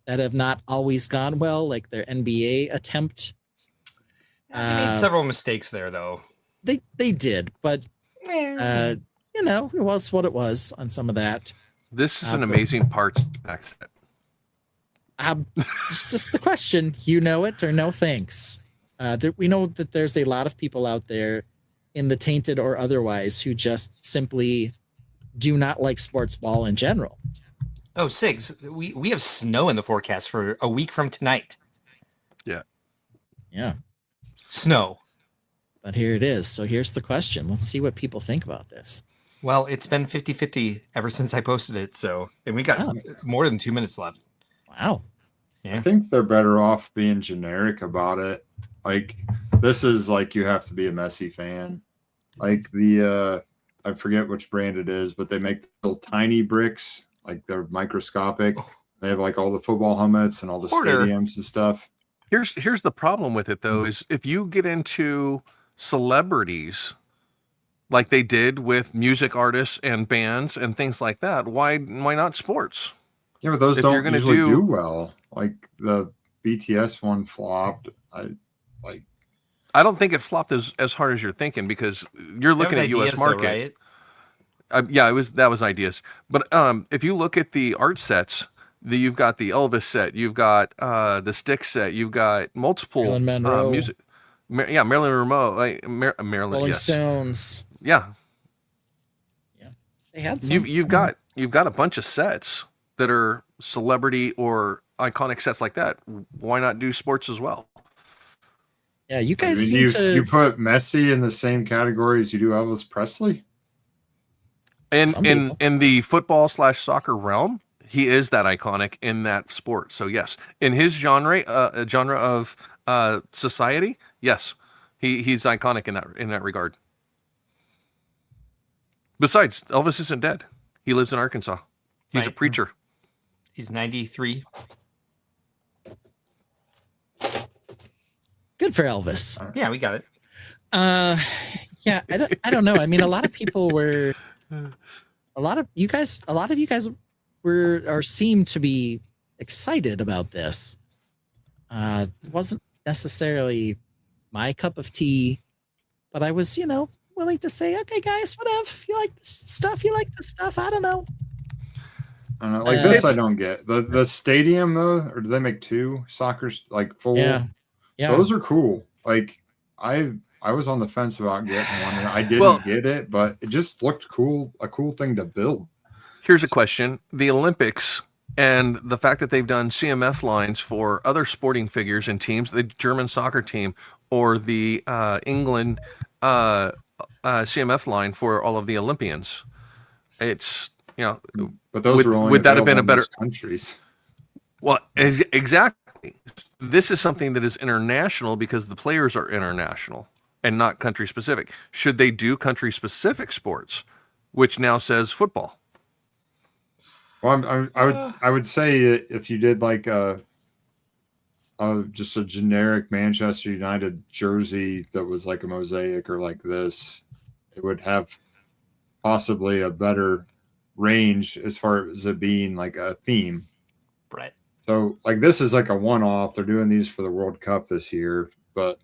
that have not always gone well, like their NBA attempt. They made several mistakes there, though. They did, but it was what it was on some of that. This is an amazing parts pack set. It's just the question, you know it or no thanks. We know that there's a lot of people out there in the Tainted or otherwise who just simply do not like sports ball in general. Oh, Sigs, we have snow in the forecast for a week from tonight. Yeah. Snow. But here it is. So here's the question. Let's see what people think about this. Well, it's been 50-50 ever since I posted it. And we got more than 2 minutes left. Wow. Yeah. I think they're better off being generic about it. Like, this is like you have to be a Messi fan. Like the I forget which brand it is, but they make little tiny bricks, like they're microscopic. They have like all the football helmets and all the stadiums and stuff. Here's the problem with it though, is if you get into celebrities like they did with music artists and bands and things like that, why not sports? Yeah, but those don't usually do well. Like the BTS one flopped. I don't think it flopped as hard as you're thinking, because you're looking at US market. Though, right? Yeah, that was ideas. But if you look at the art sets, you've got the Elvis set, you've got the Stick set, you've got multiple music. Marilyn Monroe, Marilyn, Rolling Stones. Yeah, they had some. You've got a bunch of sets that are celebrity or iconic sets like that. Why not do sports as well? Yeah, you guys you put Messi in the same category as you do Elvis Presley? In the football/soccer realm, he is that iconic in that sport. So yes, in his genre of society, yes, he's iconic in that regard. Besides, Elvis isn't dead. He lives in Arkansas. He's a preacher. He's 93. Good for Elvis. Yeah, we got it. Yeah, I don't know. I mean, a lot of you guys seem to be excited about this. It wasn't necessarily my cup of tea, but I was, willing to say, okay, guys, whatever. If you like this stuff, you like this stuff. I don't know. Like this, I don't get the stadium though, or do they make two soccer like full? Yeah. Those are cool. Like I was on the fence about getting one, and I didn't get it, but it just looked cool. A cool thing to build. Here's a question: the Olympics and the fact that they've done CMF lines for other sporting figures and teams, the German soccer team or the England CMF line for all of the Olympians. It's but those would that have been a better countries? Well, exactly. This is something that is international because the players are international and not country specific. Should they do country specific sports, which now says football? Well, I would say if you did like just a generic Manchester United jersey that was like a mosaic or like this, it would have possibly a better range as far as it being like a theme. Right. So like this is like a one-off. They're doing these for the World Cup this year, but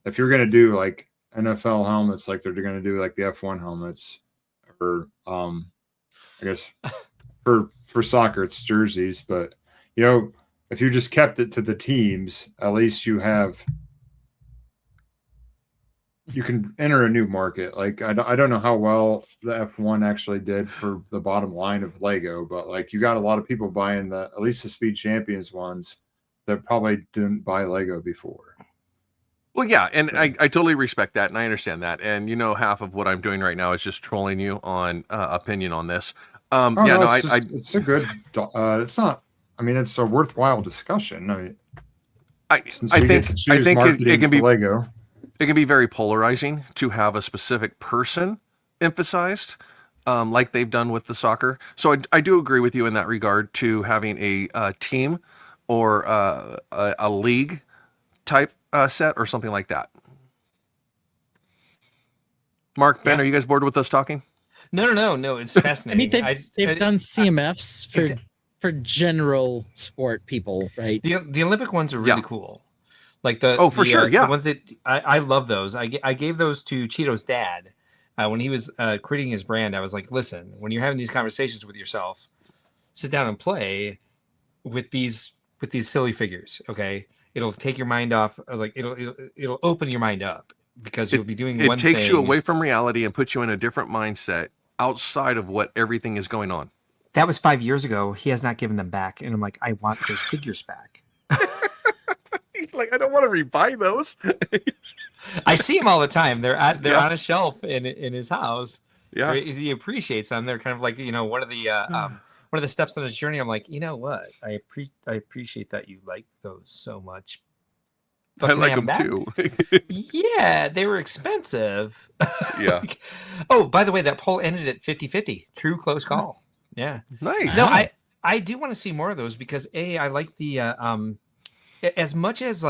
if you're going to do like NFL helmets, like they're going to do like the F1 helmets, or I guess for soccer it's jerseys, but if you just kept it to the teams, at least you can enter a new market. Like I don't know how well the F1 actually did for the bottom line of Lego, but like you got a lot of people buying at least the Speed Champions ones that probably didn't buy Lego before. Well, yeah, and I totally respect that, and I understand that. And half of what I'm doing right now is just trolling you on opinion on this. It's a good. It's not. I mean, it's a worthwhile discussion. I think it can be Lego. It can be very polarizing to have a specific person emphasized, like they've done with the soccer. So I do agree with you in that regard to having a team or a league type set or something like that. Mark, Ben, are you guys bored with us talking? No. It's fascinating. I mean, they've done CMFs for general sport people, right? The Olympic ones are really cool. Like the ones that I love those. I gave those to Cheeto's dad when he was creating his brand. I was like, listen, when you're having these conversations with yourself, sit down and play with these silly figures. Okay, it'll take your mind off. Like it'll open your mind up because you'll be doing one thing. It takes you away from reality and puts you in a different mindset outside of what everything is going on. That was 5 years ago. He has not given them back, and I'm like, I want those figures back. He's like, I don't want to rebuy those. I see them all the time. They're on a shelf in his house. Yeah, he appreciates them. They're kind of like one of the steps on his journey. I'm like, you know what? I appreciate that you like those so much. I like them too. Yeah, they were expensive. Yeah. Oh, by the way, that poll ended at 50-50. True close call. Yeah. Nice. No, I do want to see more of those because I like the as much as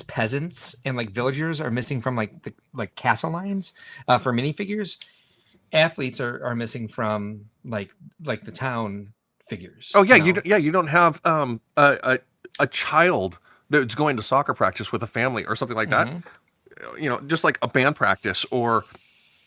peasants and like villagers are missing from like the castle lines for minifigures, athletes are missing from like the town figures. Oh yeah, you don't have a child that's going to soccer practice with a family or something like that. Just like a band practice or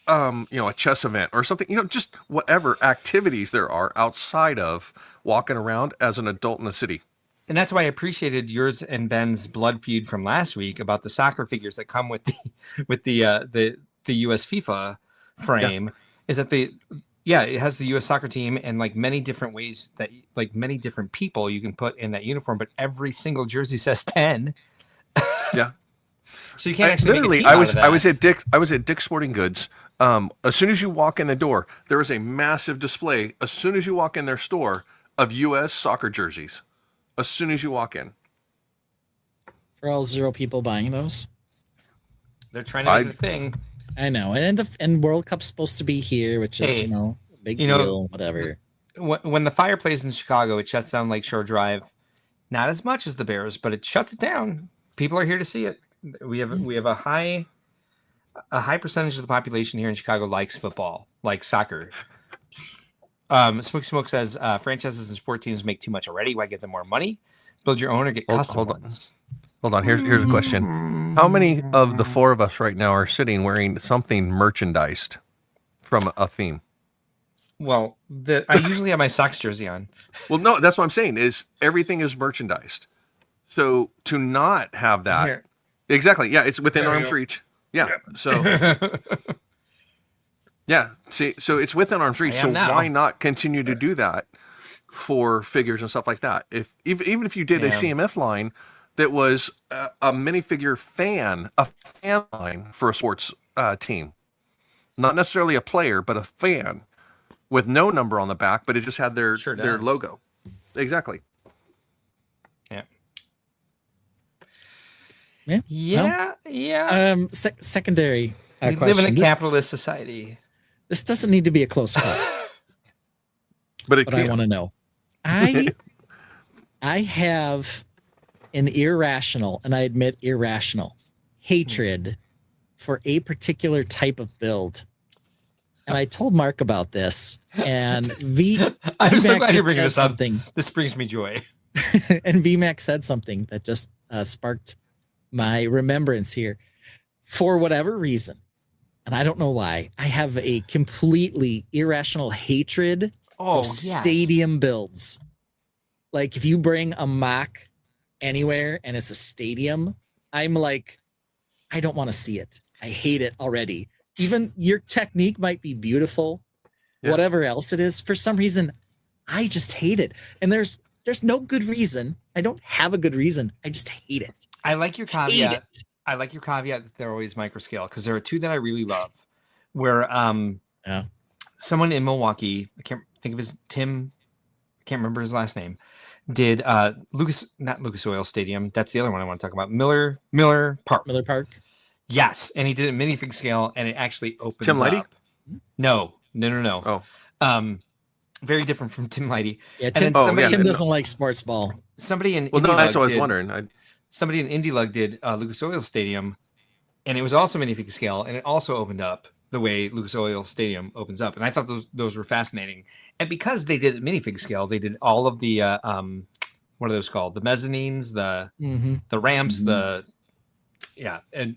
a chess event or something, just whatever activities there are outside of walking around as an adult in the city. And that's why I appreciated yours and Ben's blood feud from last week about the soccer figures that come with the US FIFA frame. Is that it has the US soccer team and like many different ways that like many different people you can put in that uniform, but every single jersey says 10. Yeah. So you can't actually literally. Make a team I was at Dick's Sporting Goods. As soon as you walk in the door, there is a massive display. As soon as you walk in their store of U.S. soccer jerseys. As soon as you walk in. For all 0 people buying those. They're trying to do the thing. I know, and World Cup's supposed to be here, which is a big deal. Whatever. When the Fire plays in Chicago, it shuts down Lakeshore Drive. Not as much as the Bears, but it shuts it down. People are here to see it. We have a high percentage of the population here in Chicago likes football, likes soccer. Smoke says franchises and sport teams make too much already. Why give them more money? Build your own or get custom ones. Hold on. Here's a question. How many of the 4 of us right now are sitting wearing something merchandised from a theme? Well, I usually have my Sox jersey on. Well, no, that's what I'm saying is everything is merchandised. So to not have that, Here. Exactly. Yeah, it's within arm's reach. Yeah. So yeah, see, so it's within arm's reach. So why not continue to do that for figures and stuff like that? Even if you did a CMF line that was a minifigure fan line for a sports team, not necessarily a player, but a fan with no number on the back, but it just had their logo. Exactly. Yeah. Secondary we question. live in a capitalist society. This doesn't need to be a close call. but I want to know. I have an irrational, and I admit irrational, hatred for a particular type of build. And I told Mark about this, and I'm so glad you're bringing this up. This brings me joy. And VMAX said something that just sparked my remembrance here. For whatever reason, and I don't know why, I have a completely irrational hatred of stadium builds. Like if you bring a mock anywhere and it's a stadium, I'm like, I don't want to see it. I hate it already. Even your technique might be beautiful, whatever else it is. For some reason, I just hate it. And there's no good reason. I don't have a good reason. I just hate it. I like your caveat. I like your caveat that they're always microscale because there are 2 that I really love. Where someone in Milwaukee, I can't think of his Tim, I can't remember his last name, did not Lucas Oil Stadium. That's the other one I want to talk about. Miller Park. Miller Park. Yes, and he did it minifig scale, and it actually opens Tim Lighty? up. No. Oh. Very different from Tim Lighty. Yeah, Tim doesn't like sports ball. Somebody in that's what I was wondering. Somebody in Indy Lug did Lucas Oil Stadium, and it was also minifig scale, and it also opened up the way Lucas Oil Stadium opens up. And I thought those were fascinating. And because they did it minifig scale, they did all of the what are those called? The mezzanines, the ramps, and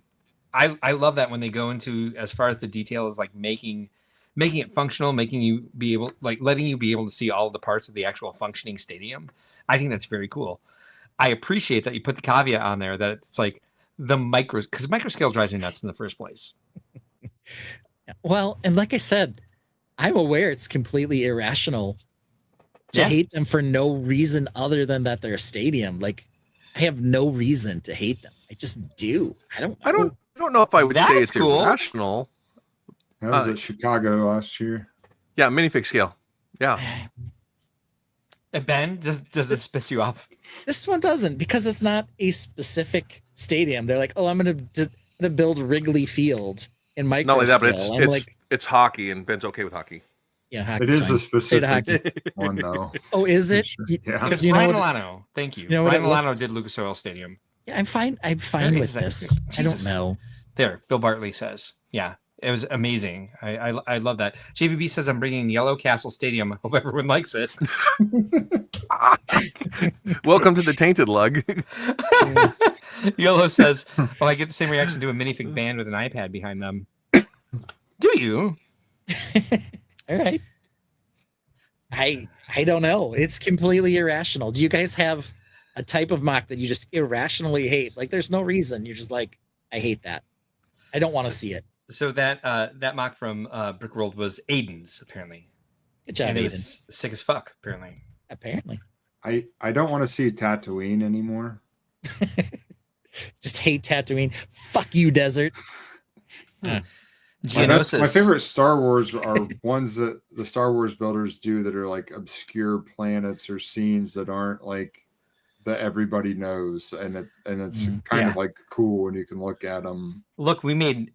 I love that when they go into as far as the detail is like making it functional, making you be able, like letting you be able to see all of the parts of the actual functioning stadium. I think that's very cool. I appreciate that you put the caveat on there that it's like the because microscale drives me nuts in the first place. Well, and like I said, I'm aware it's completely irrational to hate them for no reason other than that they're a stadium. Like I have no reason to hate them. I just do. I don't know if I would say it's cool. irrational. That was at Chicago last year. Yeah, minifig scale. Yeah. Ben, does this piss you off? This one doesn't, because it's not a specific stadium. They're like, oh, I'm gonna build Wrigley Field in micro Not only that, but scale. it's hockey, and Ben's okay with hockey. Yeah, hockey's it is fine. a specific one though. Oh, is it? Yeah. It's you know Ryan what- Milano. Thank you. you know what Ryan it Milano looks- did Lucas Oil Stadium. Yeah, I'm fine. I'm There fine it with is. this. I don't Jesus. know. There, Bill Bartley says. Yeah, it was amazing. I love that. JVB says I'm bringing Yellow Castle Stadium. I hope everyone likes it. Welcome to the Tainted Lug. Yellow says, "Oh, I get the same reaction to a minifig band with an iPad behind them." Do you? All right. I don't know. It's completely irrational. Do you guys have a type of mock that you just irrationally hate? Like, there's no reason. You're just like, I hate that. I don't want to see it. So that mock from Brickworld was Aiden's apparently. Good job, And it Aiden. was sick as fuck apparently. Apparently. I don't want to see Tatooine anymore. Just hate Tatooine. Fuck you, desert. My favorite Star Wars are ones that the Star Wars builders do that are like obscure planets or scenes that aren't like that everybody knows, and it's kind of like cool when you can look at them. Look, we made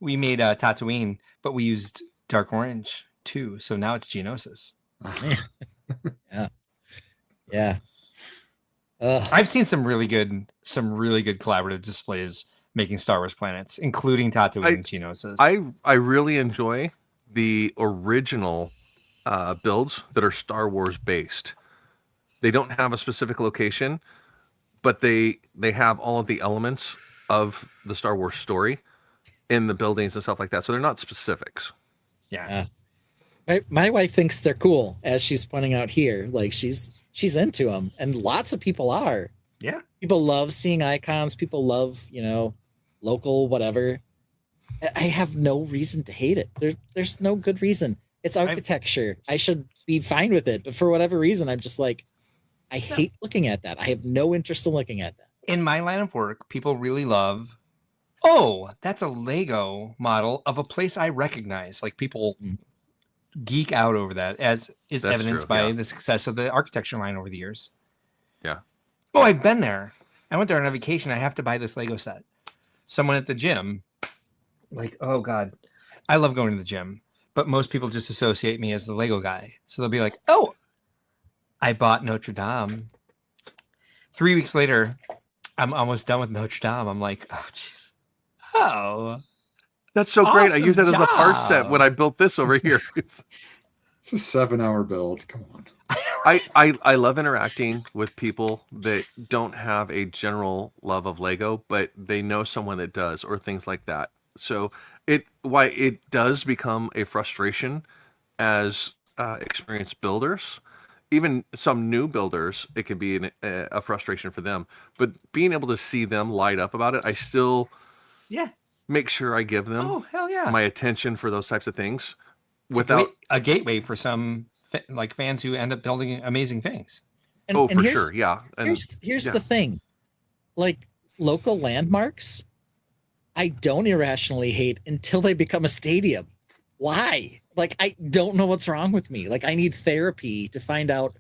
Tatooine, but we used dark orange too, so now it's Geonosis. Yeah. I've seen some really good collaborative displays making Star Wars planets, including Tatooine and Geonosis. I really enjoy the original builds that are Star Wars based. They don't have a specific location, but they have all of the elements of the Star Wars story in the buildings and stuff like that. So they're not specifics. Yeah. My wife thinks they're cool, as she's pointing out here. Like, she's into them, and lots of people are. Yeah. People love seeing icons. People love, local whatever. I have no reason to hate it. There's no good reason. It's architecture. I should be fine with it, but for whatever reason, I'm just like, I hate looking at that. I have no interest in looking at that. In my line of work, people really love, oh, that's a Lego model of a place I recognize. Like, people geek out over that, as is That's evidenced true, by yeah. the success of the architecture line over the years. Yeah. Oh, I've been there. I went there on a vacation. I have to buy this Lego set. Someone at the gym, like, oh God, I love going to the gym, but most people just associate me as the Lego guy. So they'll be like, oh, I bought Notre Dame. 3 weeks later, I'm almost done with Notre Dame. I'm like, oh, jeez. Oh, That's so great. I Awesome use that as a part set job. when I built this over here. It's a 7-hour build. Come on. I love interacting with people that don't have a general love of Lego, but they know someone that does, or things like that. So it does become a frustration as experienced builders. Even some new builders, it can be a frustration for them. But being able to see them light up about it, I still make sure I give them hell yeah, my attention for those types of things. It's Without a gateway for some fans who end up building amazing things. And for here's- sure, yeah. And Here's yeah. the thing. Like, local landmarks, I don't irrationally hate until they become a stadium. Why? Like, I don't know what's wrong with me. Like, I need therapy to find out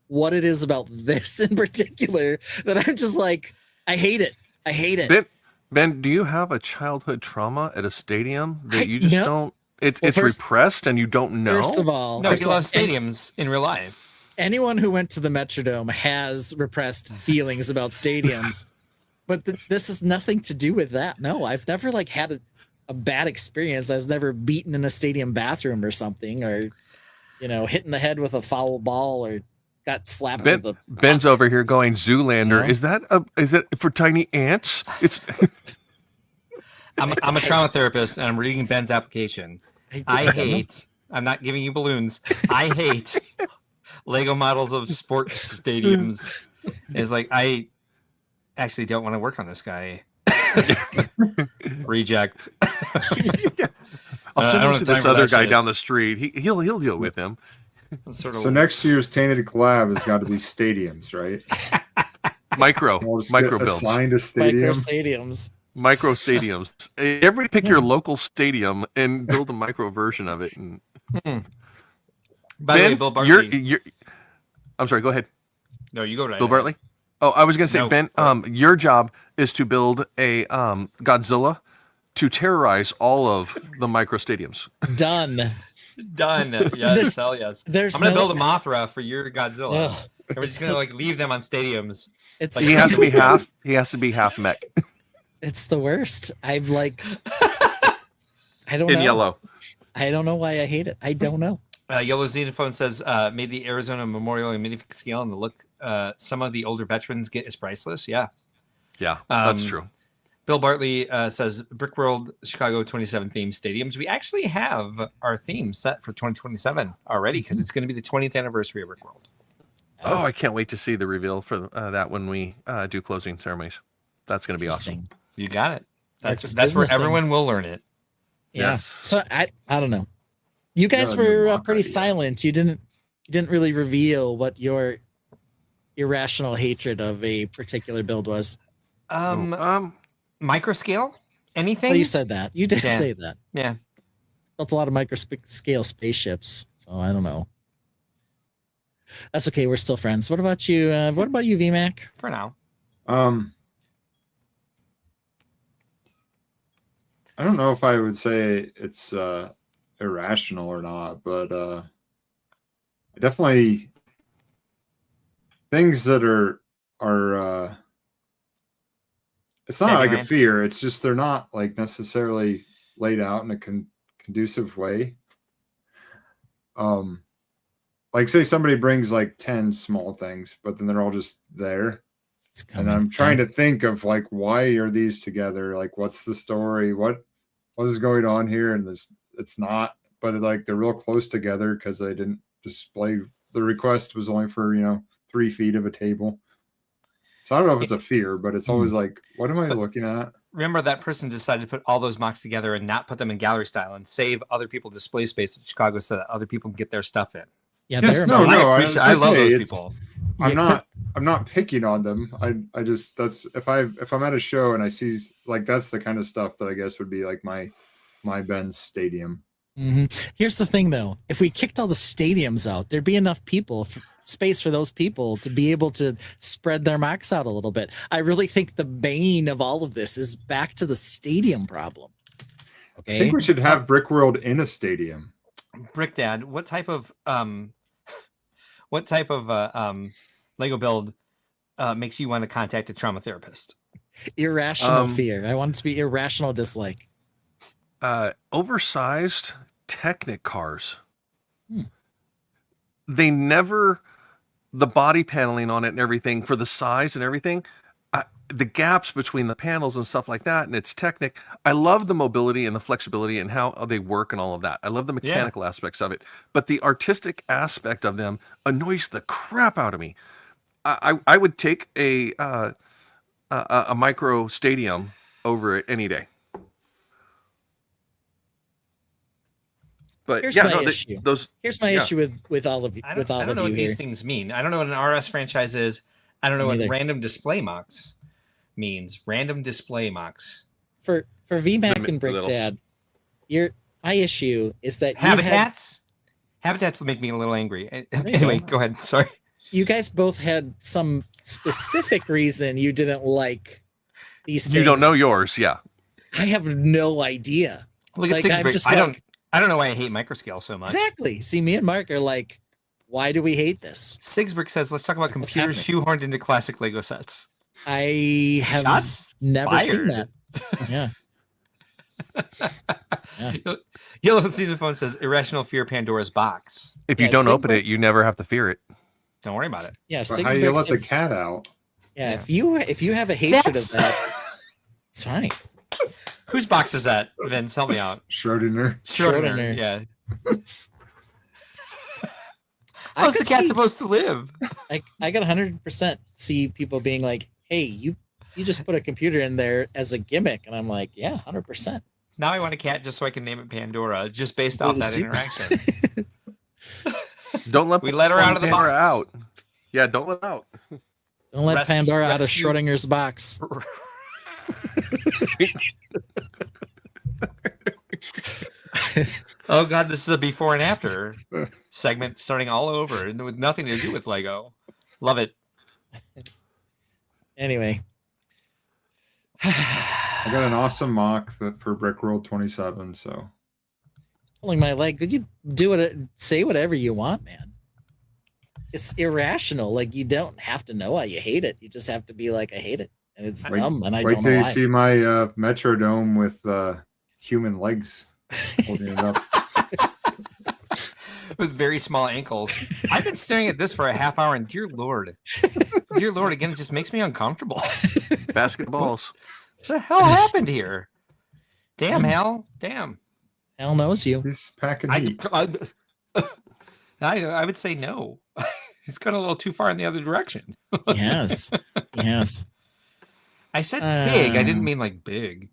what it is about this in particular that I'm just like, I hate it. I hate it. Ben, do you have a childhood trauma at a stadium that you just no. don't? It's first- repressed and you don't know. First of all, No, he loves stadiums in real life. anyone who went to the Metrodome has repressed feelings about stadiums, but this has nothing to do with that. No, I've never had a bad experience. I was never beaten in a stadium bathroom or something, or hit in the head with a foul ball, or got slapped with a Ben's over here going Zoolander. No. Is it for tiny ants? It's I'm a trauma therapist, and I'm reading Ben's application. I hate. I'm not giving you balloons. I hate Lego models of sports stadiums. It's like, I actually don't want to work on this guy. Reject. I'll send I don't him to have time this for other that guy shit. down the street. He'll deal with him. So next year's Tainted collab has got to be stadiums, right? Micro We'll just builds. get assigned a micro stadium. stadiums. Micro stadiums. Everybody pick your local stadium and build a micro version of it. And By the way, Bill Barkley. I'm sorry. Go ahead. No, you go right. Bill ahead. Bartley. Oh, I was going to say, No. Ben, your job is to build a Godzilla to terrorize all of the micro stadiums. Done. Done. Yes, hell yes. I'm gonna build a Mothra for your Godzilla. Ugh. And we're just gonna like leave them on stadiums. It's Like, He has to be half. He has to be half mech It's the worst. I've like I don't in know. yellow. I don't know why I hate it. I don't know. Yellow Xenophone says, made the Arizona Memorial a minifig scale, and the look some of the older veterans get is priceless. Yeah. Yeah, that's true. Bill Bartley says, Brickworld Chicago 27 theme stadiums. We actually have our theme set for 2027 already because it's going to be the 20th anniversary of Brickworld. Oh, I can't wait to see the reveal for that when we do closing ceremonies. That's going to be awesome. You got it. That's It's where business everyone will learn it. Yeah. Yes. So I don't know. You guys were pretty silent. You didn't really reveal what your irrational hatred of a particular build was. Microscale? Anything? Well, you said that. You did Yeah. say that. Yeah. Built a lot of micro-scale spaceships. So I don't know. That's okay. We're still friends. What about you? What about you, VMAC? For now. I don't know if I would say it's irrational or not, but definitely things that are it's not like a fear. It's just they're not like necessarily laid out in a conducive way. Like say somebody brings like 10 small things, but then they're all just there. And I'm trying to think of like, why are these together? Like, what's the story? What is going on here? And it's not, but like they're real close together because they didn't display. The request was only for 3 feet of a table. So I don't know if it's a fear, but it's always like, what am I looking at? Remember that person decided to put all those MOCs together and not put them in gallery style and save other people display space in Chicago so that other people can get their stuff in. Yeah, yes, no, I love those people. I'm not picking on them. I just that's if I'm at a show and I see like that's the kind of stuff that I guess would be like my Ben's stadium. Mm-hmm. Here's the thing though, if we kicked all the stadiums out, there'd be enough space for those people to be able to spread their MOCs out a little bit. I really think the bane of all of this is back to the stadium problem. Okay, I think we should have Brickworld in a stadium. Brick Dad, what type of Lego build makes you want to contact a trauma therapist? Irrational fear. I want it to be irrational dislike. Oversized Technic cars. They never, the body paneling on it and everything for the size and everything, the gaps between the panels and stuff like that, and it's Technic. I love the mobility and the flexibility and how they work and all of that. I love the mechanical aspects of it, but the artistic aspect of them annoys the crap out of me. I would take a micro stadium over it any day. But here's yeah, my issue. Here's my issue with all of you. I don't know what these things mean. I don't know what an RS franchise is. I don't know what random display MOCs means. Random display MOCs. For VMAC and Brick Dad, my issue is that habitats make me a little angry. Anyway, go ahead. Sorry. You guys both had some specific reason you didn't like these things. You don't know yours, yeah. I have no idea. Look at I don't know why I hate microscale so much. Exactly. See, me and Mark are like, why do we hate this? Sigsbrick says, let's talk about computers shoehorned into classic Lego sets. I have never seen that. Yeah. Yellow Xenophone says, irrational fear Pandora's box. If you don't open it, you never have to fear it. Don't worry about it. Yeah, how do you let the cat out? Yeah, if you have a hatred of that, it's fine. Whose box is that, Vince? Help me out. Schrodinger. Yeah. How's the cat supposed to live? I got 100% see people being like, hey, you just put a computer in there as a gimmick. And I'm like, yeah, 100%. Now I want a cat just so I can name it Pandora, just based off that interaction. Don't let we let her out of the box. Out. Yeah, don't let her out. Don't let Pandora out of Schrodinger's box. Oh God, this is a before and after segment starting all over and with nothing to do with Lego. Love it. Anyway. I got an awesome mock for Brickworld 27, so. Pulling my leg. Could you say whatever you want, man? It's irrational. Like, you don't have to know why you hate it. You just have to be like, I hate it. And it's dumb, and I don't know why. Wait till you see my Metrodome with human legs holding it up. With very small ankles. I've been staring at this for a half hour, and dear Lord, again, it just makes me uncomfortable. Basketballs. What the hell happened here? Damn, Hal. Damn. Hal knows you. He's packing heat. I would say no. He's gone a little too far in the other direction. Yes. Yes. I said big. I didn't mean like big.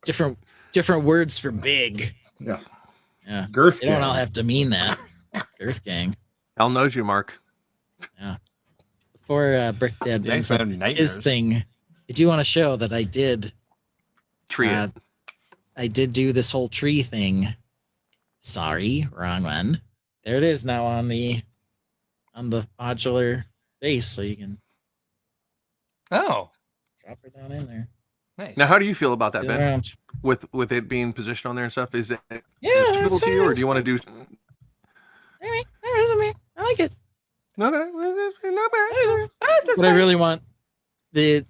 different words for big. Yeah. Yeah. Girth They don't gang. all have to mean that. Girth gang. Al knows you, Mark. Yeah. Before Brick Dad brings up his thing, I do want to show that I did I did do this whole tree thing. Sorry, wrong one. There it is now on the modular base, so you can drop her down in there. Nice. Now, how do you feel about that, Get Ben? around. With it being positioned on there and stuff, is it it's to you, or fine. do you want to do? Maybe. I like it. Okay, not bad. But I really want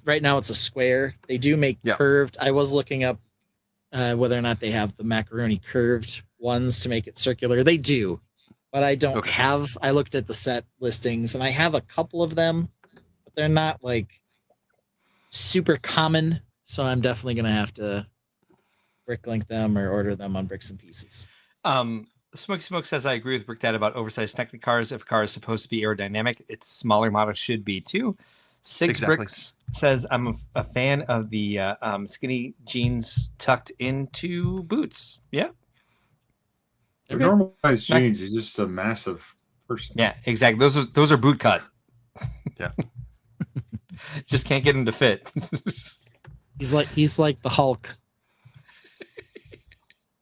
right now it's a square. They do make curved. I was looking up whether or not they have the macaroni curved ones to make it circular. They do, but I don't have. I looked at the set listings and I have a couple of them, but they're not like super common. So I'm definitely gonna have to bricklink them or order them on Bricks and Pieces. Smoke says, I agree with Brick Dad about oversized Technic cars. If a car is supposed to be aerodynamic, its smaller model should be too. Six Bricks says, I'm a fan of the skinny jeans tucked into boots. Yeah. The normalized jeans. He's just a massive person. Yeah, exactly. Those are boot cut. Yeah. Just can't get him to fit. He's like the Hulk.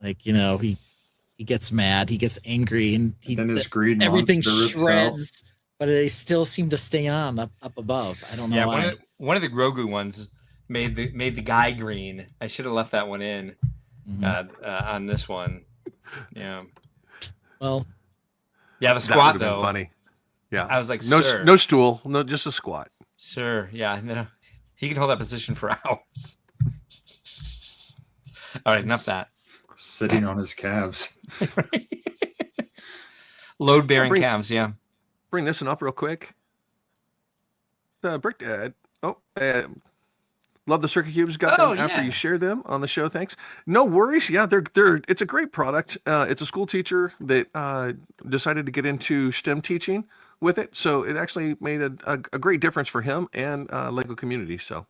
Like, you know, he gets mad, he gets angry, and his green everything monster shreds, but they still seem to stay on up above. I don't know why. One of the Grogu ones made the guy green. I should have left that one in on this one. Yeah. Well. Yeah, the squat though. Funny. Yeah. I was like, no stool, no, just a squat. Sir, yeah, no, he can hold that position for hours. All right, enough that. Sitting on his calves. Load bearing calves, yeah. Bring this one up real quick. Brick Dad. Love the circuit cubes. Got them after you shared them on the show. Thanks. No worries. Yeah, they're. It's a great product. It's a school teacher that decided to get into STEM teaching with it, so it actually made a great difference for him and Lego community. So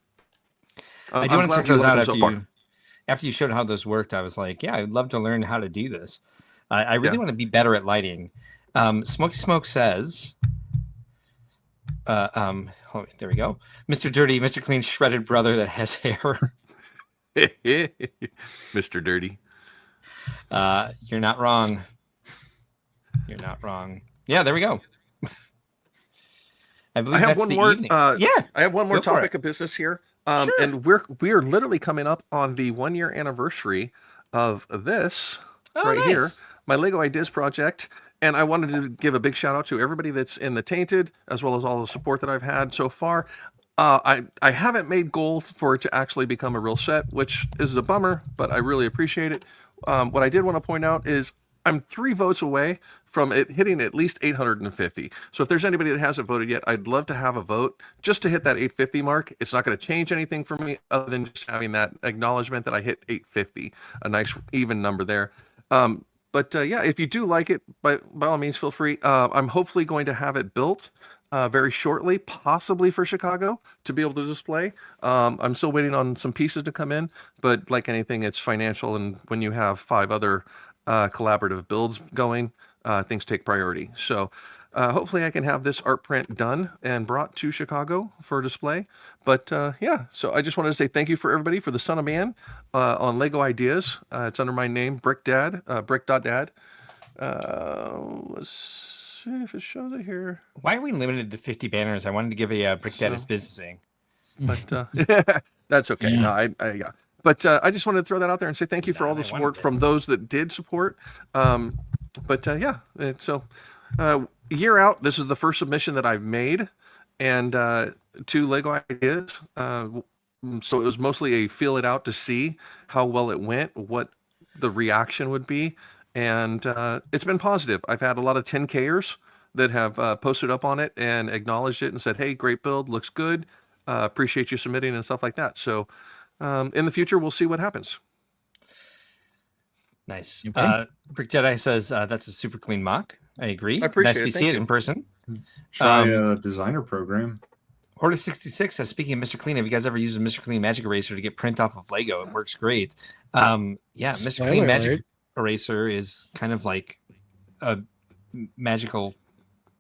I do want to check those out after you showed how those worked. I was like, yeah, I'd love to learn how to do this. I really want to be better at lighting. Smokey Smoke says, there we go. Mr. Dirty, Mr. Clean, shredded brother that has hair. Mr. Dirty. You're not wrong. You're not wrong. Yeah, there we go. I have one more. I have one more topic of business here. Sure. And we are literally coming up on the 1 year anniversary of this here, my Lego Ideas project. And I wanted to give a big shout out to everybody that's in the Tainted, as well as all the support that I've had so far. I haven't made goals for it to actually become a real set, which is a bummer, but I really appreciate it. What I did want to point out is I'm 3 votes away from it hitting at least 850. So if there's anybody that hasn't voted yet, I'd love to have a vote just to hit that 850 mark. It's not going to change anything for me other than just having that acknowledgement that I hit 850, a nice even number there. But if you do like it, by all means, feel free. I'm hopefully going to have it built very shortly, possibly for Chicago, to be able to display. I'm still waiting on some pieces to come in, but like anything, it's financial. And when you have 5 other collaborative builds going, things take priority. So hopefully I can have this art print done and brought to Chicago for display. But so I just wanted to say thank you for everybody for the Son of Man on Lego Ideas. It's under my name, Brick Dad, Brick.Dad. Let's see if it shows it here. Why are we limited to 50 banners? I wanted to give a Brick Dad is businessing. But that's okay. Yeah. No, yeah. But I just wanted to throw that out there and say thank you for all the support from those that did support. Yeah, so a year out, this is the first submission that I've made, and 2 Lego ideas. So it was mostly a feel it out to see how well it went, what the reaction would be, and it's been positive. I've had a lot of 10Kers that have posted up on it and acknowledged it and said, "Hey, great build, looks good. Appreciate you submitting," and stuff like that. So in the future, we'll see what happens. Nice. Okay. Brick Jedi says that's a super clean mock. I agree. I appreciate nice it. to Thank see it you. in person. Try a designer program. Horta 66 says, speaking of Mr. Clean, have you guys ever used a Mr. Clean Magic Eraser to get print off of Lego? It works great. Yeah, Mr. Spoiler Clean Magic alert. Eraser is kind of like a magical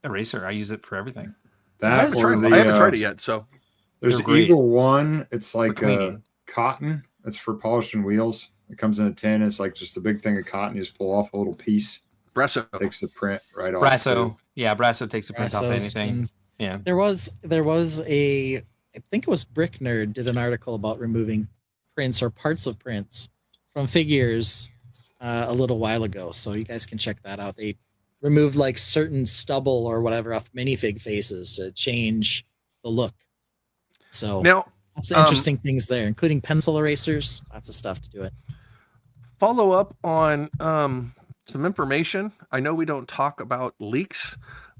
eraser. I use it for everything. That Nice. or I haven't tried it yet, so There's They're the great. Eagle one. It's like cleaning. cotton. It's for polishing wheels. It comes in a tin. It's like just a big thing of cotton. You just pull off a little piece. Bresso. Takes the print right off. Brasso. Yeah, Brasso takes the print off Brasso's anything. been- Yeah. There was a, I think it was Brick Nerd did an article about removing prints or parts of prints from figures a little while ago. So you guys can check that out. They removed like certain stubble or whatever off minifig faces to change the look. So Now, lots of interesting things there, including pencil erasers, lots of stuff to do it. follow up on some information. I know we don't talk about leaks,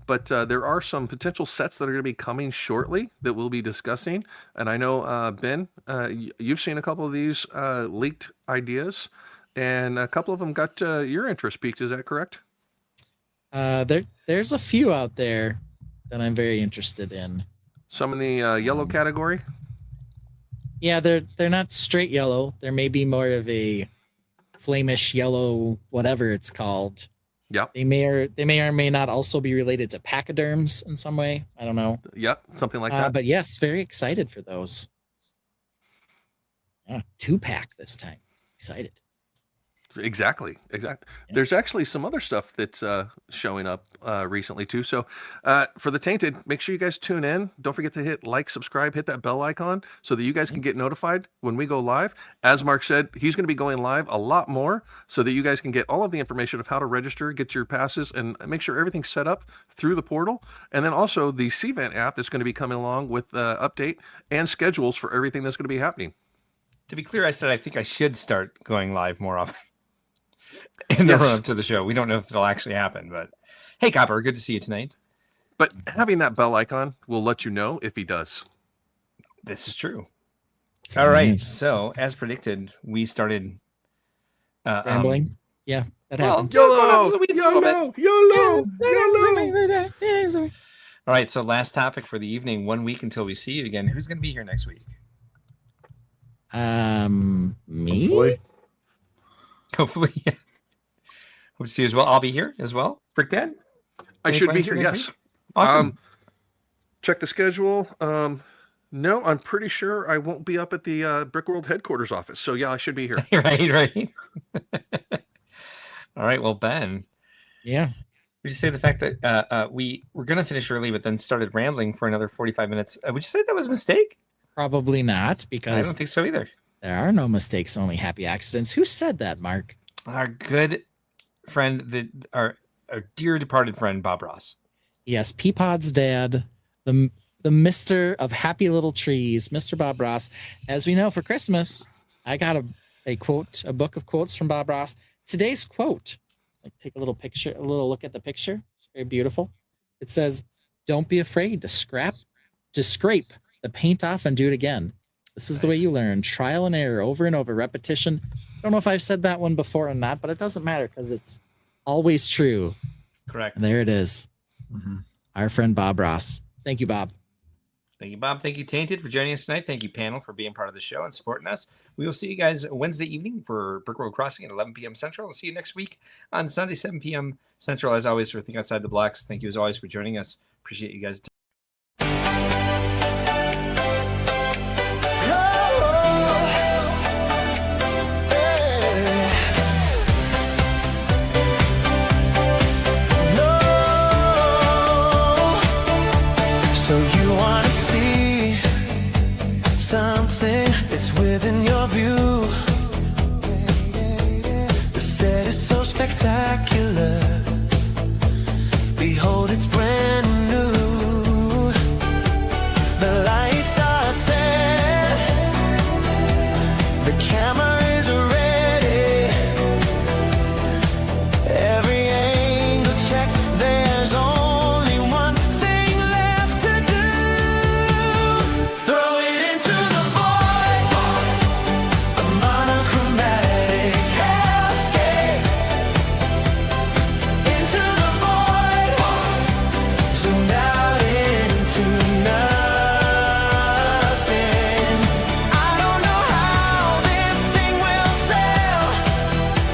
but there are some potential sets that are going to be coming shortly that we'll be discussing. And I know, Ben, you've seen a couple of these leaked ideas, and a couple of them got your interest piqued. Is that correct? There's a few out there that I'm very interested in. Some in the yellow category? Yeah, they're not straight yellow. There may be more of a flamish yellow, whatever it's called. Yep. They may or may not also be related to pachyderms in some way. I don't know. Yep, something like that. But yes, very excited for those. Yeah, 2-pack this time. Excited. Exactly. Yeah. There's actually some other stuff that's showing up recently too. So for the Tainted, make sure you guys tune in. Don't forget to hit like, subscribe, hit that bell icon so that you guys can get notified when we go live. As Mark said, he's going to be going live a lot more so that you guys can get all of the information of how to register, get your passes, and make sure everything's set up through the portal. And then also the CVent app that's going to be coming along with update and schedules for everything that's going to be happening. To be clear, I said I think I should start going live more often in the Yes. run up to the show. We don't know if it'll actually happen, but hey, Copper, good to see you tonight. But having that bell icon will let you know if he does. This is true. It's All right. nice. So, as predicted, we started Rambling. Yeah, that well, happened. YOLO! we did a little bit. YOLO! All right. So, last topic for the evening. 1 week until we see you again. Who's going to be here next week? Me? Hopefully. Hopefully, yeah. Hope to see you as well. I'll be here as well. Brick Dad? I Any should be plans here, for next yes. week? Awesome. Check the schedule. No, I'm pretty sure I won't be up at the Brickworld headquarters office. So yeah, I should be here. right. All right. Well, Ben, Yeah. would you say the fact that we were going to finish early, but then started rambling for another 45 minutes? Would you say that was a mistake? Probably not, I because don't think so either. there are no mistakes, only happy accidents. Who said that, Mark? Our good friend, our dear departed friend, Bob Ross. Yes, Peapod's dad, the Mister of Happy Little Trees, Mr. Bob Ross. As we know, for Christmas, I got a quote, a book of quotes from Bob Ross. Today's quote, like take a little picture, a little look at the picture. Very beautiful. It says, "Don't be afraid to scrape the paint off and do it again. This is the way you learn. Trial and error, over and over, repetition." I don't know if I've said that one before or not, but it doesn't matter because it's always true. Correct. And there it is. Our friend Bob Ross. Thank you, Bob. Thank you, Bob. Thank you, Tainted, for joining us tonight. Thank you, panel, for being part of the show and supporting us. We will see you guys Wednesday evening for Brickworld Crossing at 11 p.m. Central. We'll see you next week on Sunday, 7 p.m. Central. As always, for Think Outside the Blocks, thank you as always for joining us. Appreciate you guys. view. The set is so spectacular. Behold, it's brand new. The lights are set. The camera is ready. Every angle checked. There's only one thing left to do. Throw it into the void. A monochromatic hellscape. Into the void. Zoomed out into nothing. I don't know how this thing will sail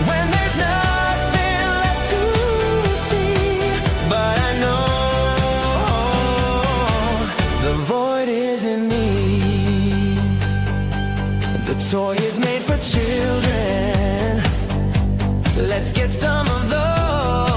when there's nothing left to see. But I know the void is in me. The toy is made for children. Let's get some of those.